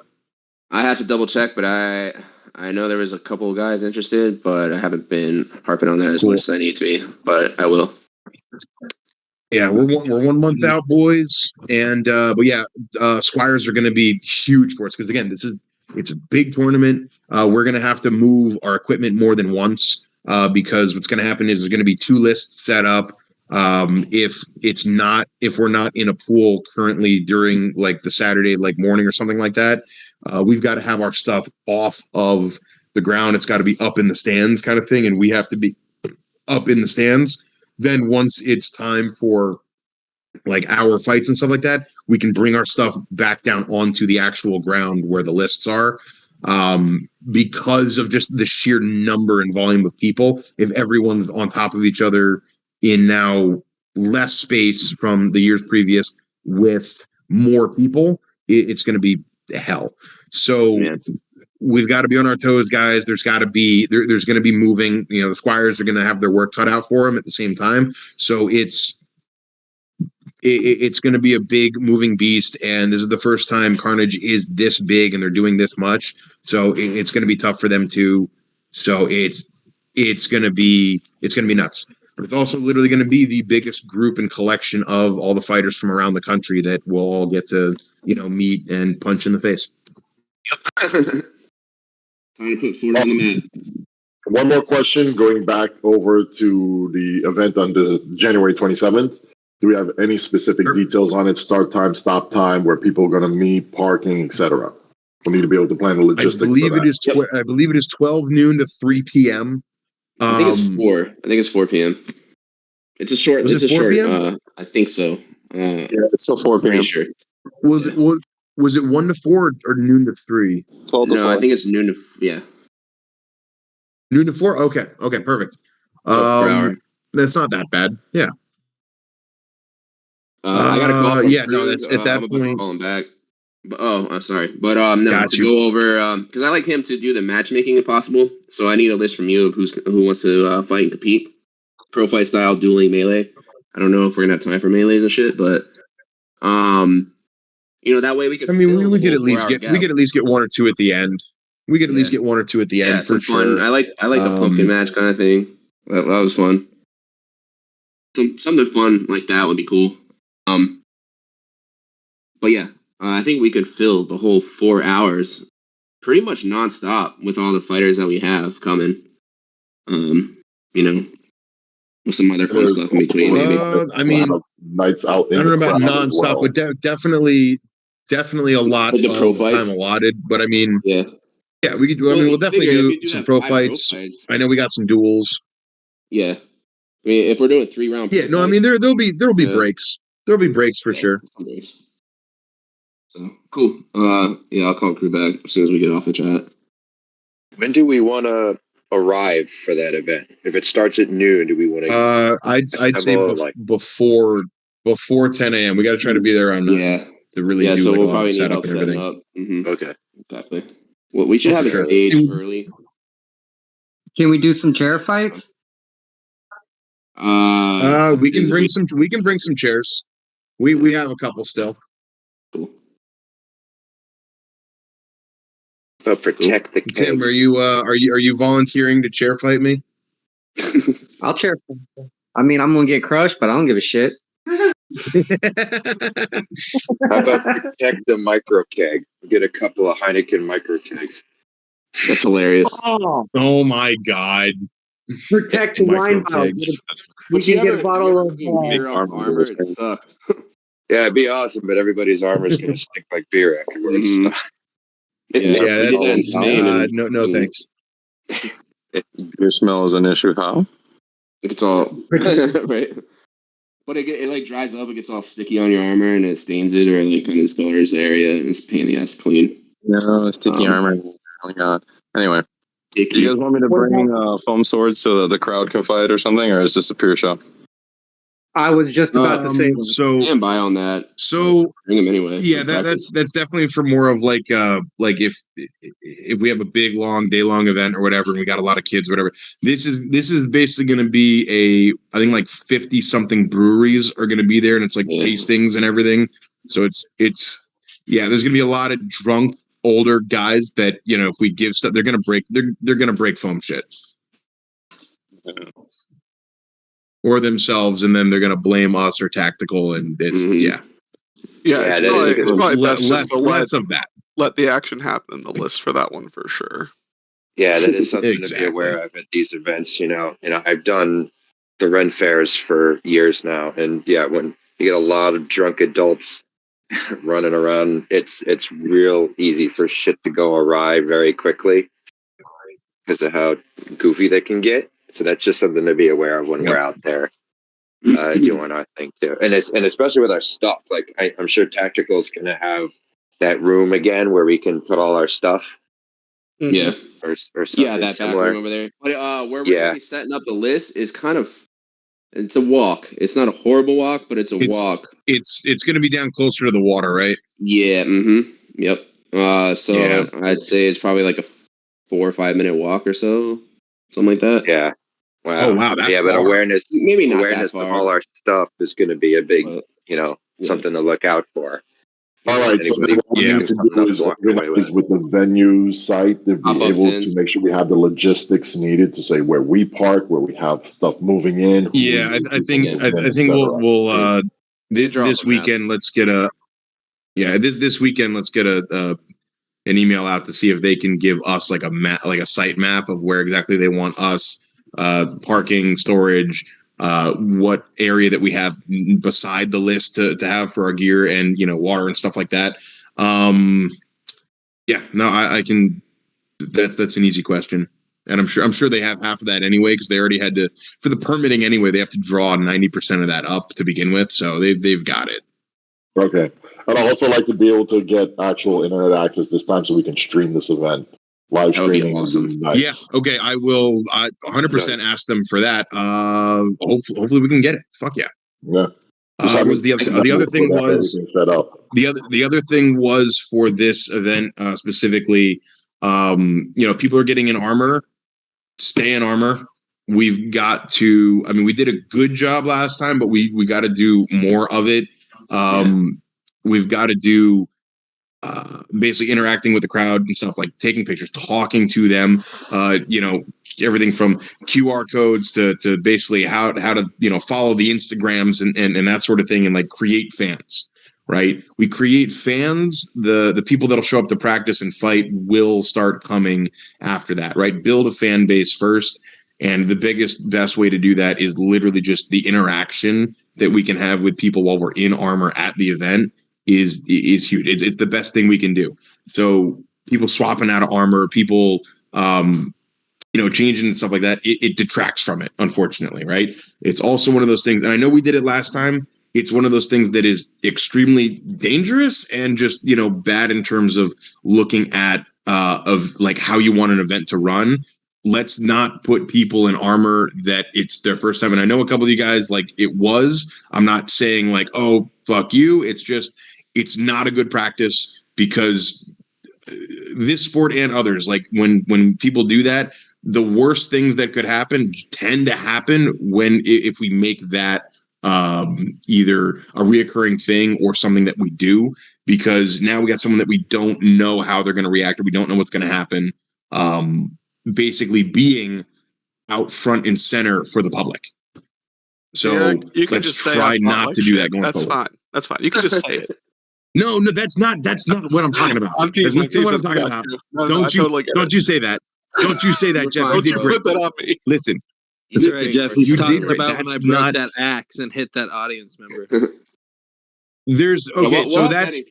I have to double check, but I know there was a couple of guys interested, but I haven't been harping on that as much as I need to be. But I will. Yeah, we're 1 month out, boys, and Squires are going to be huge for us because again, it's a big tournament. We're going to have to move our equipment more than once. Because what's going to happen is there's going to be 2 lists set up. If we're not in a pool currently during like the Saturday morning or something like that, we've got to have our stuff off of the ground. It's got to be up in the stands kind of thing, and we have to be up in the stands. Then once it's time for like our fights and stuff like that, we can bring our stuff back down onto the actual ground where the lists are. Because of just the sheer number and volume of people, if everyone's on top of each other in now less space from the years previous with more people, it's going to be hell. So we've got to be on our toes, guys. There's got to be there's going to be moving. The Squires are going to have their work cut out for them at the same time. So it's going to be a big moving beast, and this is the first time Carnage is this big and they're doing this much. So it's going to be tough for them too. So it's going to be nuts. but it's also literally going to be the biggest group and collection of all the fighters from around the country that will all get to, meet and punch in the face. Time to put Florida on the map. One more question, going back over to the event on the January 27th. Do we have any specific details on it? Start time, stop time, where people are going to meet, parking, etc. We need to be able to plan the logistics. I believe for that. it is. I believe it is 12 noon to 3 p.m. I think it's 4. I think it's 4 p.m. It's a short. Was it 4 p.m.? I think so. Yeah, it's still 4 p.m. Sure. Was it 1 to 4 or noon to 3? 12 to 4. I think it's noon to Noon to 4. Okay, perfect. So 4 hour. That's not that bad. Yeah. I got a call. From yeah, no, that's at that I'm about to point. call him back. But, I'm sorry. But no, Got to you. go over because I like him to do the matchmaking if possible. So I need a list from you of who wants to fight and compete, pro fight style, dueling, melee. I don't know if we're gonna have time for melees and shit, but that way we could. I mean, we could at least get 1 or 2 at the end. We could at least get 1 or 2 at the end for sure. Fun. I like the pumpkin match kind of thing. That was fun. Something fun like that would be cool. But yeah, I think we could fill the whole 4 hours pretty much nonstop with all the fighters that we have coming. With some other fun stuff in between. Maybe. I mean, nights out. I don't know about nonstop, but definitely a lot Like the pro of fights? time allotted. But I mean, Yeah, we could do. We'll definitely do some pro fights. I know we got some duels. Yeah, I mean, if we're doing 3-round. Yeah, no, I mean there'll be breaks. There'll be breaks for sure. So cool. I'll call crew back as soon as we get off the chat. When do we want to arrive for that event? If it starts at noon, do we want to? I'd say before 10 a.m. We got to try to be there on 9 to really do so like we'll a lot probably of need setup help and setting everything. up. Mm-hmm. Okay, exactly. Well, we should have a stage early. Can we do some chair fights? We can bring some chairs. We have a couple still. Cool. But protect the Tim, are you volunteering to chair fight me? I'll chair. I mean, I'm gonna get crushed, but I don't give a shit. How about protect the micro keg? Get a couple of Heineken micro kegs. That's hilarious. Oh my god! Protect the wine bottle. We can get a bottle of armor. It sucks. Yeah, it'd be awesome, but everybody's armor is gonna stink like beer afterwards. Mm-hmm. Yeah, that's insane. No, thanks. Your smell is an issue. How? It's all right. But it like dries up, it gets all sticky on your armor, and it stains it, or like kind of discolors the area, and it's a pain in the ass to clean. No, sticky armor. Oh my god. Anyway, do you guys want me to bring foam swords so that the crowd can fight or something, or is this a pure show? I was just about to say. So stand by on that. So bring them anyway. Yeah, that's definitely for more of like if we have a big day long event or whatever, and we got a lot of kids, or whatever. This is basically going to be I think like 50 something breweries are going to be there, and it's like tastings and everything. So it's there's going to be a lot of drunk older guys that if we give stuff, they're going to break foam shit. Yeah. Or themselves, and then they're going to blame us or tactical, and it's it's probably best just to less of that. Let the action happen in the list for that one for sure. Yeah, that is something to be aware of at these events. I've done the Ren fairs for years now, and when you get a lot of drunk adults running around, it's real easy for shit to go awry very quickly because of how goofy they can get. So that's just something to be aware of when we're out there doing our thing too, and especially with our stuff. Like I'm sure Tactical's going to have that room again where we can put all our stuff. Yeah, or something that similar. back room over there. But where we're going to be setting up the list is it's a walk. It's not a horrible walk, but it's a walk. It's going to be down closer to the water, right? Yeah. Mm-hmm. Yep. I'd say it's probably like a 4 or 5 minute walk or so. Something like that. Yeah. Wow. Oh wow. That's but awareness, maybe not awareness that far. of all our stuff is going to be a big, something to look out for. All right. So Anybody what we Yeah. need to do is organize with the venue site to be Pop-ups able in. to make sure we have the logistics needed to say where we park, where we have stuff moving in. Yeah, I think we'll this weekend let's get a this weekend let's get a an email out to see if they can give us like a map, like a site map of where exactly they want us parking, storage, what area that we have beside the list to have for our gear, and water and stuff like that. Yeah, no, I can. That's an easy question, and I'm sure they have half of that anyway, because they already had to, for the permitting anyway. They have to draw 90% of that up to begin with, so they've got it. Okay. I'd also like to be able to get actual internet access this time so we can stream this event. Live That would be streaming awesome. would be nice. Yeah, okay, I will 100% ask them for that. Hopefully we can get it. Fuck yeah. Yeah. Was the other thing was set up. The other thing was for this event specifically, people are getting in armor. Stay in armor. We've got to. I mean, we did a good job last time, but we got to do more of it. We've got to do basically interacting with the crowd and stuff, like taking pictures, talking to them. Everything from QR codes to basically how to follow the Instagrams and that sort of thing, and like create fans. Right, we create fans. The people that'll show up to practice and fight will start coming after that. Right, build a fan base first, and the best way to do that is literally just the interaction that we can have with people while we're in armor at the event is huge. It's the best thing we can do. So people swapping out of armor, people changing and stuff like that, it detracts from it, unfortunately. Right, it's also one of those things, and I know we did it last time. It's one of those things that is extremely dangerous and just, bad in terms of looking at of like how you want an event to run. Let's not put people in armor that it's their first time. And I know a couple of you guys, like it was, I'm not saying like, oh, fuck you. It's just, it's not a good practice, because this sport and others, like when people do that, the worst things that could happen tend to happen if we make that either a reoccurring thing or something that we do, because now we got someone that we don't know how they're going to react, or we don't know what's going to happen, basically being out front and center for the public. So you can just try not to do that going that's forward. That's fine. You can just say it. No, that's not what I'm talking about. I'm teasing. That's not what I'm talking about. Don't you say that. Don't you say that, Jeff. Don't you put that on me. Listen. That's right, Jeff. He's talking about when I broke not that axe and hit that audience member. There's so that's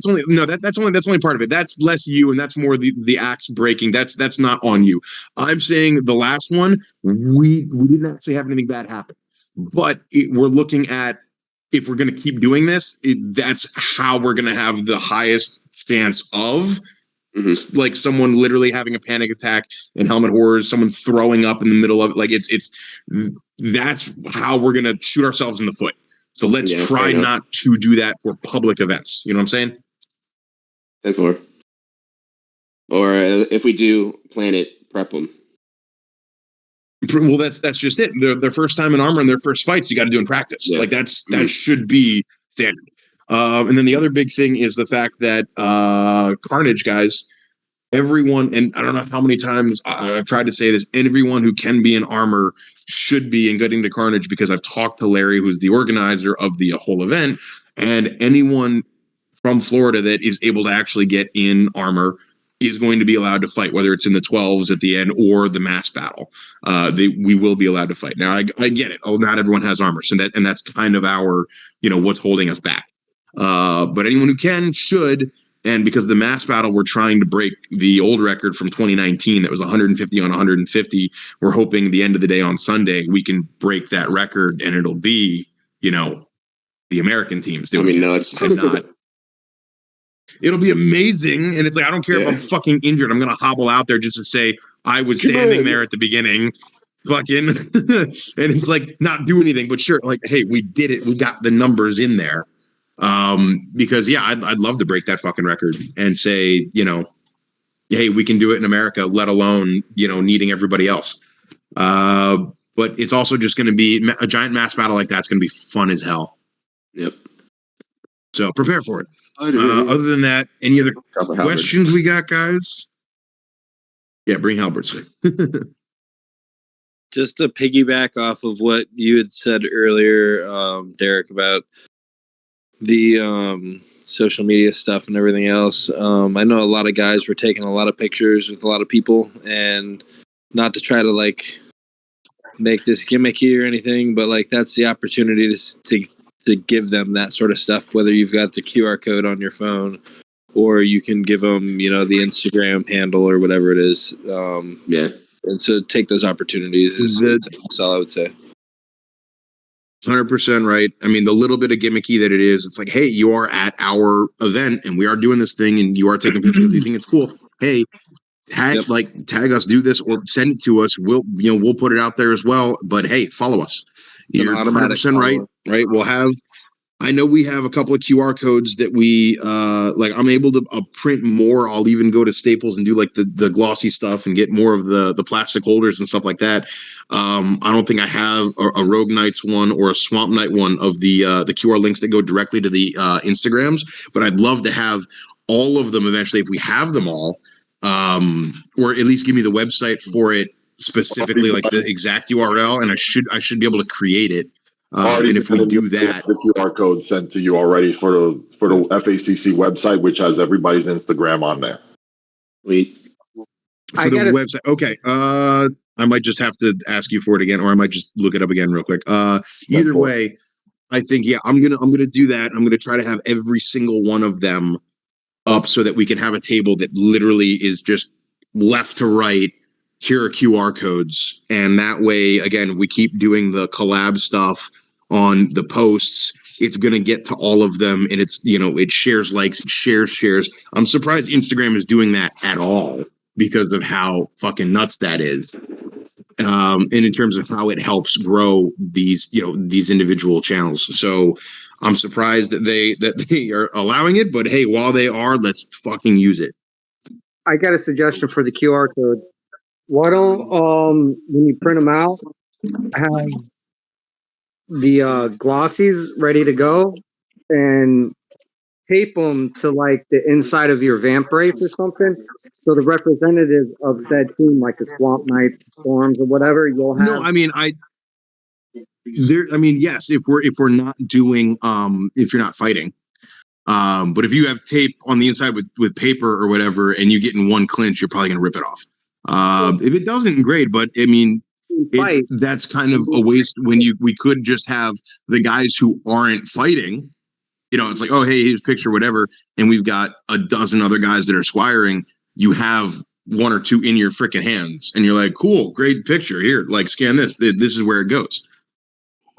only part of it. That's less you, and that's more the axe breaking. That's not on you. I'm saying the last one, we didn't actually have anything bad happen, but we're looking at, if we're going to keep doing this, that's how we're going to have the highest chance of. Mm-hmm. Like someone literally having a panic attack and helmet horrors, someone throwing up in the middle of it. Like that's how we're going to shoot ourselves in the foot. So let's try not to do that for public events. You know what I'm saying? Or if we do plan it, prep them. Well, that's just it. Their first time in armor and their first fights, you got to do in practice. Yeah. Like that should be standard. And then the other big thing is the fact that Carnage guys, everyone, and I don't know how many times I've tried to say this, everyone who can be in armor should be in getting to Carnage, because I've talked to Larry, who's the organizer of the whole event, and anyone from Florida that is able to actually get in armor is going to be allowed to fight, whether it's in the 12s at the end or the mass battle. We will be allowed to fight. Now, I get it. Oh, not everyone has armor, so that's kind of our, what's holding us back. But anyone who can should, and because the mass battle, we're trying to break the old record from 2019 that was 150 on 150. We're hoping the end of the day on Sunday we can break that record, and it'll be the American teams doing it. No, it's not. It'll be amazing, and it's like I don't care if I'm fucking injured. I'm gonna hobble out there just to say I was standing there at the beginning. Fucking and it's like not do anything, but sure, like, hey, we did it. We got the numbers in there. Because I'd love to break that fucking record and say, hey, we can do it in America, let alone, needing everybody else. But it's also just going to be a giant mass battle like that's going to be fun as hell. Yep. So prepare for it. Other than that, any other questions we got, guys? Yeah, bring Halberts. Just to piggyback off of what you had said earlier, Derek, about the social media stuff and everything else. I know a lot of guys were taking a lot of pictures with a lot of people, and not to try to like make this gimmicky or anything, but like that's the opportunity to give them that sort of stuff, whether you've got the QR code on your phone or you can give them, the Instagram handle or whatever it is. Yeah. And so take those opportunities that's all I would say. 100% right. I mean, the little bit of gimmicky that it is, it's like, hey, you are at our event and we are doing this thing and you are taking pictures. You think it's cool. Hey, tag us, do this, or send it to us. We'll put it out there as well. But hey, follow us. You're 100% right. I know we have a couple of QR codes that we I'm able to print more. I'll even go to Staples and do like the glossy stuff and get more of the plastic holders and stuff like that. I don't think I have a Rogue Knights one or a Swamp Knight one of the QR links that go directly to the Instagrams, but I'd love to have all of them eventually if we have them all, or at least give me the website for it specifically, like the exact URL, and I should be able to create it. And if we do that, the QR code sent to you already for the FACC website, which has everybody's Instagram on there. Wait, for the website. Okay. I might just have to ask you for it again, or I might just look it up again real quick. Either way, I think I'm gonna do that. I'm gonna try to have every single one of them up so that we can have a table that literally is just left to right. Here are QR codes, and that way, again, we keep doing the collab stuff on the posts. It's going to get to all of them, and it's, it shares likes, it shares. I'm surprised Instagram is doing that at all because of how fucking nuts that is. And in terms of how it helps grow these individual channels. So I'm surprised that they are allowing it, but hey, while they are, let's fucking use it. I got a suggestion for the QR code. Why don't, when you print them out, have the glossies ready to go and tape them to like the inside of your vamp brace or something. So the representative of said team, like the Swamp Knights, Storms, or whatever, you'll have. No, I mean, yes, if we're not doing, if you're not fighting. But if you have tape on the inside with paper or whatever, and you get in one clinch, you're probably gonna rip it off. If it doesn't, great. But I mean, that's kind of a waste when we could just have the guys who aren't fighting. It's like, oh, hey, here's a picture, whatever, and we've got a dozen other guys that are squiring. You have one or two in your freaking hands, and you're like, cool, great picture here. Like, scan this. This is where it goes.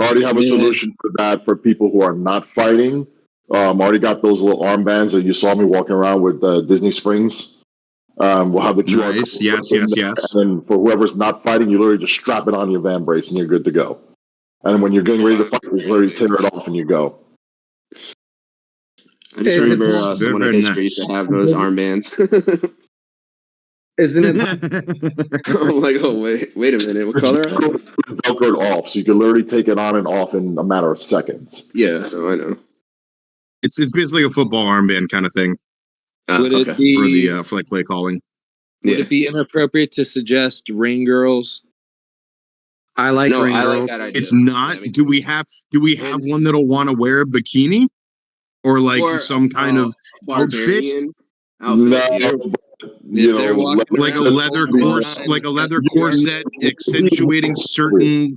Already have a solution for that for people who are not fighting. Already got those little armbands that you saw me walking around with Disney Springs. We'll have the QR code. Yes. And for whoever's not fighting, you literally just strap it on your van brace and you're good to go. And when you're getting ready to fight, you literally tear it off and you go. I just remember someone in history used to have those armbands. Isn't it? I'm like, oh, wait a minute. What color? Velcroed off, so you can literally take it on and off in a matter of seconds. Yeah, I know. It's basically a football armband kind of thing. Would it be for like play calling? Would it be inappropriate to suggest ring girls? I like ring girls. Like that idea. It's not. Do we have one that'll want to wear a bikini or some kind of outfit? No, like a leather corset accentuating certain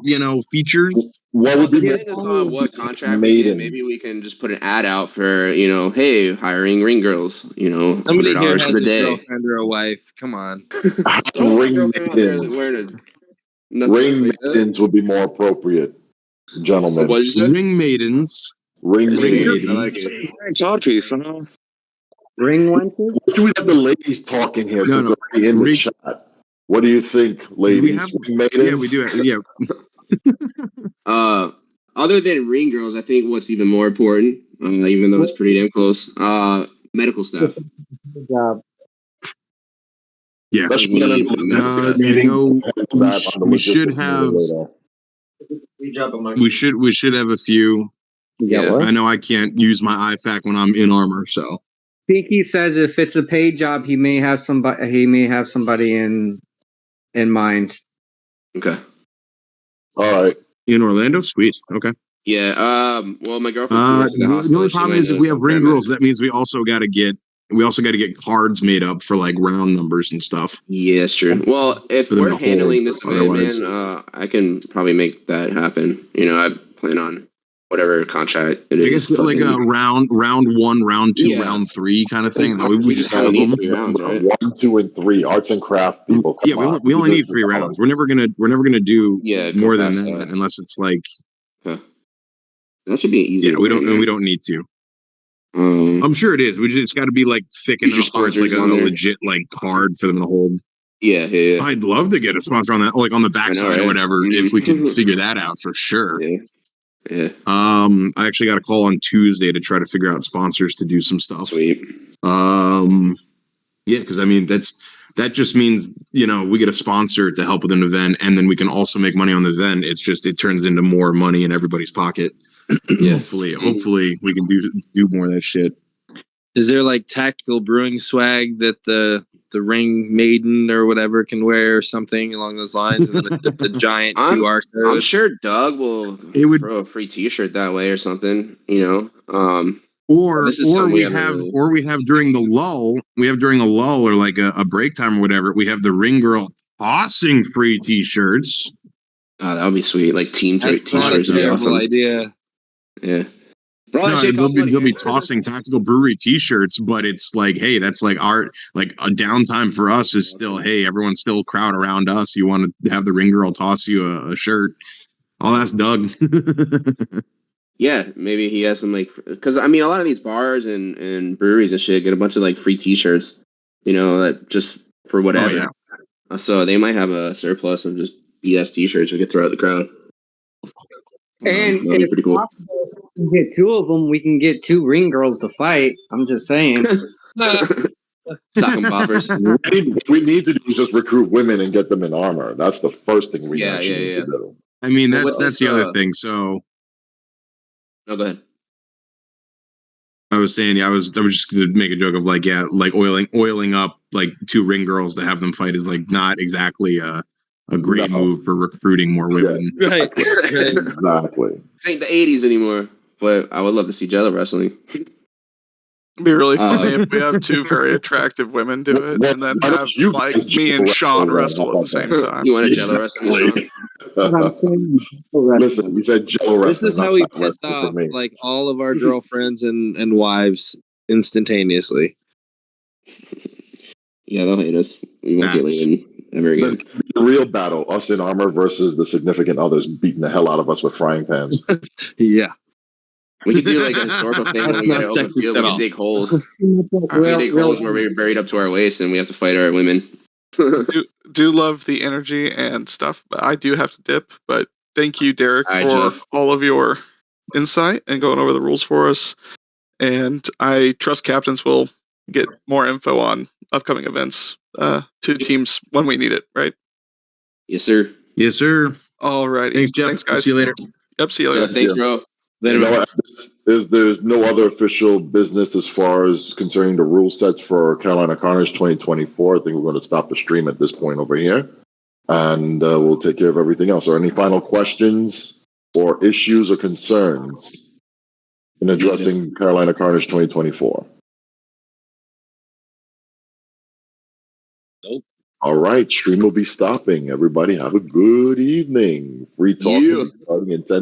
features. What would be on what contract we get? Maybe we can just put an ad out for hey, hiring ring girls. Somebody here has a girlfriend or a wife. Come on. Ring maidens would be more appropriate, gentlemen. What did you say? Ring maidens. Ring maidens. I like it. Piece, Ring wenches? We have the ladies talking here since they're in the chat. What do you think, ladies? Ring maidens? Yeah, we do. Yeah. Other than ring girls, I think what's even more important, even though it's pretty damn close, medical staff. Good job. Yeah. We should have. We should have a few. Yeah, I know I can't use my IFAC when I'm in armor, so. Pinky says if it's a paid job, he may have somebody in mind. Okay. All right. In Orlando? Sweet. Okay. Yeah. Well, my girlfriend's nurse at the hospital. The only She problem went is if to we have ring paramedic. rules, that means we also got to get cards made up for like round numbers and stuff. Yeah, it's true. Well, if For them we're to hold, handling this event, otherwise- man, I can probably make that happen. You know, I plan on whatever contract it I is. guess like a round 1, round 2, Yeah. round 3 kind of thing. And then we just kinda have need them. 3 rounds, right? 1, 2, and 3 arts and craft people. Yeah, Come on. we only You need just 3 tell rounds. them. We're never gonna do Yeah, go more than past that unless it's like. Huh. That should be easy. Yeah, we don't need to. I'm sure it is. It's got to be like thick Use your enough where it's like a sponsors on there. legit like card for them to hold. Yeah. I'd love to get a sponsor on that, like on the backside right? or whatever, if we could figure that out for sure. Yeah. I actually got a call on Tuesday to try to figure out sponsors to do some stuff. Sweet. Yeah, because I mean that just means we get a sponsor to help with an event, and then we can also make money on the event. It's just it turns into more money in everybody's pocket. Yeah. Hopefully we can do more of that shit. Is there like tactical brewing swag that the ring maiden or whatever can wear or something along those lines, and then the giant QR code? I'm sure Doug will throw a free T-shirt that way or something. Or we have during the lull, or like a break time or whatever, we have the ring girl tossing free T-shirts. Oh, that would be sweet. Like team That's T-shirts not a would be terrible awesome. idea. Yeah. They'll be tossing tactical brewery T-shirts, but it's like, hey, that's like our a downtime for us is still, hey, everyone's still crowd around us. You want to have the ring girl toss you a shirt? I'll ask Doug. Yeah, maybe he has some because I mean a lot of these bars and breweries and shit get a bunch of like free T-shirts, that just for whatever. Oh, yeah. So they might have a surplus of just BS T-shirts we could throw at the crowd. And that'd be pretty cool. Possible, we can get 2 of them, we can get 2 ring girls to fight. I'm just saying. Sock 'em boppers. We need to do is just recruit women and get them in armor. That's the first thing we need to do. I mean, that's the other thing. So. No, go ahead. I was saying, I was just gonna make a joke of like oiling up like 2 ring girls to have them fight is like not exactly a great move for recruiting more women. Yeah, right. Exactly. This ain't the 80s anymore, but I would love to see Jello wrestling. It'd be really funny if we have 2 very attractive women do it, and then have like me and Sean wrestle at the same time. You want a Jello wrestling, Sean? I'm saying, listen, you said Jello wrestling. This is how we pissed off like all of our girlfriends and wives instantaneously. Yeah, they'll hate us. We won't get laid ever again. The real battle, us in armor versus the significant others beating the hell out of us with frying pans. Yeah. We could do like a historical thing when we get an open field. We can dig holes. Holes where we're buried up to our waist and we have to fight our women. do love the energy and stuff, but I do have to dip. But thank you, Derek, for all of your insight and going over the rules for us. And I trust captains will get more info on upcoming events to teams when we need it, right? Yes, sir. Yes, sir. All right. Thanks, Jeff. Thanks, guys. See you later. Yep, see you later. Yeah, thanks, bro. There's no other official business as far as concerning the rule sets for Carolina Carnage 2024. I think we're going to stop the stream at this point over here, and we'll take care of everything else. Are any final questions or issues or concerns in addressing Carolina Carnage 2024? Nope. All right, stream will be stopping. Everybody have a good evening. Free talk starting in 10